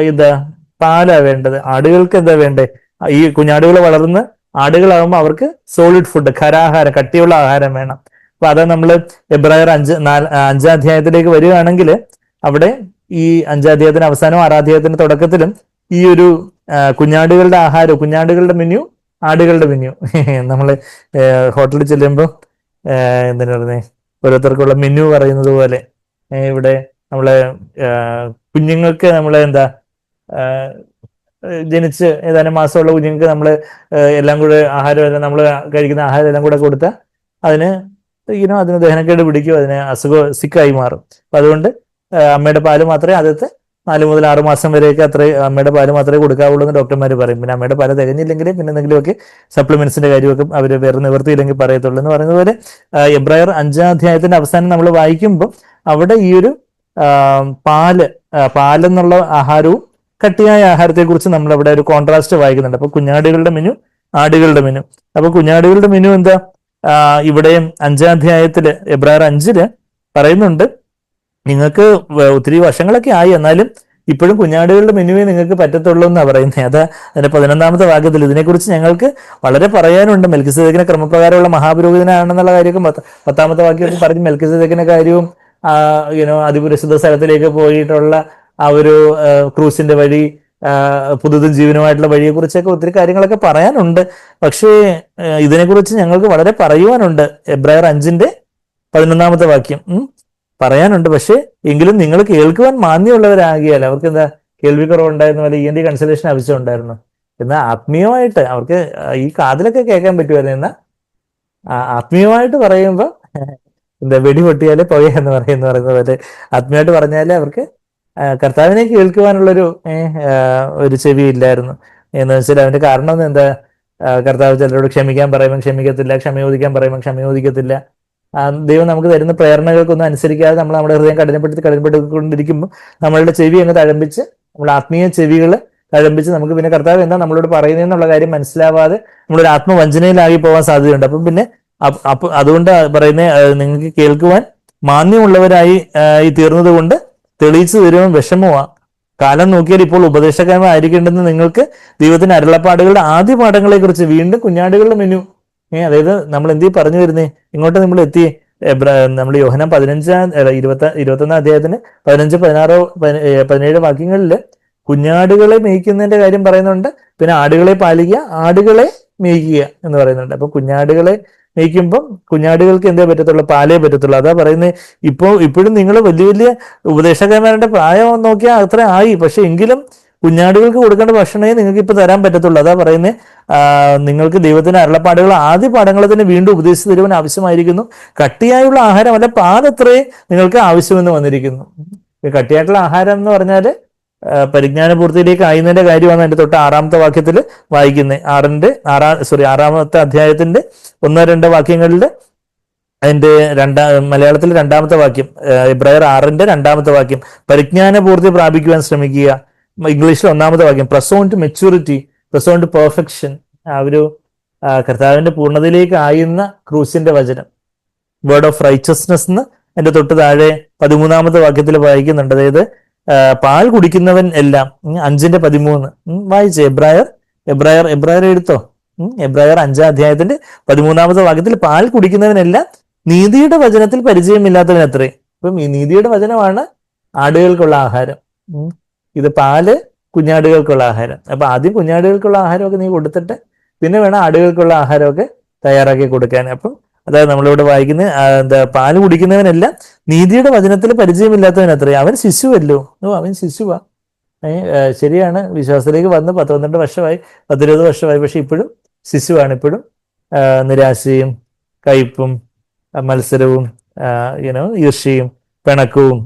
പാലാ വേണ്ടത്, ആടുകൾക്ക് എന്താ വേണ്ടേ? ഈ കുഞ്ഞാടുകൾ വളർന്ന് ആടുകളാകുമ്പോൾ അവർക്ക് സോളിഡ് ഫുഡ്, ഖരാഹാരം, കട്ടിയുള്ള ആഹാരം വേണം. അപ്പൊ അത് നമ്മൾ എബ്രായർ 5 അധ്യായത്തിലേക്ക് വരികയാണെങ്കിൽ അവിടെ ഈ 5 അധ്യായത്തിന് അവസാനം 6 അധ്യായത്തിന്റെ തുടക്കത്തിലും ഈ ഒരു കുഞ്ഞാടുകളുടെ ആഹാരം, കുഞ്ഞാടുകളുടെ മെനു, ആടുകളുടെ മെനു നമ്മള് ഹോട്ടലിൽ ചെല്ലുമ്പോൾ എന്തിനാ പറയുന്നത്, ഓരോരുത്തർക്കുള്ള മെനു പറയുന്നത് പോലെ ഇവിടെ നമ്മളെ കുഞ്ഞുങ്ങൾക്ക് ജനിച്ച് ഏതാനും മാസമുള്ള കുഞ്ഞുങ്ങൾക്ക് എല്ലാം കൂടെ ആഹാരം, നമ്മൾ കഴിക്കുന്ന ആഹാരം എല്ലാം കൂടെ കൊടുത്താൽ അതിന് ദഹനക്കേട് പിടിക്കും, അതിന് സിക്കായി മാറും. അപ്പൊ അതുകൊണ്ട് അമ്മയുടെ പാല് മാത്രമേ ആദ്യത്തെ 4 മുതൽ 6 മാസം വരെയൊക്കെ അമ്മയുടെ പാല് മാത്രമേ കൊടുക്കാവുള്ളൂ എന്ന് ഡോക്ടർമാർ പറയും. പിന്നെ അമ്മയുടെ പാല് തികഞ്ഞില്ലെങ്കിൽ പിന്നെ എന്തെങ്കിലുമൊക്കെ സപ്ലിമെന്റ്സിന്റെ കാര്യമൊക്കെ അവർ വേറെ നിവർത്തിയില്ലെങ്കിൽ പറയത്തുള്ളൂ എന്ന് പറയുന്നത് പോലെ എബ്രായർ 5 അധ്യായത്തിന്റെ അവസാനം നമ്മൾ വായിക്കുമ്പോൾ അവിടെ ഈ ഒരു പാലെന്നുള്ള ആഹാരവും കട്ടിയായ ആഹാരത്തെക്കുറിച്ച് നമ്മൾ അവിടെ ഒരു കോൺട്രാസ്റ്റ് വായിക്കുന്നുണ്ട്. അപ്പൊ കുഞ്ഞാടുകളുടെ മെനു, ആടുകളുടെ മെനു. അപ്പൊ കുഞ്ഞാടുകളുടെ മെനു എന്താ? ഇവിടെ 5 അധ്യായത്തില് എബ്രായർ 5 പറയുന്നുണ്ട്, നിങ്ങൾക്ക് ഒത്തിരി വർഷങ്ങളൊക്കെ ആയി, എന്നാലും ഇപ്പോഴും കുഞ്ഞാടുകളുടെ മെനുവേ നിങ്ങൾക്ക് പറ്റത്തുള്ളൂ എന്നാണ് പറയുന്നത്. അതിന്റെ 11ാമത്തെ വാക്യത്തിൽ ഇതിനെക്കുറിച്ച് ഞങ്ങൾക്ക് വളരെ പറയാനുണ്ട്. മെൽക്കിസേദെക്കിനെ ക്രമപ്രകാരമുള്ള മഹാപുരോഹിതനാണെന്നുള്ള കാര്യമൊക്കെ 10ാമത്തെ വാക്യത്തിൽ പറഞ്ഞ് മെൽക്കിസേദെക്കിന്റെ കാര്യവും അതിപരിശുദ്ധ സ്ഥലത്തിലേക്ക് പോയിട്ടുള്ള ആ ഒരു ക്രൂസിന്റെ വഴി, പുതുതും ജീവനുമായിട്ടുള്ള വഴിയെ കുറിച്ചൊക്കെ ഒത്തിരി കാര്യങ്ങളൊക്കെ പറയാനുണ്ട്. പക്ഷേ ഇതിനെക്കുറിച്ച് ഞങ്ങൾക്ക് വളരെ പറയുവാനുണ്ട്. എബ്രായർ 5 11ാമത്തെ വാക്യം പറയാനുണ്ട്. പക്ഷെ എങ്കിലും നിങ്ങൾ കേൾക്കുവാൻ മാന്യമുള്ളവരാകിയാൽ, അവർക്ക് എന്താ കേൾവി കുറവുണ്ടായിരുന്ന പോലെ ENT കൺസൾട്ടേഷൻ ആവശ്യമുണ്ടായിരുന്നു. എന്നാൽ ആത്മീയമായിട്ട് അവർക്ക് ഈ കാതിലൊക്കെ കേൾക്കാൻ പറ്റുമായിരുന്നു. എന്നാൽ ആത്മീയമായിട്ട് പറയുമ്പോൾ എന്താ വെടി പൊട്ടിയാലേ പുക എന്ന് പറയുന്നത് പോലെ ആത്മീയമായിട്ട് പറഞ്ഞാലേ അവർക്ക് കർത്താവിനെ കേൾക്കുവാനുള്ളൊരു ചെവി ഇല്ലായിരുന്നു. എന്ന് വെച്ചാൽ അതിന്റെ കാരണം എന്താ? കർത്താവ് ചിലരോട് ക്ഷമിക്കാൻ പറയുമ്പോൾ ക്ഷമിക്കത്തില്ല, ക്ഷമയോദിക്കാൻ പറയുമ്പോൾ ക്ഷമയോദിക്കത്തില്ല. ദൈവം നമുക്ക് തരുന്ന പ്രേരണകൾക്കൊന്നും അനുസരിക്കാതെ നമ്മൾ നമ്മുടെ ഹൃദയം കഠിനപ്പെട്ടുകൊണ്ടിരിക്കുമ്പോൾ നമ്മളുടെ ചെവി അങ്ങ് തഴമ്പിച്ച്, നമ്മുടെ ആത്മീയ ചെവികൾ തഴമ്പിച്ച് നമുക്ക് പിന്നെ കർത്താവ് എന്താ നമ്മളോട് പറയുന്നതെന്നുള്ള കാര്യം മനസ്സിലാവാതെ നമ്മളൊരു ആത്മവഞ്ചനയിലാകി പോകാൻ സാധ്യതയുണ്ട്. അപ്പം പിന്നെ അതുകൊണ്ട് പറയുന്നത്, നിങ്ങൾക്ക് കേൾക്കുവാൻ മാന്യമുള്ളവരായി തീർന്നത് കൊണ്ട് തെളിയിച്ചു തരുവാൻ വിഷമമാണ്. കാലം നോക്കിയാൽ ഇപ്പോൾ ഉപദേശകരമായിരിക്കേണ്ടെന്ന് നിങ്ങൾക്ക് ദൈവത്തിന്റെ അരുളപ്പാടുകളുടെ ആദ്യ പാഠങ്ങളെ കുറിച്ച് വീണ്ടും കുഞ്ഞാടുകളുടെ മെനു. അതായത് നമ്മൾ എന്ത് പറഞ്ഞു വരുന്നേ, ഇങ്ങോട്ട് നമ്മൾ എത്തി. നമ്മൾ യോഹന്നാൻ 21 അധ്യായത്തിന് 15, 16, 17 വാക്യങ്ങളിൽ കുഞ്ഞാടുകളെ മേയ്ക്കുന്നതിന്റെ കാര്യം പറയുന്നുണ്ട്. പിന്നെ ആടുകളെ പാലിക്കുക, ആടുകളെ മേയ്ക്കുക എന്ന് പറയുന്നുണ്ട്. അപ്പൊ കുഞ്ഞാടുകളെ മേയ്ക്കുമ്പം കുഞ്ഞാടുകൾക്ക് എന്തേ പറ്റത്തുള്ളൂ? പാലേ പറ്റത്തുള്ളൂ. അതാ പറയുന്നത്. ഇപ്പോഴും നിങ്ങൾ വലിയ വലിയ ഉപദേശകന്മാരുടെ പ്രായം നോക്കിയാൽ അത്ര ആയി, പക്ഷെ എങ്കിലും കുഞ്ഞാടുകൾക്ക് കൊടുക്കേണ്ട ഭക്ഷണമേ നിങ്ങൾക്ക് ഇപ്പൊ തരാൻ പറ്റത്തുള്ളൂ. അതാ പറയുന്നത്, നിങ്ങൾക്ക് ദൈവത്തിന്റെ അരുളപ്പാടുകൾ ആദ്യ പാഠങ്ങളെ തന്നെ വീണ്ടും ഉപദേശിച്ചു തരുവാൻ ആവശ്യമായിരിക്കുന്നു. കട്ടിയായുള്ള ആഹാരമല്ല, പാലത്രേ നിങ്ങൾക്ക് ആവശ്യമെന്ന് വന്നിരിക്കുന്നു. കട്ടിയായിട്ടുള്ള ആഹാരം എന്ന് പറഞ്ഞാൽ പരിജ്ഞാന പൂർത്തിയിലേക്ക് ആയുന്നതിന്റെ കാര്യമാണ് അതിന്റെ തൊട്ട് 6-ാമത്തെ വാക്യത്തിൽ വായിക്കുന്നത്. ആറാമത്തെ അധ്യായത്തിന്റെ 1-2 വാക്യങ്ങളിൽ അതിന്റെ മലയാളത്തിൽ 2-ാമത്തെ വാക്യം, എബ്രായർ 6-ന്റെ 2-ാമത്തെ വാക്യം, പരിജ്ഞാന പൂർത്തി പ്രാപിക്കുവാൻ ശ്രമിക്കുക. ഇംഗ്ലീഷിൽ 1-ാമത്തെ വാക്യം, പ്രസോൺ ടു മെച്യൂരിറ്റി, പ്രസോൺ ടു പെർഫെക്ഷൻ. ആ ഒരു കർത്താവിന്റെ പൂർണ്ണതയിലേക്ക് ആയുന്ന ക്രൂസിന്റെ വചനം, വേർഡ് ഓഫ് റൈച്ചസ്നെസ് എന്ന് എന്റെ തൊട്ട് താഴെ 13-ാമത്തെ വാക്യത്തിൽ വായിക്കുന്നുണ്ട്. അതായത് പാൽ കുടിക്കുന്നവൻ എല്ലാം, 5:13 വായിച്ചേ. എബ്രായർ എടുത്തോ. എബ്രായർ 5-ാം അധ്യായത്തിന്റെ 13-ാമത്തെ വാക്യത്തിൽ പാൽ കുടിക്കുന്നവനെല്ലാം നീതിയുടെ വചനത്തിൽ പരിചയമില്ലാത്തവനത്രേ. ഇപ്പം ഈ നീതിയുടെ വചനമാണ് ആടുകൾക്കുള്ള ആഹാരം. ഇത് പാല് കുഞ്ഞാടുകൾക്കുള്ള ആഹാരം. അപ്പൊ ആദ്യം കുഞ്ഞാടുകൾക്കുള്ള ആഹാരമൊക്കെ നീ കൊടുത്തിട്ട് പിന്നെ വേണം ആടുകൾക്കുള്ള ആഹാരമൊക്കെ തയ്യാറാക്കി കൊടുക്കാൻ. അപ്പം അതായത് നമ്മളിവിടെ വായിക്കുന്ന പാല് കുടിക്കുന്നവനെല്ലാം നീതിയുടെ വചനത്തിൽ പരിചയമില്ലാത്തവനത്രേ. അവൻ ശിശുവല്ലോ. അവൻ ശിശുവാ. ശരിയാണ്, വിശ്വാസത്തിലേക്ക് വന്ന് 10-12 വർഷമായി, 10-20 വർഷമായി, പക്ഷെ ഇപ്പോഴും ശിശുവാണ്. ഇപ്പോഴും നിരാശയും കയ്പും മത്സരവും ഈർഷ്യയും പിണക്കവും.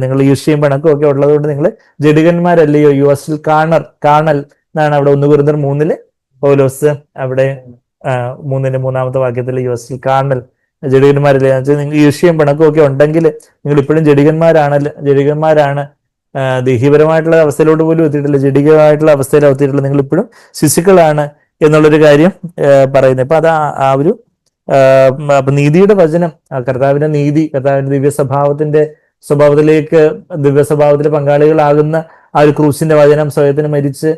നിങ്ങൾ ഈർഷ്യയും പിണക്കവും ഒക്കെ ഉള്ളതുകൊണ്ട് നിങ്ങൾ ജഡികന്മാരല്ലയോ, യു ആർ സ്റ്റിൽ കാണൽ എന്നാണ് അവിടെ 1 കൊരിന്ത്യർ 3 പൗലോസ് അവിടെ 3-ാമത്തെ വാക്യത്തിൽ യു ആർ സ്റ്റിൽ കാണൽ, ജഡികന്മാരല്ലേ. നിങ്ങൾ ഈർഷ്യയും പിണക്കവും ഒക്കെ ഉണ്ടെങ്കിൽ നിങ്ങൾ ഇപ്പോഴും ജഡികന്മാരാണ്. ദേഹീപരമായിട്ടുള്ള അവസ്ഥയിലോട്ട് പോലും എത്തിയിട്ടില്ല, ജഡികമായിട്ടുള്ള അവസ്ഥയിൽ എത്തിയിട്ടില്ല. നിങ്ങൾ ഇപ്പോഴും ശിശുക്കളാണ് എന്നുള്ളൊരു കാര്യം പറയുന്നത്. അപ്പൊ അത് ആ ഒരു അപ്പൊ നീതിയുടെ വചനം, കർത്താവിന്റെ നീതി, കർത്താവിന്റെ ദിവ്യസ്വഭാവത്തിലെ പങ്കാളികളാകുന്ന ആ ഒരു ക്രൂസിന്റെ വചനം, സ്വയത്തിന് മരിച്ച്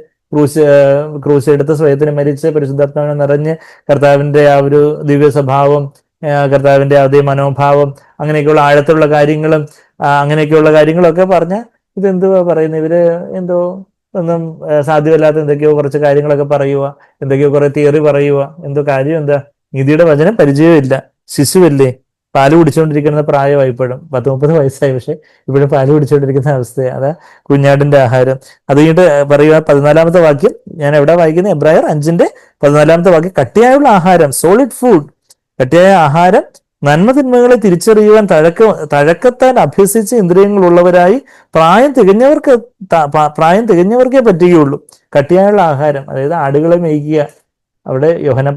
ക്രൂസ് എടുത്ത് സ്വയത്തിന് മരിച്ച് പരിശുദ്ധാത്മാവിനെ നിറഞ്ഞ് കർത്താവിന്റെ ആ ഒരു ദിവ്യ സ്വഭാവം, കർത്താവിന്റെ അതേ മനോഭാവം, അങ്ങനെയൊക്കെയുള്ള ആഴത്തിലുള്ള കാര്യങ്ങളും അങ്ങനെയൊക്കെയുള്ള കാര്യങ്ങളൊക്കെ പറഞ്ഞ ഇതെന്തുവാ പറയുന്നത്, ഇവര് എന്തോ ഒന്നും സാധ്യമല്ലാത്ത എന്തൊക്കെയോ കുറച്ച് കാര്യങ്ങളൊക്കെ പറയുക, എന്തൊക്കെയോ കുറെ തിയറി പറയുക, എന്തോ കാര്യം എന്താ? നീതിയുടെ വചനം പരിചയമില്ല, ശിശുവല്ലേ, പാല് കുടിച്ചുകൊണ്ടിരിക്കുന്ന പ്രായമായി, ഇപ്പോഴും 10-30 വയസ്സായി, പക്ഷെ ഇപ്പോഴും പാല് കുടിച്ചുകൊണ്ടിരിക്കുന്ന അവസ്ഥയാണ്. അതാ കുഞ്ഞാടിന്റെ ആഹാരം. അത് കഴിഞ്ഞിട്ട് പറയുക 14-ാമത്തെ വാക്യം, ഞാൻ എവിടെ വായിക്കുന്നത്? എബ്രായർ 5-ന്റെ 14-ാമത്തെ വാക്യം, കട്ടിയായുള്ള ആഹാരം, സോളിഡ് ഫുഡ്, കട്ടിയായ ആഹാരം, നന്മതിന്മകളെ തിരിച്ചറിയുവാൻ തഴക്കത്താൻ അഭ്യസിച്ച ഇന്ദ്രിയങ്ങളുള്ളവരായി പ്രായം തികഞ്ഞവർക്കേ പറ്റുകയുള്ളൂ. കട്ടിയായുള്ള ആഹാരം, അതായത് ആടുകളെ മേയ്ക്കുക. അവിടെ യോഹന്നാൻ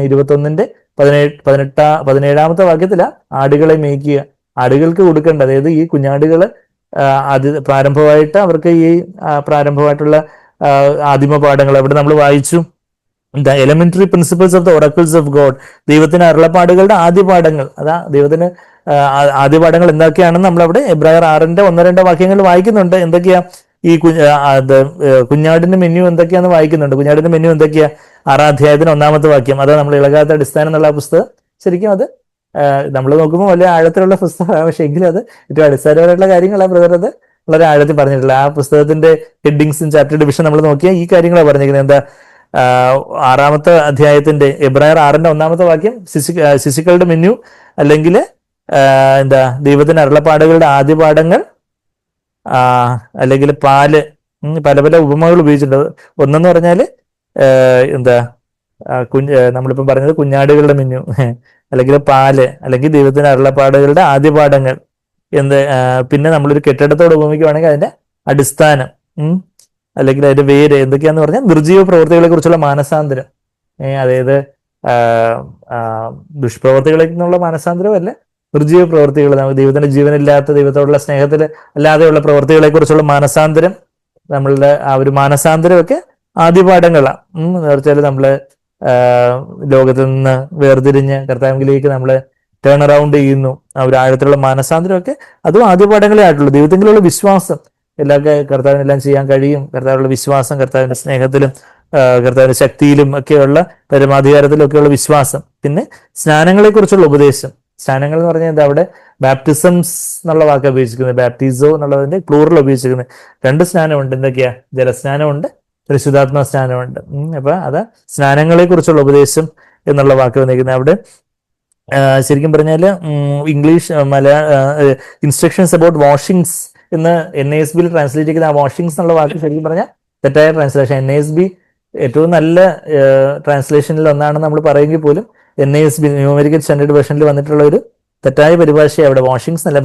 21-ന്റെ 17-ാമത്തെ വാക്യത്തില ആടുകളെ മേയ്ക്കുക, ആടുകൾക്ക് കൊടുക്കേണ്ട, അതായത് ഈ കുഞ്ഞാടുകള് പ്രാരംഭമായിട്ട് അവർക്ക് ഈ പ്രാരംഭമായിട്ടുള്ള ആദിമ പാഠങ്ങൾ അവിടെ നമ്മൾ വായിച്ചു. The elementary principles of the oracles of God, ദൈവത്തിന് അരുളപ്പാടുകളുടെ ആദ്യ പാഠങ്ങൾ. അതാ ദൈവത്തിന് ആദ്യ പാഠങ്ങൾ എന്തൊക്കെയാണെന്ന് നമ്മളവിടെ എബ്രായർ 6-ന്റെ 1-2 വാക്യങ്ങൾ വായിക്കുന്നുണ്ട്. എന്തൊക്കെയാ ഈ കുഞ്ഞാടിന്റെ മെനു എന്തൊക്കെയാന്ന് വായിക്കുന്നുണ്ട്. കുഞ്ഞാടിന്റെ മെനു എന്തൊക്കെയാ? 6-ാം അധ്യായത്തിന് 1-ാമത്തെ വാക്യം. അതാ നമ്മൾ ഇളകാത്ത അടിസ്ഥാനം എന്നുള്ള പുസ്തകം. ശരിക്കും അത് നമ്മൾ നോക്കുമ്പോൾ വലിയ ആഴത്തിലുള്ള പുസ്തകമാണ്, പക്ഷെ എങ്കിലും അത് ഏറ്റവും അടിസ്ഥാനപരമായിട്ടുള്ള കാര്യങ്ങളാണ് ബ്രദർ അത് വളരെ ആഴത്തിൽ പറഞ്ഞിട്ടുള്ളത്. ആ പുസ്തകത്തിന്റെ ഹെഡിങ്സും ചാപ്റ്റർ ഡിവിഷൻ നമ്മൾ നോക്കിയാൽ ഈ കാര്യങ്ങളാണ് പറഞ്ഞിരിക്കുന്നത്. എന്താ? 6-ാമത്തെ അധ്യായത്തിന്റെ എബ്രായർ 6-ന്റെ 1-ാമത്തെ വാക്യം ശിശുക്കളുടെ മെനു, അല്ലെങ്കിൽ ദൈവത്തിന്റെ അരുളപ്പാടുകളുടെ ആദ്യ പാഠങ്ങൾ, അല്ലെങ്കിൽ പാല്. പല പല ഉപമകൾ ഉപയോഗിച്ചിട്ടുണ്ട്. ഒന്നെന്ന് പറഞ്ഞാല് നമ്മളിപ്പം പറഞ്ഞത് കുഞ്ഞാടുകളുടെ മെനു, അല്ലെങ്കിൽ പാല്, അല്ലെങ്കിൽ ദൈവത്തിന്റെ അരുളപ്പാടുകളുടെ ആദ്യ പാഠങ്ങൾ. പിന്നെ നമ്മളൊരു കെട്ടിടത്തോട് ഉപമിക്കുകയാണെങ്കിൽ അതിന്റെ അടിസ്ഥാനം, അല്ലെങ്കിൽ അതിന്റെ വേര് എന്തൊക്കെയാന്ന് പറഞ്ഞാൽ നിർജീവ പ്രവൃത്തികളെ കുറിച്ചുള്ള മാനസാന്തരം. അതായത് ദുഷ്പ്രവൃത്തികളിൽ നിന്നുള്ള മാനസാന്തരമല്ല, നിർജീവ പ്രവൃത്തികൾ, ദൈവത്തിന്റെ ജീവനില്ലാത്ത, ദൈവത്തോടുള്ള സ്നേഹത്തിൽ അല്ലാതെയുള്ള പ്രവൃത്തികളെ കുറിച്ചുള്ള മാനസാന്തരം. നമ്മളുടെ ആ ഒരു മാനസാന്തരമൊക്കെ ആദ്യ പാഠങ്ങളാണ്. എന്ന് വെച്ചാൽ നമ്മള് ലോകത്തിൽ നിന്ന് വേർതിരിഞ്ഞ് കർത്താവിലേക്ക് നമ്മള് ടേൺ അറൗണ്ട് ചെയ്യുന്നു. ആ ഒരു ആഴത്തിലുള്ള മാനസാന്തരമൊക്കെ അതും ആദ്യ പാഠങ്ങളേ ആയിട്ടുള്ളൂ. ദൈവത്തിലുള്ള വിശ്വാസം, കർത്താവിനെല്ലാം ചെയ്യാൻ കഴിയും, കർത്താവിനുള്ള വിശ്വാസം, കർത്താവിന്റെ സ്നേഹത്തിലും കർത്താവിന്റെ ശക്തിയിലും ഒക്കെയുള്ള പരമാധികാരത്തിലും ഒക്കെയുള്ള വിശ്വാസം. പിന്നെ സ്നാനങ്ങളെ കുറിച്ചുള്ള ഉപദേശം. സ്നാനങ്ങൾ എന്ന് പറഞ്ഞാൽ എന്താ? അവിടെ ബാപ്റ്റിസംസ് എന്നുള്ള വാക്ക് ഉപയോഗിച്ചിരിക്കുന്നത്, ബാപ്റ്റിസോ എന്നുള്ളതിന്റെ പ്ലൂറൽ ഉപയോഗിച്ചിരിക്കുന്നത്. 2 സ്നാനമുണ്ട്. എന്തൊക്കെയാ? ജലസ്നാനമുണ്ട്, പരിശുദ്ധാത്മാ സ്നാനമുണ്ട്. അപ്പൊ അത് സ്നാനങ്ങളെ കുറിച്ചുള്ള ഉപദേശം എന്നുള്ള വാക്ക് വന്നിരിക്കുന്നത്. അവിടെ ശരിക്കും പറഞ്ഞാല് ഇംഗ്ലീഷ് ഇൻസ്ട്രക്ഷൻസ് അബൌട്ട് വാഷിങ്സ് എന്ന് NASB ട്രാൻസ്ലേറ്റ് ചെയ്യുന്ന ആ വാഷിങ്സ് എന്നുള്ള വാക്ക് ശരിക്കും പറഞ്ഞാൽ തെറ്റായ ട്രാൻസ്ലേഷൻ. NASB ഏറ്റവും നല്ല ട്രാൻസ്ലേഷനിൽ ഒന്നാണെന്ന് നമ്മൾ പറയുമെങ്കിൽ പോലും NASB ന്യൂ അമേരിക്കൻ സ്റ്റാൻഡേർഡ് വേർഷനിൽ വന്നിട്ടുള്ള ഒരു തെറ്റായ പരിഭാഷ അവിടെ വാഷിങ്സ് അല്ല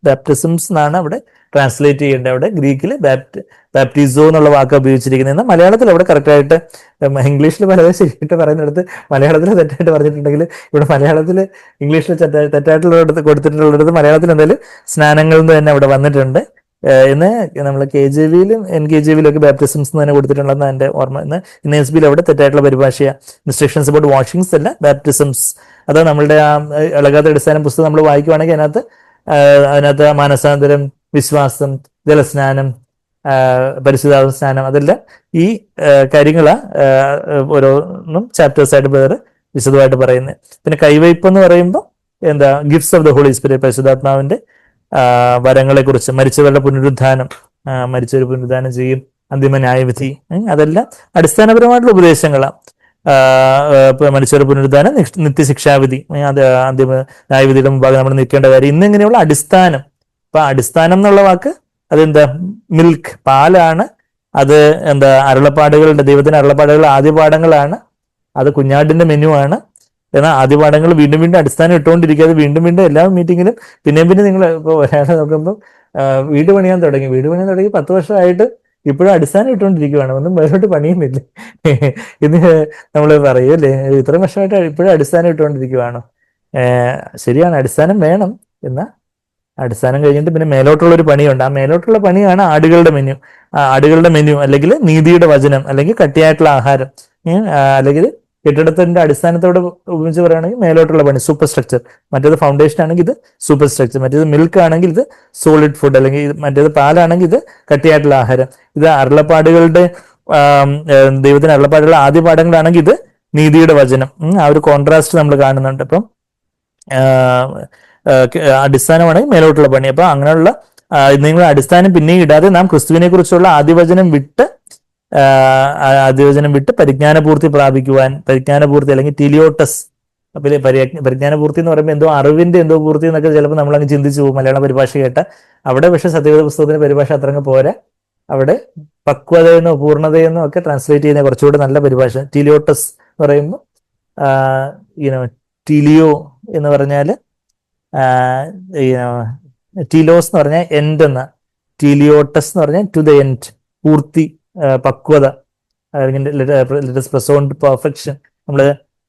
ബാപ്റ്റിസംസ് എന്നാണ് അവിടെ ട്രാൻസ്ലേറ്റ് ചെയ്യേണ്ടത്. അവിടെ ഗ്രീക്കിൽ ബാപ്റ്റിസോ എന്നുള്ള വാക്ക് ഉപയോഗിച്ചിരിക്കുന്നത്. മലയാളത്തിൽ അവിടെ കറക്റ്റായിട്ട്, ഇംഗ്ലീഷിൽ പലതും ശരിയായിട്ട് പറയുന്നിടത്ത് മലയാളത്തിൽ തെറ്റായിട്ട് പറഞ്ഞിട്ടുണ്ടെങ്കിൽ ഇവിടെ മലയാളത്തിൽ ഇംഗ്ലീഷിൽ തെറ്റായിട്ടുള്ളിടത്ത് കൊടുത്തിട്ടുള്ളിടത്ത് മലയാളത്തിൽ എന്തായാലും സ്നാനങ്ങൾ എന്ന് തന്നെ അവിടെ വന്നിട്ടുണ്ട്. ഇന്ന് നമ്മൾ KJVയിലും NKJVയിലും ഒക്കെ ബാപ്റ്റിസംസ് തന്നെ കൊടുത്തിട്ടുണ്ടെന്ന് എൻ്റെ ഓർമ്മ. ഇന്ന് NASB അവിടെ തെറ്റായിട്ടുള്ള പരിഭാഷയാണ്. ഇൻസ്ട്രക്ഷൻസ് അബൌട്ട് വാഷിങ്സ് അല്ല, ബാപ്റ്റിസംസ്. അത് നമ്മളുടെ ആ ഇളകാത്ത അടിസ്ഥാന പുസ്തകം നമ്മൾ വായിക്കുവാണെങ്കിൽ അതിനകത്ത് മാനസാന്തരം, വിശ്വാസം, ജലസ്നാനം, പരിശുദ്ധാത്മ സ്നാനം, അതെല്ലാം ഈ കാര്യങ്ങളാണ് ഓരോന്നും ചാപ്റ്റേഴ്സായിട്ട് വേറെ വിശദമായിട്ട് പറയുന്നത്. പിന്നെ കൈവയ്പ് എന്ന് പറയുമ്പോൾ എന്താ, gifts of the Holy Spirit, പരിശുദ്ധാത്മാവിന്റെ വരങ്ങളെ കുറിച്ച്, മരിച്ചവരുടെ പുനരുദ്ധാനം, മരിച്ചവർ പുനരുദ്ധാനം ചെയ്യും, അന്തിമ ന്യായവിധി, അതെല്ലാം അടിസ്ഥാനപരമായിട്ടുള്ള ഉപദേശങ്ങളാണ്. മനുഷ്യരുടെ പുനരുദ്ധാനം, നിത്യശിക്ഷാവിധി, അത് അന്തിമ ന്യായവിധിയുടെ മുമ്പാകെ നമ്മൾ നിൽക്കേണ്ട കാര്യം, ഇന്നിങ്ങനെയുള്ള അടിസ്ഥാനം. അപ്പൊ അടിസ്ഥാനം എന്നുള്ള വാക്ക് അതെന്താ, മിൽക്ക്, പാലാണ്. അത് എന്താ, അരുളപ്പാടുകളുടെ, ദൈവത്തിന്റെ അരുളപ്പാടുകൾ ആദ്യപാഠങ്ങളാണ്. അത് കുഞ്ഞാടിന്റെ മെനു ആണ്. എന്നാൽ ആദ്യപാഠങ്ങൾ വീണ്ടും വീണ്ടും അടിസ്ഥാനം ഇട്ടുകൊണ്ടിരിക്കുക. അത് വീണ്ടും വീണ്ടും എല്ലാ മീറ്റിങ്ങിലും പിന്നെയും പിന്നെ നിങ്ങൾ ഇപ്പോൾ ഒരാളെ നോക്കുമ്പോൾ വീട് പണിയാൻ തുടങ്ങി 10 വർഷമായിട്ട് ഇപ്പോഴും അടിസ്ഥാനം ഇട്ടുകൊണ്ടിരിക്കുകയാണ്. ഒന്നും വേറോട്ട് പണിയുന്നില്ല. ഇന്ന് നമ്മൾ പറയൂല്ലേ, ഇത്രയും വർഷമായിട്ട് ഇപ്പോഴും അടിസ്ഥാനം ഇട്ടുകൊണ്ടിരിക്കുകയാണ്. ശരിയാണ്, അടിസ്ഥാനം വേണം. എന്നാൽ അടിസ്ഥാനം കഴിഞ്ഞിട്ട് പിന്നെ മേലോട്ടുള്ള ഒരു പണിയുണ്ട്. ആ മേലോട്ടുള്ള പണിയാണ് ആടുകളുടെ മെനു, അല്ലെങ്കിൽ നീതിയുടെ വചനം, അല്ലെങ്കിൽ കട്ടിയായിട്ടുള്ള ആഹാരം, അല്ലെങ്കിൽ കെട്ടിടത്തിന്റെ അടിസ്ഥാനത്തോട് ഉപയോഗിച്ച് പറയുകയാണെങ്കിൽ മേലോട്ടുള്ള പണി, സൂപ്പർ സ്ട്രക്ചർ. മറ്റേത് ഫൗണ്ടേഷൻ ആണെങ്കിൽ ഇത് സൂപ്പർ സ്ട്രക്ചർ. മറ്റേത് മിൽക്ക് ആണെങ്കിൽ ഇത് സോളിഡ് ഫുഡ്, അല്ലെങ്കിൽ മറ്റേത് പാലാണെങ്കിൽ ഇത് കട്ടിയായിട്ടുള്ള ആഹാരം. ഇത് അരുളപ്പാടുകളുടെ, ദൈവത്തിന്റെ അരുളപ്പാടുകളുടെ ആദ്യ പാഠങ്ങളാണെങ്കിൽ ഇത് നീതിയുടെ വചനം. ആ ഒരു കോൺട്രാസ്റ്റ് നമ്മൾ കാണുന്നുണ്ട്. അപ്പം അടിസ്ഥാനമാണെങ്കിൽ മേലോട്ടുള്ള പണി. അപ്പൊ അങ്ങനെയുള്ള നിങ്ങളുടെ അടിസ്ഥാനം പിന്നെയും ഇടാതെ നാം ക്രിസ്തുവിനെ കുറിച്ചുള്ള ആദ്യവചനം വിട്ട് പരിജ്ഞാനപൂർത്തി പ്രാപിക്കുവാൻ, പരിജ്ഞാനപൂർത്തി അല്ലെങ്കിൽ ടിലിയോട്ടസ്, പരിജ്ഞാനപൂർത്തി എന്ന് പറയുമ്പോൾ എന്തോ അറിവിന്റെ എന്തോ പൂർത്തി എന്നൊക്കെ ചിലപ്പോൾ നമ്മളങ്ങ് ചിന്തിച്ചു പോകും മലയാള പരിഭാഷ കേട്ട. അവിടെ പക്ഷെ സത്യവേദ പുസ്തകത്തിന്റെ പരിഭാഷ അത്രങ്ങ് പോരാ. അവിടെ പക്വതയെന്നോ പൂർണ്ണതയെന്നോ ഒക്കെ ട്രാൻസ്ലേറ്റ് ചെയ്യുന്ന കുറച്ചുകൂടെ നല്ല പരിഭാഷ. ടിലിയോട്ടസ് എന്ന് പറയുമ്പോൾ ടിലിയോ എന്ന് പറഞ്ഞാൽ ടിലോസ് എന്ന് പറഞ്ഞാൽ എൻഡ് എന്ന, ടിലിയോട്ടസ് എന്ന് പറഞ്ഞാൽ ടു ദ എൻഡ്, പൂർത്തി, പക്വത, പെർഫെക്ഷൻ. നമ്മൾ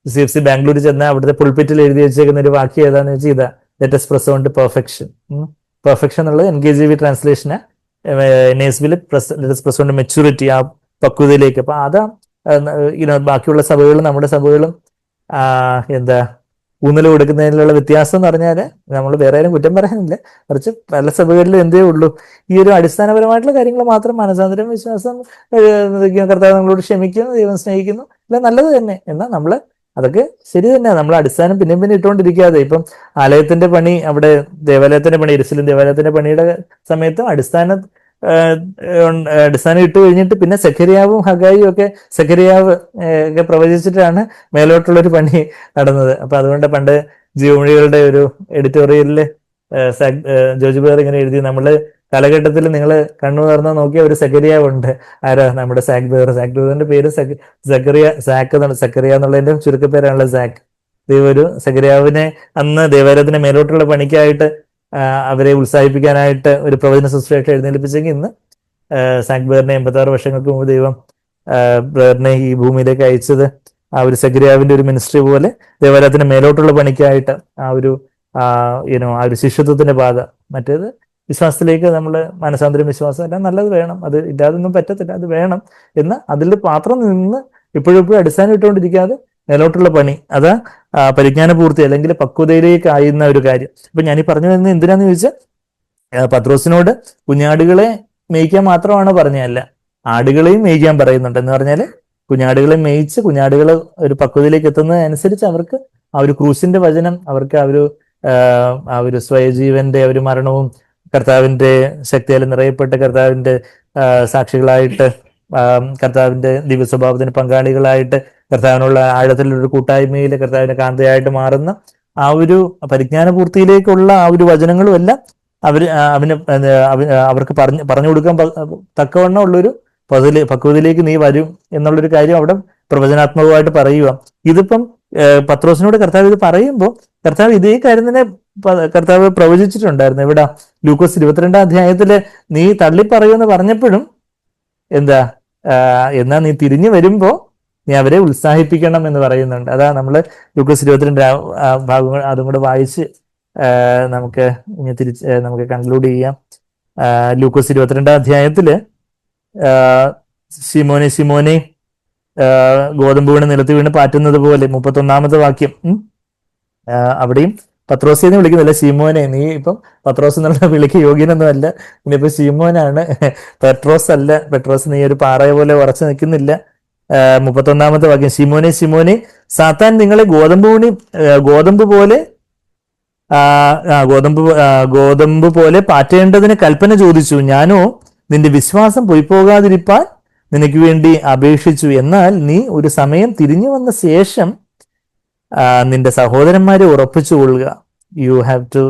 CFC ബാംഗ്ലൂർ ചെന്നാൽ അവിടുത്തെ പുൾപിറ്റിൽ എഴുതി വെച്ചേക്കുന്ന ഒരു വാക്യം ഏതാന്ന് വെച്ചാൽ ഇതാ, let us press on to perfection. Perfection എന്നുള്ളത് NKJV translation, NASB let us press on to maturity, ആ പക്വതയിലേക്ക്. അപ്പൊ അതാ ബാക്കിയുള്ള സഭകളും നമ്മുടെ സഭകളും എന്താ ഊന്നൽ കൊടുക്കുന്നതിനുള്ള വ്യത്യാസം എന്ന് പറഞ്ഞാൽ, നമ്മൾ വേറെ ആരും കുറ്റം പറയാനില്ല, മറിച്ച് പല സഭകളിലും എന്തേ ഉള്ളൂ, ഈ ഒരു അടിസ്ഥാനപരമായിട്ടുള്ള കാര്യങ്ങൾ മാത്രം, മനസാന്തരം, വിശ്വാസം, കർത്താവ് നമ്മളോട് ക്ഷമിക്കുന്നു, ദൈവം സ്നേഹിക്കുന്നു, എല്ലാം നല്ലത് തന്നെ. എന്നാൽ നമ്മൾ അതൊക്കെ ശരി തന്നെ, നമ്മൾ അടിസ്ഥാനം പിന്നെ പിന്നെ ഇട്ടുകൊണ്ടിരിക്കാതെ. ഇപ്പം ആലയത്തിന്റെ പണി, അവിടെ ദേവാലയത്തിന്റെ പണി, യെരൂശലേം ദേവാലയത്തിന്റെ പണിയുടെ സമയത്ത് അടിസ്ഥാനം ഇട്ട് കഴിഞ്ഞിട്ട് പിന്നെ സെഖര്യാവും ഹഗായിയും ഒക്കെ ഒക്കെ പ്രവചിച്ചിട്ടാണ് മേലോട്ടുള്ളൊരു പണി നടന്നത്. അപ്പൊ അതുകൊണ്ട് പണ്ട് ജീവമൊഴികളുടെ ഒരു എഡിറ്റോറിയലില് ജോർജ് ബേർ ഇങ്ങനെ എഴുതി, നമ്മള് കാലഘട്ടത്തിൽ നിങ്ങൾ കണ്ണു തുറന്ന് നോക്കിയ ഒരു സെഖര്യാവുണ്ട്. ആരാ? നമ്മുടെ സാക് ബേറിന്റെ പേര് സെക്കറിയ എന്നുള്ളതിന്റെ ചുരുക്കപ്പേരാണല്ലോ സാക്. ഒരു സെഖര്യാവിനെ അന്ന് ദേവാലയത്തിന് മേലോട്ടുള്ള പണിക്കായിട്ട് അവരെ ഉത്സാഹിപ്പിക്കാനായിട്ട് ഒരു പ്രവചന ശുശ്രൂഷ എഴുന്നേൽപ്പിച്ചെങ്കിൽ ഇന്ന് സാക് ബേറിനെ 86 വർഷങ്ങൾക്ക് മുമ്പ് ദൈവം ബേറിനെ ഈ ഭൂമിയിലേക്ക് അയച്ചത് ആ ഒരു സെഖര്യാവിന്റെ ഒരു മിനിസ്ട്രി പോലെ ദേവാലയത്തിന് മേലോട്ടുള്ള പണിക്കായിട്ട് ആ ഒരു ശിഷ്യത്വത്തിന്റെ പാത. മറ്റേത് വിശ്വാസത്തിലേക്ക് നമ്മൾ മനസാന്തരം, വിശ്വാസം എല്ലാം നല്ലത് വേണം, അത് ഇല്ലാതൊന്നും പറ്റത്തില്ല, അത് വേണം. എന്ന് അതിൽ മാത്രം നിന്ന് ഇപ്പോഴും അടിസ്ഥാനം ഇട്ടുകൊണ്ടിരിക്കാതെ മേലോട്ടുള്ള പണി, അത് പരിജ്ഞാന പൂർത്തി അല്ലെങ്കിൽ പക്വതയിലേക്ക് ആയിരുന്ന ഒരു കാര്യം. അപ്പൊ ഞാനീ പറഞ്ഞു വരുന്നത് എന്തിനാന്ന് ചോദിച്ചാൽ, പത്രോസിനോട് കുഞ്ഞാടുകളെ മേയ്ക്കാൻ മാത്രമാണ് പറഞ്ഞതല്ല, ആടുകളെയും മേയ്ക്കാൻ പറയുന്നുണ്ട്. എന്ന് പറഞ്ഞാൽ കുഞ്ഞാടുകളെ മേയിച്ച് കുഞ്ഞാടുകൾ ഒരു പക്വതയിലേക്ക് എത്തുന്നതനുസരിച്ച് അവർക്ക് ആ ഒരു ക്രൂശിന്റെ വചനം, അവർക്ക് ആ ഒരു സ്വയജീവന്റെ ഒരു മരണവും കർത്താവിന്റെ ശക്തിയാൽ നിറയപ്പെട്ട് കർത്താവിന്റെ സാക്ഷികളായിട്ട്, കർത്താവിന്റെ ദിവ്യസ്വഭാവത്തിന് പങ്കാളികളായിട്ട്, കർത്താവിനുള്ള ആഴത്തിലൊരു കൂട്ടായ്മയിൽ കർത്താവിന്റെ കാന്തയായിട്ട് മാറുന്ന ആ ഒരു പരിജ്ഞാന പൂർത്തിയിലേക്കുള്ള ആ ഒരു വചനങ്ങളും എല്ലാം അവർക്ക് പറഞ്ഞു കൊടുക്കാൻ തക്കവണ്ണം ഉള്ളൊരു പക്വതയിലേക്ക് നീ വരും എന്നുള്ളൊരു കാര്യം അവിടെ പ്രവചനാത്മകമായിട്ട് പറയുക. ഇതിപ്പം പത്രോസിനോട് കർത്താവ് ഇത് പറയുമ്പോൾ കർത്താവ് ഇതേ കാര്യം തന്നെ കർത്താവ് പ്രവചിച്ചിട്ടുണ്ടായിരുന്നു. എവിടെ? ലൂക്കോസ് 22 അധ്യായത്തില് നീ തള്ളിപ്പറയുമെന്ന് പറഞ്ഞപ്പോഴും എന്താ, എന്നാ നീ തിരിഞ്ഞു വരുമ്പോ നീ അവരെ ഉത്സാഹിപ്പിക്കണം എന്ന് പറയുന്നുണ്ട്. അതാ നമ്മള് ലൂക്കോസ് 22 ഭാഗങ്ങൾ അതും കൂടെ വായിച്ച് നമുക്ക് ഇനി നമുക്ക് കൺക്ലൂഡ് ചെയ്യാം. ലൂക്കോസ് 22 അധ്യായത്തില് ശിമോനെ ശിമോനെ ഗോതമ്പ് വീണ് നിലത്ത് വീണ് പാറ്റുന്നത് പോലെ 31 വാക്യം. അവിടെയും പത്രോസിനെ വിളിക്കുന്നില്ല, ശിമോനെ. നീ ഇപ്പം പത്രോസ് എന്നുള്ള വിളിക്ക് യോഗ്യനൊന്നും അല്ല, ഇനിയിപ്പോ ശിമോനാണ്, പെട്രോസ് അല്ല. പെട്രോസ് നീ ഒരു പാറയെ പോലെ ഉറച്ചു നിൽക്കുന്നില്ല. 31 വാക്യം, ശിമോനെ ശിമോനെ സാത്താൻ നിങ്ങളെ ഗോതമ്പ് പോലെ പാറ്റേണ്ടതിന് കൽപ്പന ചോദിച്ചു. ഞാനോ നിന്റെ വിശ്വാസം പോകാതിരിപ്പാൻ നിനക്ക് വേണ്ടി അപേക്ഷിച്ചു. എന്നാൽ നീ ഒരു സമയം തിരിഞ്ഞു വന്ന ശേഷം നിന്റെ സഹോദരന്മാരെ ഉറപ്പിച്ചു കൊള്ളുക. You have to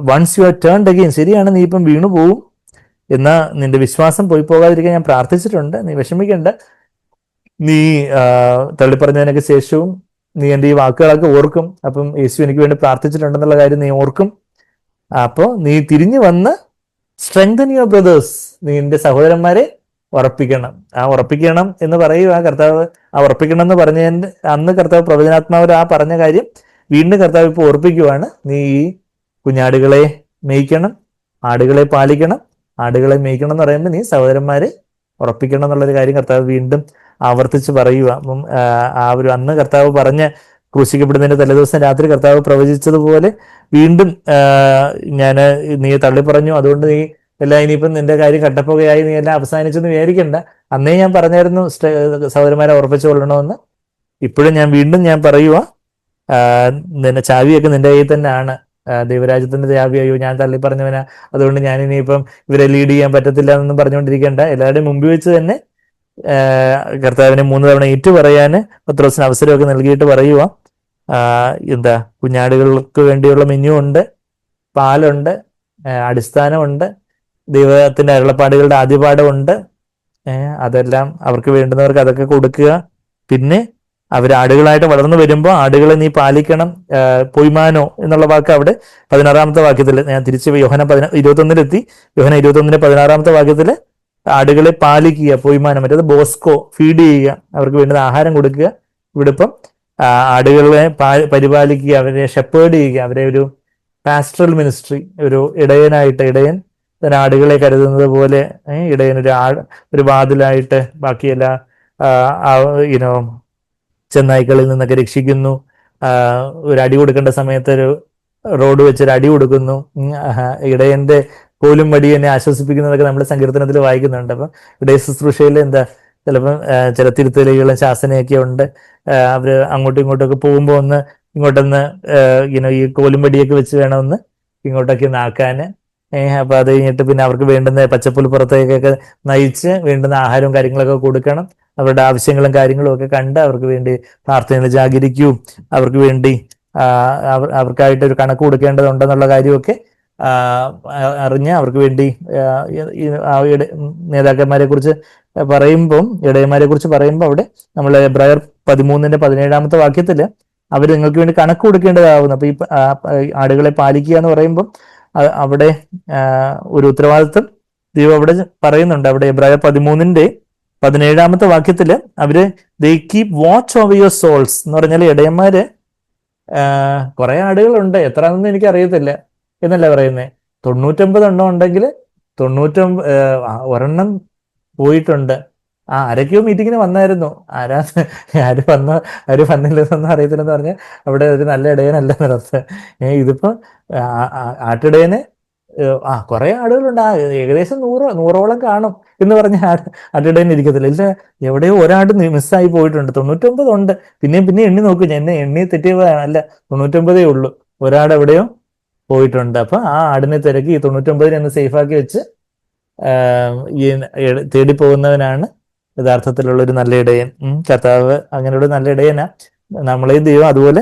once you are turned again. ശരിയാണ്, നീ ഇപ്പം വീണു പോവും, എന്നാ നിന്റെ വിശ്വാസം പോകാതിരിക്കാൻ ഞാൻ പ്രാർത്ഥിച്ചിട്ടുണ്ട്. നീ വിഷമിക്കേണ്ട. നീ തള്ളിപ്പറഞ്ഞതിനൊക്കെ ശേഷവും നീ എൻ്റെ ഈ വാക്കുകളൊക്കെ ഓർക്കും. അപ്പം യേശു എനിക്ക് വേണ്ടി പ്രാർത്ഥിച്ചിട്ടുണ്ടെന്നുള്ള കാര്യം നീ ഓർക്കും. അപ്പോൾ നീ തിരിഞ്ഞു വന്ന് സ്ട്രെങ്തൻ യുവർ ബ്രദേഴ്സ്, നീ നിന്റെ സഹോദരന്മാരെ ഉറപ്പിക്കണം. ഉറപ്പിക്കണം എന്ന് പറയുക കർത്താവ്. ഉറപ്പിക്കണം എന്ന് പറഞ്ഞതിന് അന്ന് കർത്താവ് പ്രവചനാത്മാവിൽ പറഞ്ഞ കാര്യം വീണ്ടും കർത്താവ് ഇപ്പോൾ ഓർപ്പിക്കുവാണ്. നീ ഈ കുഞ്ഞാടുകളെ മേയ്ക്കണം, ആടുകളെ പാലിക്കണം. ആടുകളെ മേയ്ക്കണം എന്ന് പറയുമ്പോൾ നീ സഹോദരന്മാരെ ഉറപ്പിക്കണം എന്നുള്ളൊരു കാര്യം കർത്താവ് വീണ്ടും ആവർത്തിച്ച് പറയുക. അപ്പം അന്ന് കർത്താവ് പറഞ്ഞ ക്രൂശിക്കപ്പെടുന്നതിന്റെ തലേദിവസം രാത്രി കർത്താവ് പ്രവചിച്ചതുപോലെ വീണ്ടും നീ തള്ളി പറഞ്ഞു, അതുകൊണ്ട് നീ എല്ലാം ഇനിയിപ്പം നിന്റെ കാര്യം കട്ടപ്പുകയായി, നീ എല്ലാം അവസാനിച്ചെന്ന് വിചാരിക്കണ്ട. അന്നേ ഞാൻ പറഞ്ഞായിരുന്നു സഹോദരന്മാരെ ഉറപ്പിച്ചു കൊള്ളണമെന്ന്. ഇപ്പോഴും ഞാൻ പറയുക, നിന്റെ ചാവിയൊക്കെ നിന്റെ കയ്യിൽ തന്നെയാണ്. ദൈവരാജ്യത്തിന്റെ ചാവി. അയ്യോ ഞാൻ തള്ളി പറഞ്ഞവനാ, അതുകൊണ്ട് ഞാൻ ഇനിയിപ്പം ഇവരെ ലീഡ് ചെയ്യാൻ പറ്റത്തില്ല എന്നൊന്നും പറഞ്ഞുകൊണ്ടിരിക്കേണ്ട. എല്ലാവരുടെയും മുമ്പിൽ വെച്ച് തന്നെ കർത്താവിനെ 3 തവണ ഏറ്റു പറയാന് പത്രോസിന് അവസരമൊക്കെ നൽകിയിട്ട് പറയുക, എന്താ, കുഞ്ഞാടുകൾക്ക് വേണ്ടിയുള്ള മെനു ഉണ്ട്, പാലുണ്ട്, അടിസ്ഥാനമുണ്ട്, ദൈവത്തിന്റെ അരുളപ്പാടുകളുടെ ആദ്യപാഠമുണ്ട്. അതെല്ലാം അവർക്ക് വേണ്ടുന്നവർക്ക് അതൊക്കെ കൊടുക്കുക. പിന്നെ അവർ ആടുകളായിട്ട് വളർന്നു വരുമ്പോൾ ആടുകളെ നീ പാലിക്കണം. പൊയ്മാനോ എന്നുള്ള വാക്ക് അവിടെ 16 വാക്യത്തിൽ, ഞാൻ തിരിച്ച് യോഹന 21 യോഹന 21:16 വാക്യത്തില് ആടുകളെ പാലിക്കുക, പൊയ്മാനം, മറ്റേത് ബോസ്കോ, ഫീഡ് ചെയ്യുക, അവർക്ക് വേണ്ടുന്ന ആഹാരം കൊടുക്കുക. ഇവിടെ ഇപ്പം ആടുകളെ പരിപാലിക്കുക, അവരെ ഷെപ്പേർഡ് ചെയ്യുക, അവരെ ഒരു പാസ്റ്ററൽ മിനിസ്ട്രി, ഒരു ഇടയൻ തന്നെ ആടുകളെ കരുതുന്നത് പോലെ ഇടയൻ ഒരു വാതിലായിട്ട് ബാക്കിയെല്ലാ ചെന്നായ്ക്കളിൽ നിന്നൊക്കെ രക്ഷിക്കുന്നു. ഒരു അടി കൊടുക്കേണ്ട സമയത്ത് ഒരു റോഡ് വെച്ചൊരു അടി കൊടുക്കുന്നു. ഇടയന്റെ കോലും വടിയെന്നെ ആശ്വസിപ്പിക്കുന്നതൊക്കെ നമ്മൾ സങ്കീർത്തനത്തിൽ വായിക്കുന്നുണ്ട്. അപ്പം ഇടയ ശുശ്രൂഷയിൽ ചിലപ്പം ചില തിരുത്തലുകളും ശാസനയൊക്കെ ഉണ്ട്. അവര് അങ്ങോട്ടും ഇങ്ങോട്ടൊക്കെ പോകുമ്പോൾ ഇങ്ങോട്ടൊന്ന് ഈ കോലും വടിയൊക്കെ വെച്ച് വേണമെന്ന് ഇങ്ങോട്ടൊക്കെ നാക്കാന്. അപ്പൊ അത് കഴിഞ്ഞിട്ട് പിന്നെ അവർക്ക് വേണ്ടുന്ന പച്ചപ്പുൽപ്പുറത്തേക്കൊക്കെ നയിച്ച് വേണ്ടുന്ന ആഹാരവും കാര്യങ്ങളൊക്കെ കൊടുക്കണം. അവരുടെ ആവശ്യങ്ങളും കാര്യങ്ങളും ഒക്കെ കണ്ട് അവർക്ക് വേണ്ടി പ്രാർത്ഥനകൾ ജാഗരിക്കൂ, അവർക്ക് വേണ്ടി അവർക്കായിട്ട് ഒരു കണക്ക് കൊടുക്കേണ്ടതുണ്ടെന്നുള്ള കാര്യമൊക്കെ അറിഞ്ഞ് അവർക്ക് വേണ്ടി നേതാക്കന്മാരെ കുറിച്ച് പറയുമ്പം, ഇടയന്മാരെ കുറിച്ച് പറയുമ്പോൾ അവിടെ നമ്മൾ എബ്രായർ 13:17 വാക്യത്തില് അവർ നിങ്ങൾക്ക് വേണ്ടി കണക്ക് കൊടുക്കേണ്ടതാവുന്നു. അപ്പൊ ഈ ആടുകളെ പാലിക്കുക എന്ന് പറയുമ്പം അവിടെ ഒരു ഉത്തരവാദിത്വം ദൈവം അവിടെ പറയുന്നുണ്ട്. അവിടെ എബ്രായർ 13:17 വാക്യത്തില് അവര് they keep watch over your souls എന്ന് പറഞ്ഞാൽ ഇടയന്മാര് കുറെ ആടുകളുണ്ട്, എത്രയാണെന്ന് എനിക്ക് അറിയത്തില്ല എന്നല്ല പറയുന്നത്. 99 എണ്ണം ഉണ്ടെങ്കിൽ 99 ഒരെണ്ണം പോയിട്ടുണ്ട്. ആരൊക്കെയോ മീറ്റിങ്ങിന് വന്നായിരുന്നു, ആര് വന്നില്ലെന്നൊന്നും അറിയത്തില്ലെന്ന് പറഞ്ഞാൽ അവിടെ ഒരു നല്ല ഇടയനല്ല എന്നർത്ഥം. ഇതിപ്പോ ആട്ടിടയന് കുറെ ആടുകളുണ്ട്, ഏകദേശം 100ഓളം കാണും എന്ന് പറഞ്ഞ ആട്ടിടയൻ ഇരിക്കത്തില്ല. ഇല്ല, എവിടെയോ ഒരാട് മിസ്സായി പോയിട്ടുണ്ട്. 99 ഉണ്ട്. പിന്നെ എണ്ണി നോക്കും, ഞാൻ എണ്ണി തെറ്റിയതല്ല, 99 ഉള്ളൂ, ഒരാട് എവിടെയോ പോയിട്ടുണ്ട്. അപ്പൊ ആ ആടിനെ തിരക്കി ഈ 99 സേഫാക്കി വെച്ച് തേടി പോകുന്നവനാണ് യഥാർത്ഥത്തിലുള്ള ഒരു നല്ല ഇടയൻ. കർത്താവ് അങ്ങനെയുള്ള നല്ല ഇടയനാ. നമ്മളെ ദൈവം അതുപോലെ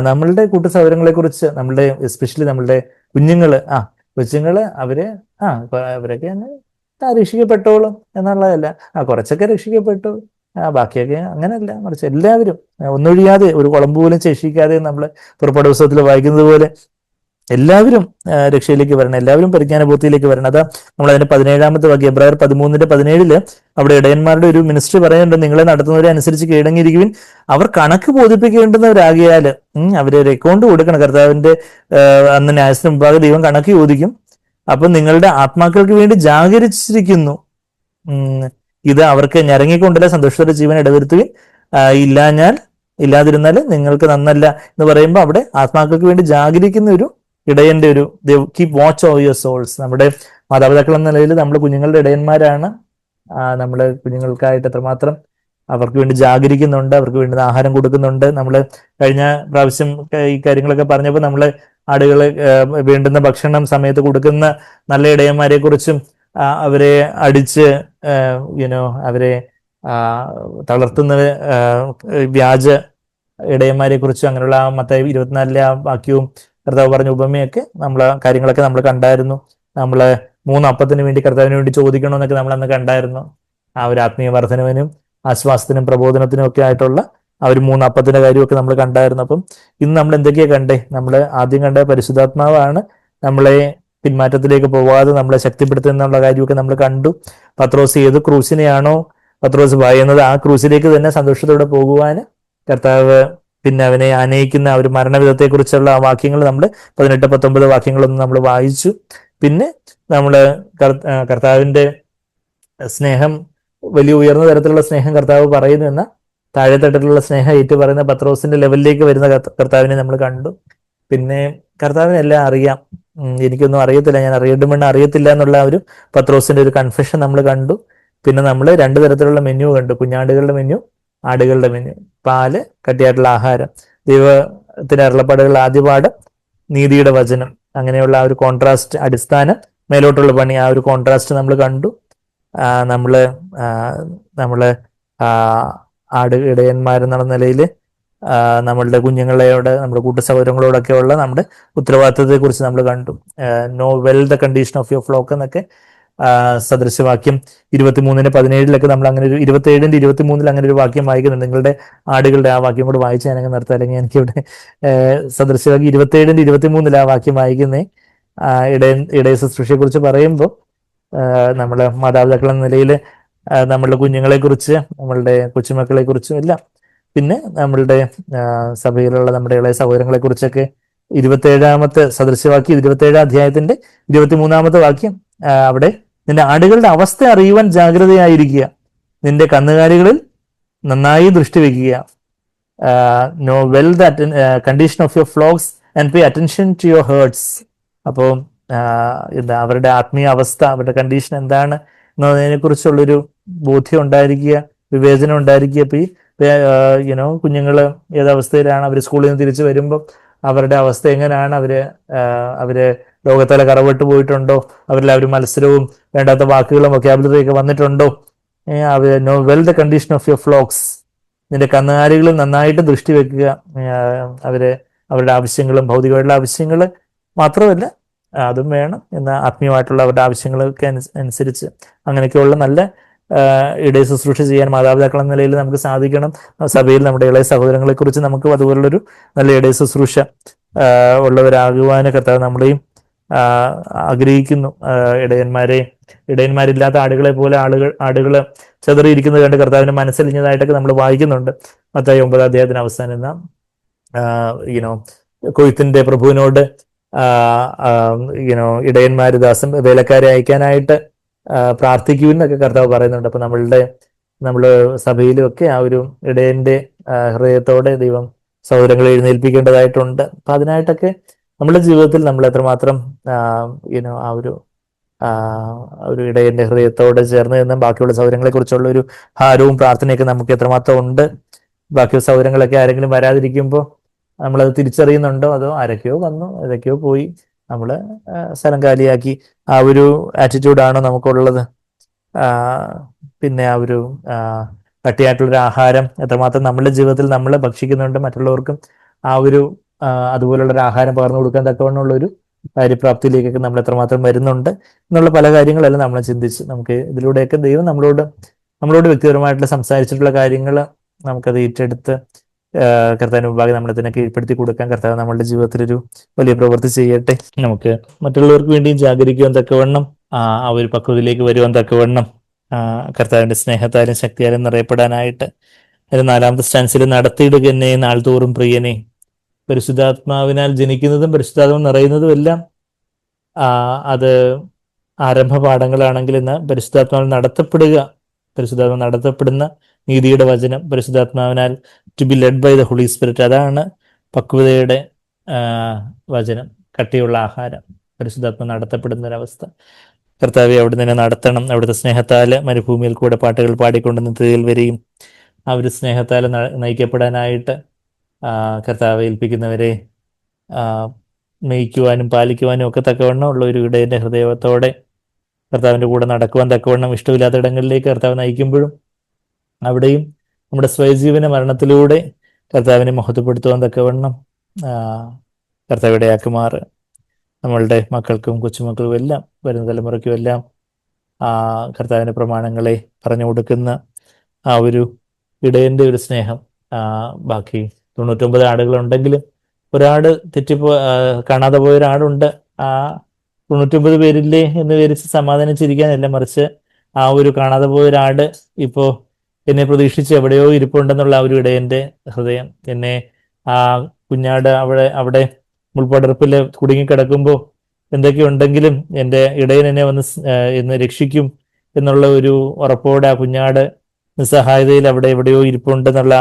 നമ്മളുടെ കൂട്ടു സൗകര്യങ്ങളെ കുറിച്ച്, നമ്മളുടെ എസ്പെഷ്യലി നമ്മളുടെ കുഞ്ഞുങ്ങള് കൊച്ചുങ്ങള് അവര് അവരൊക്കെ രക്ഷിക്കപ്പെട്ടോളും എന്നുള്ളതല്ല. കുറച്ചൊക്കെ രക്ഷിക്കപ്പെട്ടു, ബാക്കിയൊക്കെ അങ്ങനെയല്ല, മറിച്ച് എല്ലാവരും ഒന്നൊഴിയാതെ ഒരു കുളമ്പ് പോലും ശേഷിക്കാതെ നമ്മൾ പുറപ്പാട് പുസ്തകത്തിൽ വായിക്കുന്നത് പോലെ എല്ലാവരും രക്ഷയിലേക്ക് വരണം, എല്ലാവരും പരിജ്ഞാനബോധത്തിലേക്ക് വരണം. അതാ നമ്മൾ അതിന്റെ 17-ാമത്തെ വാക്യം, എബ്രായർ 13:17 അവിടെ ഇടയന്മാരുടെ ഒരു മിനിസ്ട്രി പറയുന്നുണ്ട്. നിങ്ങളെ നടത്തുന്നവരെ അനുസരിച്ച് കീഴടങ്ങിയിരിക്കുവിൻ, അവർ കണക്ക് ബോധിപ്പിക്കേണ്ടുന്നവരാകിയാൽ അവര് ഒരു അക്കൗണ്ട് കൊടുക്കണം കർത്താവിന്റെ അന്ന് ന്യായത്തിന് മുമ്പാകെ ദൈവം കണക്ക് ചോദിക്കും. അപ്പൊ നിങ്ങളുടെ ആത്മാക്കൾക്ക് വേണ്ടി ജാഗരിച്ചിരിക്കുന്നു, ഇത് അവർക്ക് ഞരങ്ങിക്കൊണ്ടല്ല സന്തോഷത്തോടെ ജീവൻ ഇടവരുത്തുകയും ഇല്ലാതിരുന്നാൽ നിങ്ങൾക്ക് നന്നല്ല എന്ന് പറയുമ്പോൾ അവിടെ ആത്മാക്കൾക്ക് വേണ്ടി ജാഗരിക്കുന്ന ഒരു ഇടയന്റെ ഒരു keep watch of your souls. നമ്മുടെ മാതാപിതാക്കൾ എന്ന നിലയിൽ നമ്മൾ കുഞ്ഞുങ്ങളുടെ ഇടയന്മാരാണ്. നമ്മൾ കുഞ്ഞുങ്ങൾക്കായിട്ട് എത്രമാത്രം അവർക്ക് വേണ്ടി ജാഗരിക്കുന്നുണ്ട്, അവർക്ക് വേണ്ടുന്ന ആഹാരം കൊടുക്കുന്നുണ്ട്. നമ്മൾ കഴിഞ്ഞ പ്രാവശ്യം ഈ കാര്യങ്ങളൊക്കെ പറഞ്ഞപ്പോൾ നമ്മൾ ആടുകളെ വേണ്ടുന്ന ഭക്ഷണം സമയത്ത് കൊടുക്കുന്ന നല്ല ഇടയന്മാരെ കുറിച്ചും അവരെ അടിച്ച് അവരെ തളർത്തുന്ന വ്യാജ ഇടയന്മാരെ കുറിച്ചും അങ്ങനെയുള്ള മത്തായി 24 വാക്യവും കർത്താവ് പറഞ്ഞ ഉപമയൊക്കെ കാര്യങ്ങളൊക്കെ നമ്മൾ കണ്ടായിരുന്നു. നമ്മൾ 3 അപ്പത്തിന് വേണ്ടി കർത്താവിന് വേണ്ടി ചോദിക്കണമെന്നൊക്കെ നമ്മൾ അന്ന് കണ്ടായിരുന്നു. ഒരു ആത്മീയ വർധനവിനും ആശ്വാസത്തിനും പ്രബോധനത്തിനും ഒക്കെ ആയിട്ടുള്ള ഒരു 3 അപ്പത്തിന്റെ കാര്യമൊക്കെ നമ്മൾ കണ്ടായിരുന്നു. അപ്പം ഇന്ന് നമ്മൾ എന്തൊക്കെയാ കണ്ടേ? നമ്മൾ ആദ്യം കണ്ട പരിശുദ്ധാത്മാവാണ് നമ്മളെ പിന്മാറ്റത്തിലേക്ക് പോവാതെ നമ്മളെ ശക്തിപ്പെടുത്തുന്നുള്ള കാര്യമൊക്കെ നമ്മൾ കണ്ടു. പത്രോസ് ഏത് ക്രൂശിനെയാണോ പത്രോസ് ഭയന്നത്, ആ ക്രൂശിലേക്ക് തന്നെ സന്തോഷത്തോടെ പോകുവാൻ കർത്താവ് പിന്നെ അവനെ ആനയിക്കുന്ന ഒരു മരണവിധത്തെ കുറിച്ചുള്ള വാക്യങ്ങൾ നമ്മൾ 18-19 വാക്യങ്ങളൊന്നും നമ്മൾ വായിച്ചു. പിന്നെ നമ്മള് കർത്താവിന്റെ സ്നേഹം, വലിയ ഉയർന്ന തരത്തിലുള്ള സ്നേഹം കർത്താവ് പറയുന്നു എന്ന താഴെത്തട്ടിലുള്ള സ്നേഹം ഏറ്റു പറയുന്ന പത്രോസിന്റെ ലെവലിലേക്ക് വരുന്ന കർത്താവിനെ നമ്മൾ കണ്ടു. പിന്നെ കർത്താവിനെല്ലാം അറിയാം, എനിക്കൊന്നും അറിയത്തില്ല, ഞാൻ അറിയണമെന്ന് അറിയത്തില്ല എന്നുള്ള ഒരു പത്രോസിന്റെ ഒരു കൺഫെഷൻ നമ്മൾ കണ്ടു. പിന്നെ നമ്മൾ 2 തരത്തിലുള്ള മെനു കണ്ടു, കുഞ്ഞാടുകളുടെ മെനു, ആടുകളുടെ മെനു. പാല്, കട്ടിയായിട്ടുള്ള ആഹാരം, ദൈവത്തിന്റെ അരുളപ്പാടുകളുടെ ആദ്യപാഠം, നീതിയുടെ വചനം, അങ്ങനെയുള്ള ഒരു കോൺട്രാസ്റ്റ്, അടിസ്ഥാനം, മേലോട്ടുള്ള പണി, ഒരു കോൺട്രാസ്റ്റ് നമ്മൾ കണ്ടു. നമ്മള് ഇടയന്മാരെന്നുള്ള നിലയിൽ നമ്മളുടെ കുഞ്ഞുങ്ങളോട്, നമ്മുടെ കൂട്ടസഹോദരങ്ങളോടൊക്കെ ഉള്ള നമ്മുടെ ഉത്തരവാദിത്തത്തെ കുറിച്ച് നമ്മൾ കണ്ടു. Know well the condition of your flock എന്നൊക്കെ സദൃശവാക്യം 23:17 നമ്മൾ അങ്ങനെ ഒരു 27-23 അങ്ങനെ ഒരു വാക്യം വായിക്കുന്നുണ്ട്. നിങ്ങളുടെ ആടുകളുടെ ആ വാക്യം കൂടെ വായിച്ച് ഞാനങ്ങ് നിർത്താം, അല്ലെങ്കിൽ എനിക്കിവിടെ സദൃശവാക്യം 27-23 ആ വാക്യം വായിക്കുന്നേ. ഇടയ ശുശ്രൂഷയെ കുറിച്ച് പറയുമ്പോൾ നമ്മള് മാതാപിതാക്കൾ എന്ന നിലയിൽ നമ്മളുടെ കുഞ്ഞുങ്ങളെ കുറിച്ച്, നമ്മളുടെ കൊച്ചുമക്കളെ കുറിച്ചും എല്ലാം, പിന്നെ നമ്മളുടെ സഭയിലുള്ള നമ്മുടെ ഇളയ സഹോദരങ്ങളെ കുറിച്ചൊക്കെ 27-ാമത്തെ സദൃശവാക്യം 27-ാം അധ്യായത്തിന്റെ 23-ാമത്തെ വാക്യം, അവിടെ നിന്റെ ആടുകളുടെ അവസ്ഥ അറിയുവാൻ ജാഗ്രതയായിരിക്കുക, നിന്റെ കന്നുകാലികളിൽ നന്നായി ദൃഷ്ടി വെക്കുക. Know well the condition of your flocks and pay attention to your herds. അപ്പോൾ അവരുടെ ആത്മീയ അവസ്ഥ, അവരുടെ കണ്ടീഷൻ എന്താണ് എന്നതിനെ കുറിച്ചുള്ളൊരു ബോധ്യം ഉണ്ടായിരിക്കുക, വിവേചനം ഉണ്ടായിരിക്കുക. അപ്പൊ ഈ കുഞ്ഞുങ്ങള് ഏതവസ്ഥയിലാണ്, അവർ സ്കൂളിൽ നിന്ന് തിരിച്ചു വരുമ്പോൾ അവരുടെ അവസ്ഥ എങ്ങനെയാണ്, അവര് ലോകത്തിലെ കറവിട്ട് പോയിട്ടുണ്ടോ, അവരെല്ലാവരും മത്സരവും വേണ്ടാത്ത വാക്കുകളും വൊക്കാബുലറി ഒക്കെ വന്നിട്ടുണ്ടോ. Know well the condition of your flocks, നിന്റെ കന്നുകാലികളിൽ നന്നായിട്ട് ദൃഷ്ടി വെക്കുക. അവരുടെ ആവശ്യങ്ങളും ഭൗതികമായിട്ടുള്ള ആവശ്യങ്ങൾ മാത്രമല്ല, അതും വേണം, എന്നാൽ ആത്മീയമായിട്ടുള്ള അവരുടെ ആവശ്യങ്ങളൊക്കെ അനുസരിച്ച് അങ്ങനെയൊക്കെയുള്ള നല്ല ഇടയ ശുശ്രൂഷ ചെയ്യാൻ മാതാപിതാക്കൾ എന്ന നിലയിൽ നമുക്ക് സാധിക്കണം. സഭയിൽ നമ്മുടെ ഇളയ സഹോദരങ്ങളെ കുറിച്ച് നമുക്ക് അതുപോലുള്ളൊരു നല്ല ഇടയ ശുശ്രൂഷ ഉള്ളവരാകുവാൻ കർത്താവ് നമ്മളെയും ആഗ്രഹിക്കുന്നു. ഇടയന്മാരില്ലാത്ത ആടുകളെ പോലെ ആടുകൾ ചെതറിയിരിക്കുന്നത് കണ്ട് കർത്താവിന് മനസ്സലിഞ്ഞതായിട്ടൊക്കെ നമ്മൾ വായിക്കുന്നുണ്ട്. മത്തായി 9-ാം അധ്യായത്തിന് അവസാനം കൊയ്ത്തിന്റെ പ്രഭുവിനോട് ഇടയന്മാര് വേലക്കാരെ അയക്കാനായിട്ട് പ്രാർത്ഥിക്കുമെന്നൊക്കെ കർത്താവ് പറയുന്നുണ്ട്. അപ്പൊ നമ്മള് സഭയിലും ഒക്കെ ആ ഒരു ഇടയന്റെ ഹൃദയത്തോടെ ദൈവം സഹോദരങ്ങളെ എഴുന്നേൽപ്പിക്കേണ്ടതായിട്ടുണ്ട്. അപ്പൊ അതിനായിട്ടൊക്കെ നമ്മുടെ ജീവിതത്തിൽ നമ്മൾ എത്രമാത്രം ആ ഒരു ഇടയന്റെ ഹൃദയത്തോടെ ചേർന്ന് നിന്ന് ബാക്കിയുള്ള സൗകര്യങ്ങളെ കുറിച്ചുള്ള ഒരു ഭാരവും പ്രാർത്ഥനയൊക്കെ നമുക്ക് എത്രമാത്രം ഉണ്ട്. ബാക്കി സൗകര്യങ്ങളൊക്കെ ആരെങ്കിലും വരാതിരിക്കുമ്പോൾ നമ്മളത് തിരിച്ചറിയുന്നുണ്ടോ, അതോ ആരൊക്കെയോ വന്നു ഏതൊക്കെയോ പോയി നമ്മള് സ്ഥലം കാലിയാക്കി, ആ ഒരു ആറ്റിറ്റ്യൂഡാണോ നമുക്കുള്ളത്? പിന്നെ ആ ഒരു കട്ടിയായിട്ടുള്ളൊരു ആഹാരം എത്രമാത്രം നമ്മളുടെ ജീവിതത്തിൽ നമ്മൾ ഭക്ഷിക്കുന്നുണ്ട്, മറ്റുള്ളവർക്കും അതുപോലുള്ളൊരു ആഹാരം പകർന്നു കൊടുക്കാൻ തക്കവണ്ണമുള്ളൊരു കാര്യപ്രാപ്തിയിലേക്കൊക്കെ നമ്മൾ എത്രമാത്രം വരുന്നുണ്ട് എന്നുള്ള പല കാര്യങ്ങളെല്ലാം നമ്മൾ ചിന്തിച്ച് നമുക്ക് ഇതിലൂടെയൊക്കെ ദൈവം നമ്മളോട് വ്യക്തിപരമായിട്ടുള്ള സംസാരിച്ചിട്ടുള്ള കാര്യങ്ങൾ നമുക്കത് ഏറ്റെടുത്ത് കർത്താവിന് മുമ്പാകെ നമ്മളതിനെ കീഴ്പ്പെടുത്തി കൊടുക്കാൻ കർത്താവ് നമ്മളുടെ ജീവിതത്തിലൊരു വലിയ പ്രവൃത്തി ചെയ്യട്ടെ. നമുക്ക് മറ്റുള്ളവർക്ക് വേണ്ടിയും ജാഗരിക്കുവാൻ തക്കവണ്ണം ആ ഒരു പക്വതയിലേക്ക് വരുവാൻ തക്കവണ്ണം കർത്താവിന്റെ സ്നേഹത്താലും ശക്തിയാലും നിറയപ്പെടാനായിട്ട് ഒരു 4-ാമത്തെ സ്റ്റാൻസിൽ നടത്തിയിടുക എന്നെ നാൾതോറും പ്രിയനെ. പരിശുദ്ധാത്മാവിനാൽ ജനിക്കുന്നതും പരിശുദ്ധാത്മാവ് നിറയുന്നതും എല്ലാം അത് ആരംഭ പാഠങ്ങളാണെങ്കിൽ ഇന്ന് പരിശുദ്ധാത്മാവിൽ നടത്തപ്പെടുന്ന നീതിയുടെ വചനം, പരിശുദ്ധാത്മാവിനാൽ to be led by the Holy Spirit, അതാണ് പക്വതയുടെ വചനം, കട്ടിയുള്ള ആഹാരം, പരിശുദ്ധാത്മ നടത്തപ്പെടുന്ന ഒരവസ്ഥ. കർത്താവെ അവിടെ നിന്ന് നടത്തണം. അവിടുത്തെ സ്നേഹത്താല് മരുഭൂമിയിൽ കൂടെ പാട്ടുകൾ പാടിക്കൊണ്ട് നിത്യതയിൽ വരെയും ആ ഒരു സ്നേഹത്താല് നയിക്കപ്പെടാനായിട്ട് കർത്താവെ ഏൽപ്പിക്കുന്നവരെ മേയ്ക്കുവാനും പാലിക്കുവാനും ഒക്കെ തക്കവണ്ണം ഉള്ള ഒരു ഇടയന്റെ ഹൃദയത്തോടെ കർത്താവിൻ്റെ കൂടെ നടക്കുവാൻ തക്കവണ്ണം ഇഷ്ടമില്ലാത്ത ഇടങ്ങളിലേക്ക് കർത്താവ് നയിക്കുമ്പോഴും അവിടെയും നമ്മുടെ സ്വയജീവന മരണത്തിലൂടെ കർത്താവിനെ മഹത്വപ്പെടുത്തുവാൻ തക്കവണ്ണം കർത്താവിടെ ആക്കുമാറ് നമ്മളുടെ മക്കൾക്കും കൊച്ചുമക്കൾക്കും എല്ലാം വരുന്ന തലമുറയ്ക്കും എല്ലാം കർത്താവിൻ്റെ പ്രമാണങ്ങളെ പറഞ്ഞു കൊടുക്കുന്ന ആ ഒരു ഇടയൻ്റെ ഒരു സ്നേഹം. ബാക്കി 99 ആടുകളുണ്ടെങ്കിലും ഒരാട് കാണാതെ പോയ ഒരാടുണ്ട്, ആ 99 പേരില്ലേ എന്ന് വിചാരിച്ച് സമാധാനിച്ചിരിക്കാനല്ല, മറിച്ച് ആ ഒരു കാണാതെ പോയ ഒരാട് ഇപ്പോൾ എന്നെ പ്രതീക്ഷിച്ച് എവിടെയോ ഇരിപ്പുണ്ടെന്നുള്ള ആ ഒരു ഇടയൻ്റെ ഹൃദയം. എന്നെ ആ കുഞ്ഞാട് അവിടെ മുൾപടർപ്പിൽ കുടുങ്ങിക്കിടക്കുമ്പോൾ എന്തൊക്കെയുണ്ടെങ്കിലും എൻ്റെ ഇടയൻ എന്നെ വന്ന് രക്ഷിക്കും എന്നുള്ള ഒരു ഉറപ്പോടെ ആ കുഞ്ഞാട് നിസ്സഹായതയിൽ അവിടെ എവിടെയോ ഇരിപ്പുണ്ടെന്നുള്ള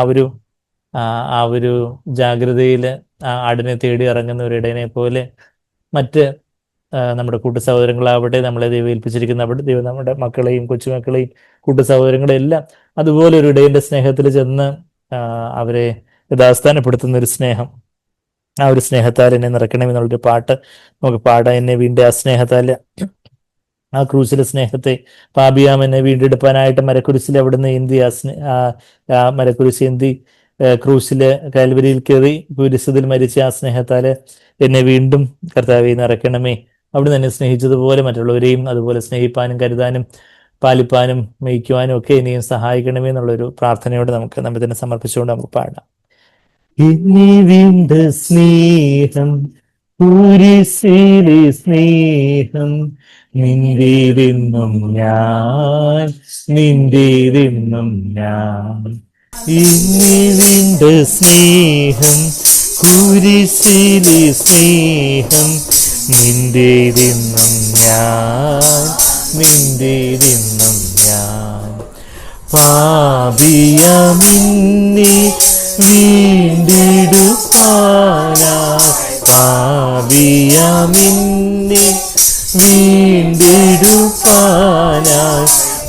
ആ ഒരു ജാഗ്രതയിൽ ആ ആടിനെ തേടി ഇറങ്ങുന്ന ഒരു ഇടയനെ പോലെ മറ്റ് നമ്മുടെ കൂട്ടു സഹോദരങ്ങളാവട്ടെ, നമ്മളെ ദൈവം ഏൽപ്പിച്ചിരിക്കുന്ന ദൈവം നമ്മുടെ മക്കളെയും കൊച്ചുമക്കളെയും കൂട്ടു സഹോദരങ്ങളെയും എല്ലാം അതുപോലെ ഒരു ഇടയന്റെ സ്നേഹത്തിൽ ചെന്ന് അവരെ യഥാസ്ഥാനപ്പെടുത്തുന്ന ഒരു സ്നേഹം, ആ ഒരു സ്നേഹത്താൽ എന്നെ നിറയ്ക്കണമെന്നുള്ളൊരു പാട്ട് നമുക്ക് പാടാം. എന്നെ വീണ്ടും ആ സ്നേഹത്താൽ, ആ ക്രൂശിലെ സ്നേഹത്തെ, പാപിയാം എന്നെ വീണ്ടെടുപ്പാനായിട്ട് മരക്കുരിശിൽ അവിടുന്ന് എന്തി ആ മരക്കുരിശ് എന്തി ക്രൂശില് കാൽവരിയിൽ കയറി കുരിശിൽ മരിച്ച ആ സ്നേഹത്താല് എന്നെ വീണ്ടും കർത്താവെ നിറയ്ക്കണമേ. അവിടുന്ന് എന്നെ സ്നേഹിച്ചതുപോലെ മറ്റുള്ളവരെയും അതുപോലെ സ്നേഹിപ്പാനും കരുതാനും പാലിപ്പാനും മേയ്ക്കുവാനും ഒക്കെ ഇനിയും സഹായിക്കണമേ എന്നുള്ളൊരു പ്രാർത്ഥനയോട് നമുക്ക് നമ്മെ തന്നെ സമർപ്പിച്ചുകൊണ്ട് നമുക്ക് പാടാം. ഇനി വീണ്ട സ്നേഹം, കുരിശിലെ സ്നേഹം, നിന്റേതെന്നും ഞാൻ, നിന്റേതെന്നും ഞാൻ. ഇനി വീണ്ട സ്നേഹം, കുരിശിലെ സ്നേഹം, നിന്റേതെന്നും ഞാൻ, നിന്റേതെന്നും ഞാൻ. പാപിയാമിന്നെ വീണ്ടെടുപ്പാനായി, പാപിയാമിന്നെ വീണ്ടെടുപ്പാനായി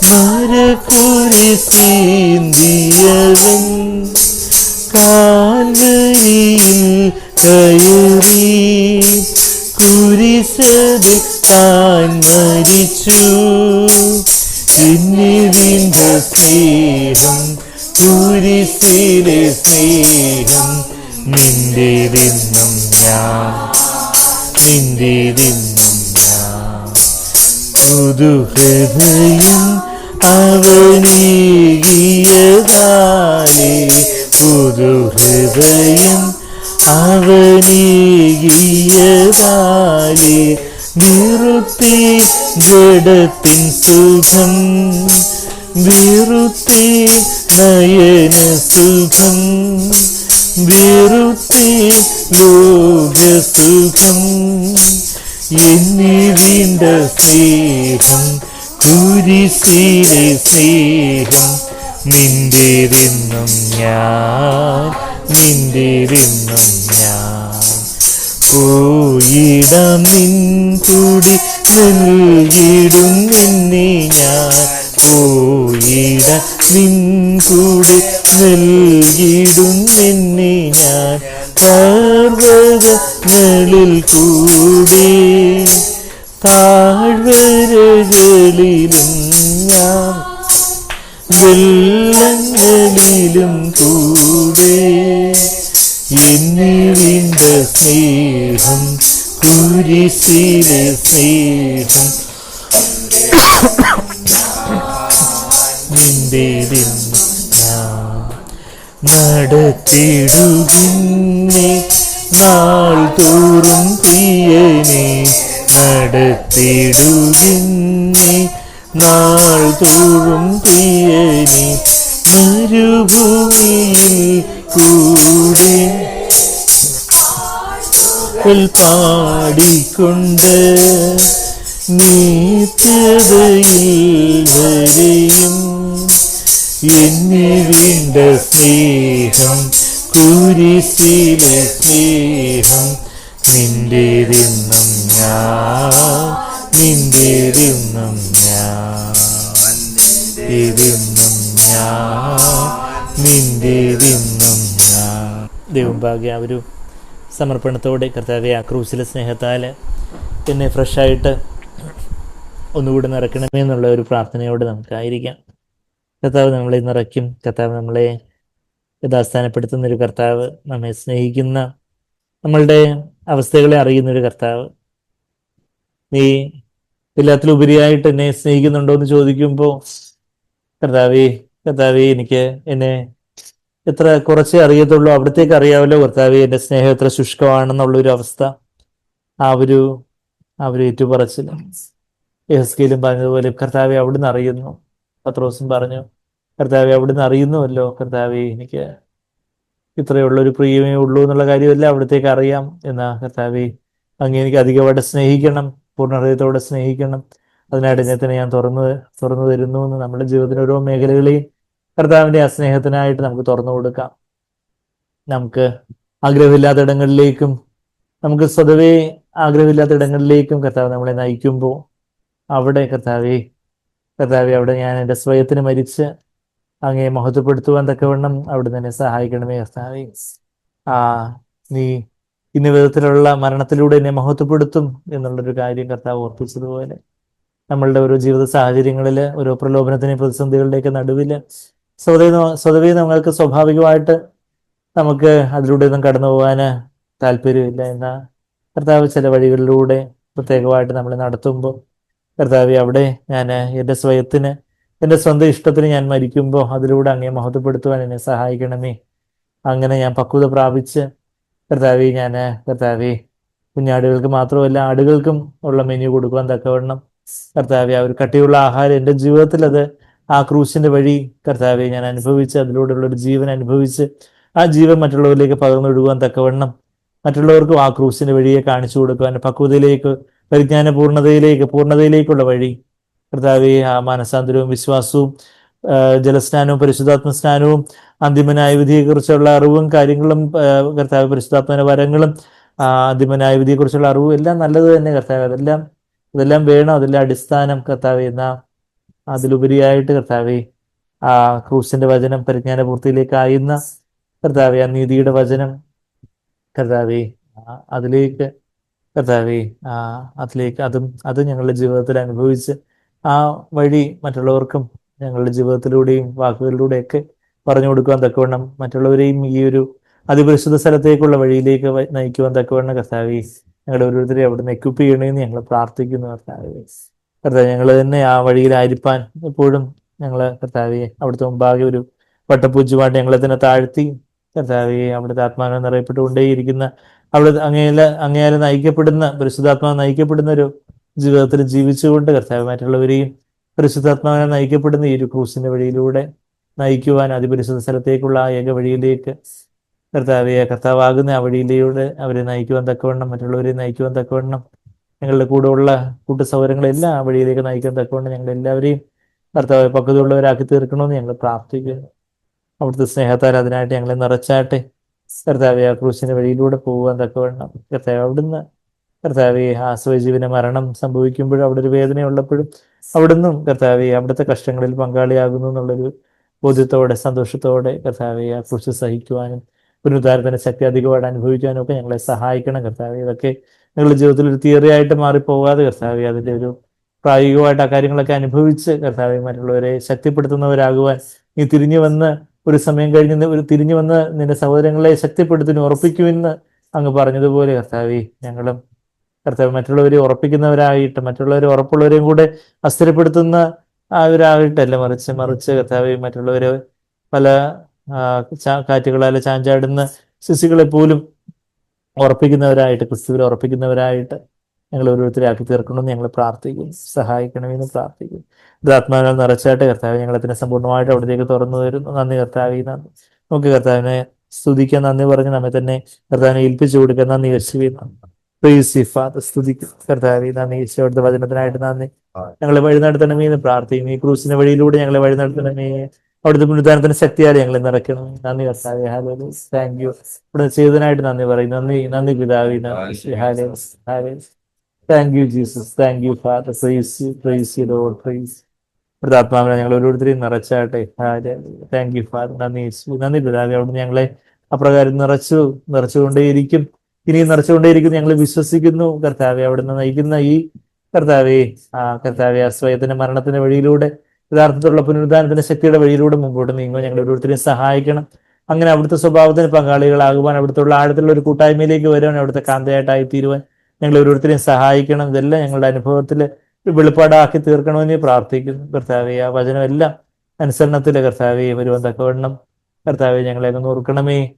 മരക്കുരിശേന്തിയവൻ കാൽവരിയിൽ കയറി കുരിശിൽ താൻ മരിച്ചു. എന്നെ വീണ്ട സ്നേഹം, കുരിശിലെ സ്നേഹം, നിന്റേതെന്നും ഞാൻ, നിന്റേതെന്നും ഞാൻ. പുതുഹൃദയം അവനേകിയതാലേ, പുതുഹൃദയം അവനേകിയതാലേ, നിറുത്തി ജഡത്തിൻ സുഖം, വിറുത്തി നയന സുഖം, വിറുത്തി ലോകസുഖം. എന്നെ വീണ്ട സ്നേഹം, കുരിശിലെ സ്നേഹം, നിന്റേതെന്നും ഞാൻ, നിന്റേതെന്നും ഞാൻ. പോയിടാം നിൻ കൂടി നൽകിടും നിന്നെ ഞാൻ, പോയിടാം നിൻ കൂടി നൽകിടും നിന്നെ ഞാൻ. പർവ്വതങ്ങളിൽ കൂടി താഴ്വരകളിലും ഞാൻ, വെള്ളങ്ങളിലും കൂടെ. എന്നെ വീണ്ട സ്നേഹം, കുരിശിലെ സ്നേഹം നിന്റെ നടത്തിടുകിന്നെ നാൾ തോറും പ്രിയനെ നടത്തിടുകിന്നെ നാൾ തോറും പ്രിയനെ മരുഭൂമിയിൽ കൂടി പാടിക്കൊണ്ട് നിത്യതയിൽ വരെയും എന്നെ വീണ്ട സ്നേഹം കുരിശിലെ സ്നേഹം നിന്റേതെന്നും ഞാൻ നിന്റേതെന്നും ഞാൻ നിന്റേതെന്നും ഞാൻ നിന്റേതെന്നും ഞാൻ. ദൈവം ഭാഗ്യ ഒരു സമർപ്പണത്തോടെ കർത്താവെ ആ ക്രൂസിലെ സ്നേഹത്താൽ എന്നെ ഫ്രഷായിട്ട് ഒന്നുകൂടെ നിറയ്ക്കണമേ എന്നുള്ള ഒരു പ്രാർത്ഥനയോടെ നമുക്കായിരിക്കാം. കർത്താവ് നമ്മളെ നിറയ്ക്കും. കർത്താവ് നമ്മളെ യഥാസ്ഥാനപ്പെടുത്തുന്നൊരു കർത്താവ്, നമ്മെ സ്നേഹിക്കുന്ന, നമ്മളുടെ അവസ്ഥകളെ അറിയുന്നൊരു കർത്താവ്. നീ എല്ലാത്തിലുപരിയായിട്ട് എന്നെ സ്നേഹിക്കുന്നുണ്ടോ എന്ന് ചോദിക്കുമ്പോൾ കർത്താവേ എനിക്ക് എന്നെ എത്ര കുറച്ചേ അറിയത്തുള്ളൂ, അവിടത്തേക്ക് അറിയാമല്ലോ കർത്താവേ എൻ്റെ സ്നേഹം എത്ര ശുഷ്കമാണെന്നുള്ളൊരു അവസ്ഥ. ആ ഒരു ഏറ്റുപറച്ചിൽ യെഹെസ്കേലും പറഞ്ഞതുപോലെ കർത്താവെ അവിടുന്ന് അറിയുന്നു. പത്രോസും പറഞ്ഞു കർത്താവെ അവിടുന്ന് അറിയുന്നുവല്ലോ കർത്താവെ എനിക്ക് ഇത്രയുള്ളൊരു പ്രിയമേ ഉള്ളൂ എന്നുള്ള കാര്യമല്ല അവിടത്തേക്ക് അറിയാം. എന്നാ കർത്താവെ അങ്ങ് എനിക്ക് അധികമായിട്ട് സ്നേഹിക്കണം, പൂർണ്ണഹൃദയത്തോടെ സ്നേഹിക്കണം. അതിനായിട്ട് എന്നെ ഞാൻ തുറന്നു തരുന്നു എന്ന് നമ്മുടെ ജീവിതത്തിന് ഓരോ മേഖലകളെയും കർത്താവിൻ്റെ ആ സ്നേഹത്തിനായിട്ട് നമുക്ക് തുറന്നു കൊടുക്കാം. നമുക്ക് ആഗ്രഹമില്ലാത്ത ഇടങ്ങളിലേക്കും നമുക്ക് സ്വതവേ ആഗ്രഹമില്ലാത്ത ഇടങ്ങളിലേക്കും കർത്താവ് നമ്മളെ നയിക്കുമ്പോൾ അവിടെ കർത്താവെ അവിടെ ഞാൻ എൻ്റെ സ്വയത്തിന് മരിച്ച് അങ്ങയെ മഹത്വപ്പെടുത്തുവാൻ തക്കവണ്ണം അവിടെ തന്നെ സഹായിക്കണമേ കർത്താവെ. നീ ഇന്ന വിധത്തിലുള്ള മരണത്തിലൂടെ എന്നെ മഹത്വപ്പെടുത്തും എന്നുള്ളൊരു കാര്യം കർത്താവ് ഓർപ്പിച്ചതുപോലെ നമ്മളുടെ ഓരോ ജീവിത സാഹചര്യങ്ങളിൽ ഓരോ പ്രലോഭനത്തിനെയും പ്രതിസന്ധികളുടെയൊക്കെ നടുവിൽ സ്വതവേ നമ്മൾക്ക് സ്വാഭാവികമായിട്ട് നമുക്ക് അതിലൂടെ ഒന്നും കടന്നു പോകാൻ താല്പര്യമില്ല. എന്നാൽ കർത്താവ് ചില വഴികളിലൂടെ പ്രത്യേകമായിട്ട് നമ്മളെ നടത്തുമ്പോൾ കർത്താവ് അവിടെ ഞാൻ എൻ്റെ സ്വയത്തിന് എൻ്റെ സ്വന്തം ഇഷ്ടത്തിന് ഞാൻ മരിക്കുമ്പോൾ അതിലൂടെ അങ്ങേ മഹത്വപ്പെടുത്തുവാൻ എന്നെ സഹായിക്കണമേ. അങ്ങനെ ഞാൻ പക്വത പ്രാപിച്ച് കർത്താവെ കുഞ്ഞാടുകൾക്ക് മാത്രമല്ല ആടുകൾക്കും ഉള്ള മെനു കൊടുക്കുവാൻ തക്കവണ്ണം കർത്താവെ ആ ഒരു കട്ടിയുള്ള ആഹാരം എൻ്റെ ജീവിതത്തിൽ അത് ആ ക്രൂശിൻ്റെ വഴി കർത്താവെ ഞാൻ അനുഭവിച്ച് അതിലൂടെയുള്ളൊരു ജീവൻ അനുഭവിച്ച് ആ ജീവൻ മറ്റുള്ളവരിലേക്ക് പകർന്നൊഴുകുവാൻ തക്കവണ്ണം മറ്റുള്ളവർക്കും ആ ക്രൂശിൻ്റെ വഴിയെ കാണിച്ചു കൊടുക്കുവാൻ പക്വതയിലേക്ക് പരിജ്ഞാന പൂർണ്ണതയിലേക്കുള്ള വഴി കർത്താവെ ആ മാനസാന്തരവും വിശ്വാസവും ജലസ്നാനവും പരിശുദ്ധാത്മ സ്നാനവും അന്തിമ വിധിയെക്കുറിച്ചുള്ള അറിവും കാര്യങ്ങളും കർത്താവ് പരിശുദ്ധാത്മന്റെ വരങ്ങളും അന്തിമ വിധിയെക്കുറിച്ചുള്ള അറിവും എല്ലാം നല്ലത് തന്നെ കർത്താവ്. അതെല്ലാം വേണം, അതെല്ലാം അടിസ്ഥാനം കർത്താവെ. എന്നാൽ അതിലുപരിയായിട്ട് കർത്താവെ ആ ക്രൂസിന്റെ വചനം പരിജ്ഞാന പൂർത്തിയിലേക്ക് ആയുന്ന കർത്താവെ ആ നീതിയുടെ വചനം കർത്താവെ അതിലേക്ക് കർത്താവെ അതിലേക്ക് അത് ഞങ്ങളുടെ ജീവിതത്തിൽ അനുഭവിച്ച് ആ വഴി മറ്റുള്ളവർക്കും ഞങ്ങളുടെ ജീവിതത്തിലൂടെയും വാക്കുകളിലൂടെയൊക്കെ പറഞ്ഞു കൊടുക്കുവാൻ തക്കവണ്ണം മറ്റുള്ളവരെയും ഈ ഒരു അതിപരിശുദ്ധ സ്ഥലത്തേക്കുള്ള വഴിയിലേക്ക് നയിക്കുവാൻ തക്കവണ്ണം കർത്താവെ ഞങ്ങളുടെ ഓരോരുത്തരെയും അവിടുന്ന് എക്വിപ്പ് ചെയ്യണമെന്ന് ഞങ്ങൾ പ്രാർത്ഥിക്കുന്നു കർത്താവെ. ഞങ്ങൾ തന്നെ ആ വഴിയിലായിരിക്കാൻ എപ്പോഴും ഞങ്ങൾ കർത്താവെ അവിടുത്തെ മുമ്പാകെ ഒരു വട്ടപ്പൂച്ചുമായിട്ട് ഞങ്ങളെ തന്നെ താഴ്ത്തി കർത്താവെ അവിടുത്തെ ആത്മാവിനെ നിറയപ്പെട്ടുകൊണ്ടേയിരിക്കുന്ന അവിടെ അങ്ങേയാലെ നയിക്കപ്പെടുന്ന പരിശുദ്ധാത്മാവ് നയിക്കപ്പെടുന്ന ഒരു ജീവിതത്തിൽ ജീവിച്ചുകൊണ്ട് കർത്താവ് മറ്റുള്ളവരെയും പരിശുദ്ധാത്മാവിനെ നയിക്കപ്പെടുന്ന ഈ ഒരു ക്രൂസിന്റെ വഴിയിലൂടെ നയിക്കുവാൻ അതിപരിശുദ്ധ സ്ഥലത്തേക്കുള്ള ആ ഏക വഴിയിലേക്ക് കർത്താവാകുന്ന ആ വഴിയിലൂടെ അവരെ നയിക്കുവാൻ തക്കവണ്ണം മറ്റുള്ളവരെ നയിക്കുവാൻ തക്കവണ്ണം ഞങ്ങളുടെ കൂടെ ഉള്ള കൂട്ടസൗകര്യങ്ങളെല്ലാം ആ വഴിയിലേക്ക് നയിക്കാൻ തക്കവണ്ണം ഞങ്ങൾ എല്ലാവരെയും കർത്താവ് പക്വതയുള്ളവരാക്കി തീർക്കണമെന്ന് ഞങ്ങൾ പ്രാർത്ഥിക്കുന്നു. അവിടുത്തെ സ്നേഹത്താൽ അതിനായിട്ട് ഞങ്ങളെ നിറച്ചാട്ടെ കർത്താവെ. ആ ക്രൂസിന്റെ വഴിയിലൂടെ പോകുവാൻ തക്കവണ്ണം കർത്താവ് അവിടുന്ന് കർത്താവെ ആ സ്വജീവന മരണം സംഭവിക്കുമ്പോഴും അവിടെ ഒരു വേദനയുള്ളപ്പോഴും അവിടുന്നും കർത്താവെ അവിടുത്തെ കഷ്ടങ്ങളിൽ പങ്കാളിയാകുന്നു എന്നുള്ളൊരു ബോധ്യത്തോടെ സന്തോഷത്തോടെ കർത്താവെ ആ ക്രൂശ് സഹിക്കുവാനും പുനരുദ്ധാരത്തിന്റെ ശക്തി അധികമായിട്ട് അനുഭവിക്കാനും ഒക്കെ ഞങ്ങളെ സഹായിക്കണം കർത്താവെ. ഇതൊക്കെ ഞങ്ങളുടെ ജീവിതത്തിൽ ഒരു തിയറി ആയിട്ട് മാറിപ്പോകാതെ കർത്താവെ അതിൻ്റെ ഒരു പ്രായോഗികമായിട്ട് ആ കാര്യങ്ങളൊക്കെ അനുഭവിച്ച് കർത്താവെ മറ്റുള്ളവരെ ശക്തിപ്പെടുത്തുന്നവരാകുവാൻ നീ തിരിഞ്ഞു വന്ന് ഒരു സമയം കഴിഞ്ഞ് തിരിഞ്ഞു വന്ന് നിന്റെ സഹോദരങ്ങളെ ശക്തിപ്പെടുത്തുന്നു ഉറപ്പിക്കുമെന്ന് അങ്ങ് പറഞ്ഞതുപോലെ കർത്താവെ ഞങ്ങളും കർത്താവ് മറ്റുള്ളവരെ ഉറപ്പിക്കുന്നവരായിട്ട്, മറ്റുള്ളവരെ ഉറപ്പുള്ളവരെയും കൂടെ അസ്ഥിരപ്പെടുത്തുന്ന അവരായിട്ടല്ല, മറിച്ച് കർത്താവ് മറ്റുള്ളവരെ പല കാറ്റുകളാൽ ചാഞ്ചാടുന്ന ശിശുക്കളെ പോലും ഉറപ്പിക്കുന്നവരായിട്ട്, ക്രിസ്തുവിൽ ഉറപ്പിക്കുന്നവരായിട്ട് ഞങ്ങൾ ഓരോരുത്തരെ ആക്കി തീർക്കണമെന്ന് ഞങ്ങൾ പ്രാർത്ഥിക്കും. സഹായിക്കണമെന്ന് പ്രാർത്ഥിക്കും. ആത്മാവിനാൽ നിറച്ചായിട്ട് കർത്താവ് ഞങ്ങളതിനെ സമ്പൂർണ്ണമായിട്ട് അവിടത്തേക്ക് തുറന്നു തരുന്നു. നന്ദി കർത്താവേ, നന്ദി. നമുക്ക് കർത്താവിനെ സ്തുതിക്കാൻ, നന്ദി പറഞ്ഞ് നമ്മെ തന്നെ കർത്താവിനെ ഏൽപ്പിച്ചു കൊടുക്കാൻ. നന്ദി യേശുവേ, സ്തുതിക്കും കർത്താവേ. നന്ദി യേശു, അവിടുത്തെ വചനത്തിനായിട്ട് നന്ദി. ഞങ്ങളെ വഴി നടത്തണമേ എന്ന് പ്രാർത്ഥിക്കും. ഈ ക്രൂസിന്റെ വഴിയിലൂടെ ഞങ്ങളെ വഴി നടത്തണമേ. അവിടുത്തെ പുനരുദ്ധാനത്തിന്റെ ശക്തിയാൽ ഞങ്ങളെ നിറയ്ക്കണം. നന്ദി കർത്താവേ. ഹല്ലേലൂയ. Thank you. ഇവിടെ ചെയ്തതിനായിട്ട് നന്ദി പറയും. നന്ദി പിതാവേ. Hallelujah. Thank you Jesus. Thank you father. Praise you Lord. Praise. ഇവിടുത്തെ ആത്മാവിനെ ഞങ്ങൾ ഓരോരുത്തരെയും നിറച്ചാട്ടെ. Thank you father. നന്ദി പിതാവേ. അവിടുന്ന് ഞങ്ങളെ അപ്രകാരം നിറച്ചുകൊണ്ടേയിരിക്കും. ഇനിയും നിറച്ചുകൊണ്ടേയിരിക്കും ഞങ്ങൾ വിശ്വസിക്കുന്നു കർത്താവെ. അവിടുന്ന് നയിക്കുന്ന ഈ കർത്താവെ ആശ്രയത്തിന്റെ മരണത്തിന്റെ വഴിയിലൂടെ യഥാർത്ഥത്തിലുള്ള പുനരുദ്ധാനത്തിന്റെ ശക്തിയുടെ വഴിയിലൂടെ മുമ്പോട്ട് നീങ്ങുക. ഞങ്ങൾ ഓരോരുത്തരെയും സഹായിക്കണം. അങ്ങനെ അവിടുത്തെ സ്വഭാവത്തിന് പങ്കാളികളാകുവാൻ, അവിടുത്തെ ആഴത്തിലുള്ള ഒരു കൂട്ടായ്മയിലേക്ക് വരുവാൻ, അവിടുത്തെ കാന്തയായിട്ടായി തീരുവാൻ ഞങ്ങൾ ഓരോരുത്തരെയും സഹായിക്കണം. ഇതെല്ലാം ഞങ്ങളുടെ അനുഭവത്തിൽ വെളിപ്പാടാക്കി തീർക്കണമെന്ന് പ്രാർത്ഥിക്കുന്നു കർത്താവെ. ആ വചനമെല്ലാം അനുസരണത്തിലെ കർത്താവെ വരുവാൻ തക്കവണ്ണം കർത്താവെ ഞങ്ങളെ ഒന്ന് ഓർക്കണമേ.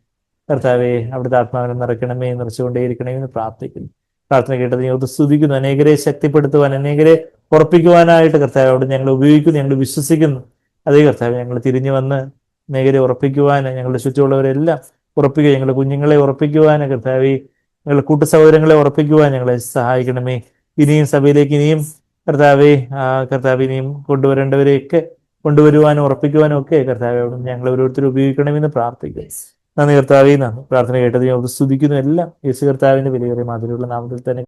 കർത്താവെ അവിടുത്തെ ആത്മാവിനെ നിറയ്ക്കണമേ, നിറച്ചുകൊണ്ടേയിരിക്കണമേ എന്ന് പ്രാർത്ഥിക്കുന്നു. പ്രാർത്ഥന കേട്ടത് ഞങ്ങൾക്ക് സ്തുതിക്കുന്നു. അനേകരെ ശക്തിപ്പെടുത്തുവാൻ, അനേകരെ ഉറപ്പിക്കുവാനായിട്ട് കർത്താവ് അവിടെ ഞങ്ങൾ ഉപയോഗിക്കുന്നു. ഞങ്ങൾ വിശ്വസിക്കുന്നു. അതേ കർത്താവ്, ഞങ്ങൾ തിരിഞ്ഞു വന്ന് അനേകരെ ഉറപ്പിക്കുവാൻ, ഞങ്ങളുടെ ചുറ്റുമുള്ളവരെല്ലാം ഉറപ്പിക്കുക, ഞങ്ങളുടെ കുഞ്ഞുങ്ങളെ ഉറപ്പിക്കുവാൻ കർത്താവെ, ഞങ്ങളുടെ കൂട്ടു സഹോദരങ്ങളെ ഉറപ്പിക്കുവാൻ ഞങ്ങളെ സഹായിക്കണമേ. ഇനിയും സഭയിലേക്ക് ഇനിയും കർത്താവെ ഇനിയും കൊണ്ടുവരേണ്ടവരെയൊക്കെ കൊണ്ടുവരുവാനും ഉറപ്പിക്കുവാനും ഒക്കെ കർത്താവെ അവിടെ ഞങ്ങൾ ഓരോരുത്തരും ഉപയോഗിക്കണമെന്ന് പ്രാർത്ഥിക്കുക. നന്ദി കർത്താവേ. നന്ദി. പ്രാർത്ഥന കേട്ടത് ഞങ്ങൾക്ക് സ്തുതിക്കുന്നു. എല്ലാം യേശു കർത്താവിന്റെ വിലയേറിയ മാതിരിയുള്ള നാമത്തിൽ തന്നെ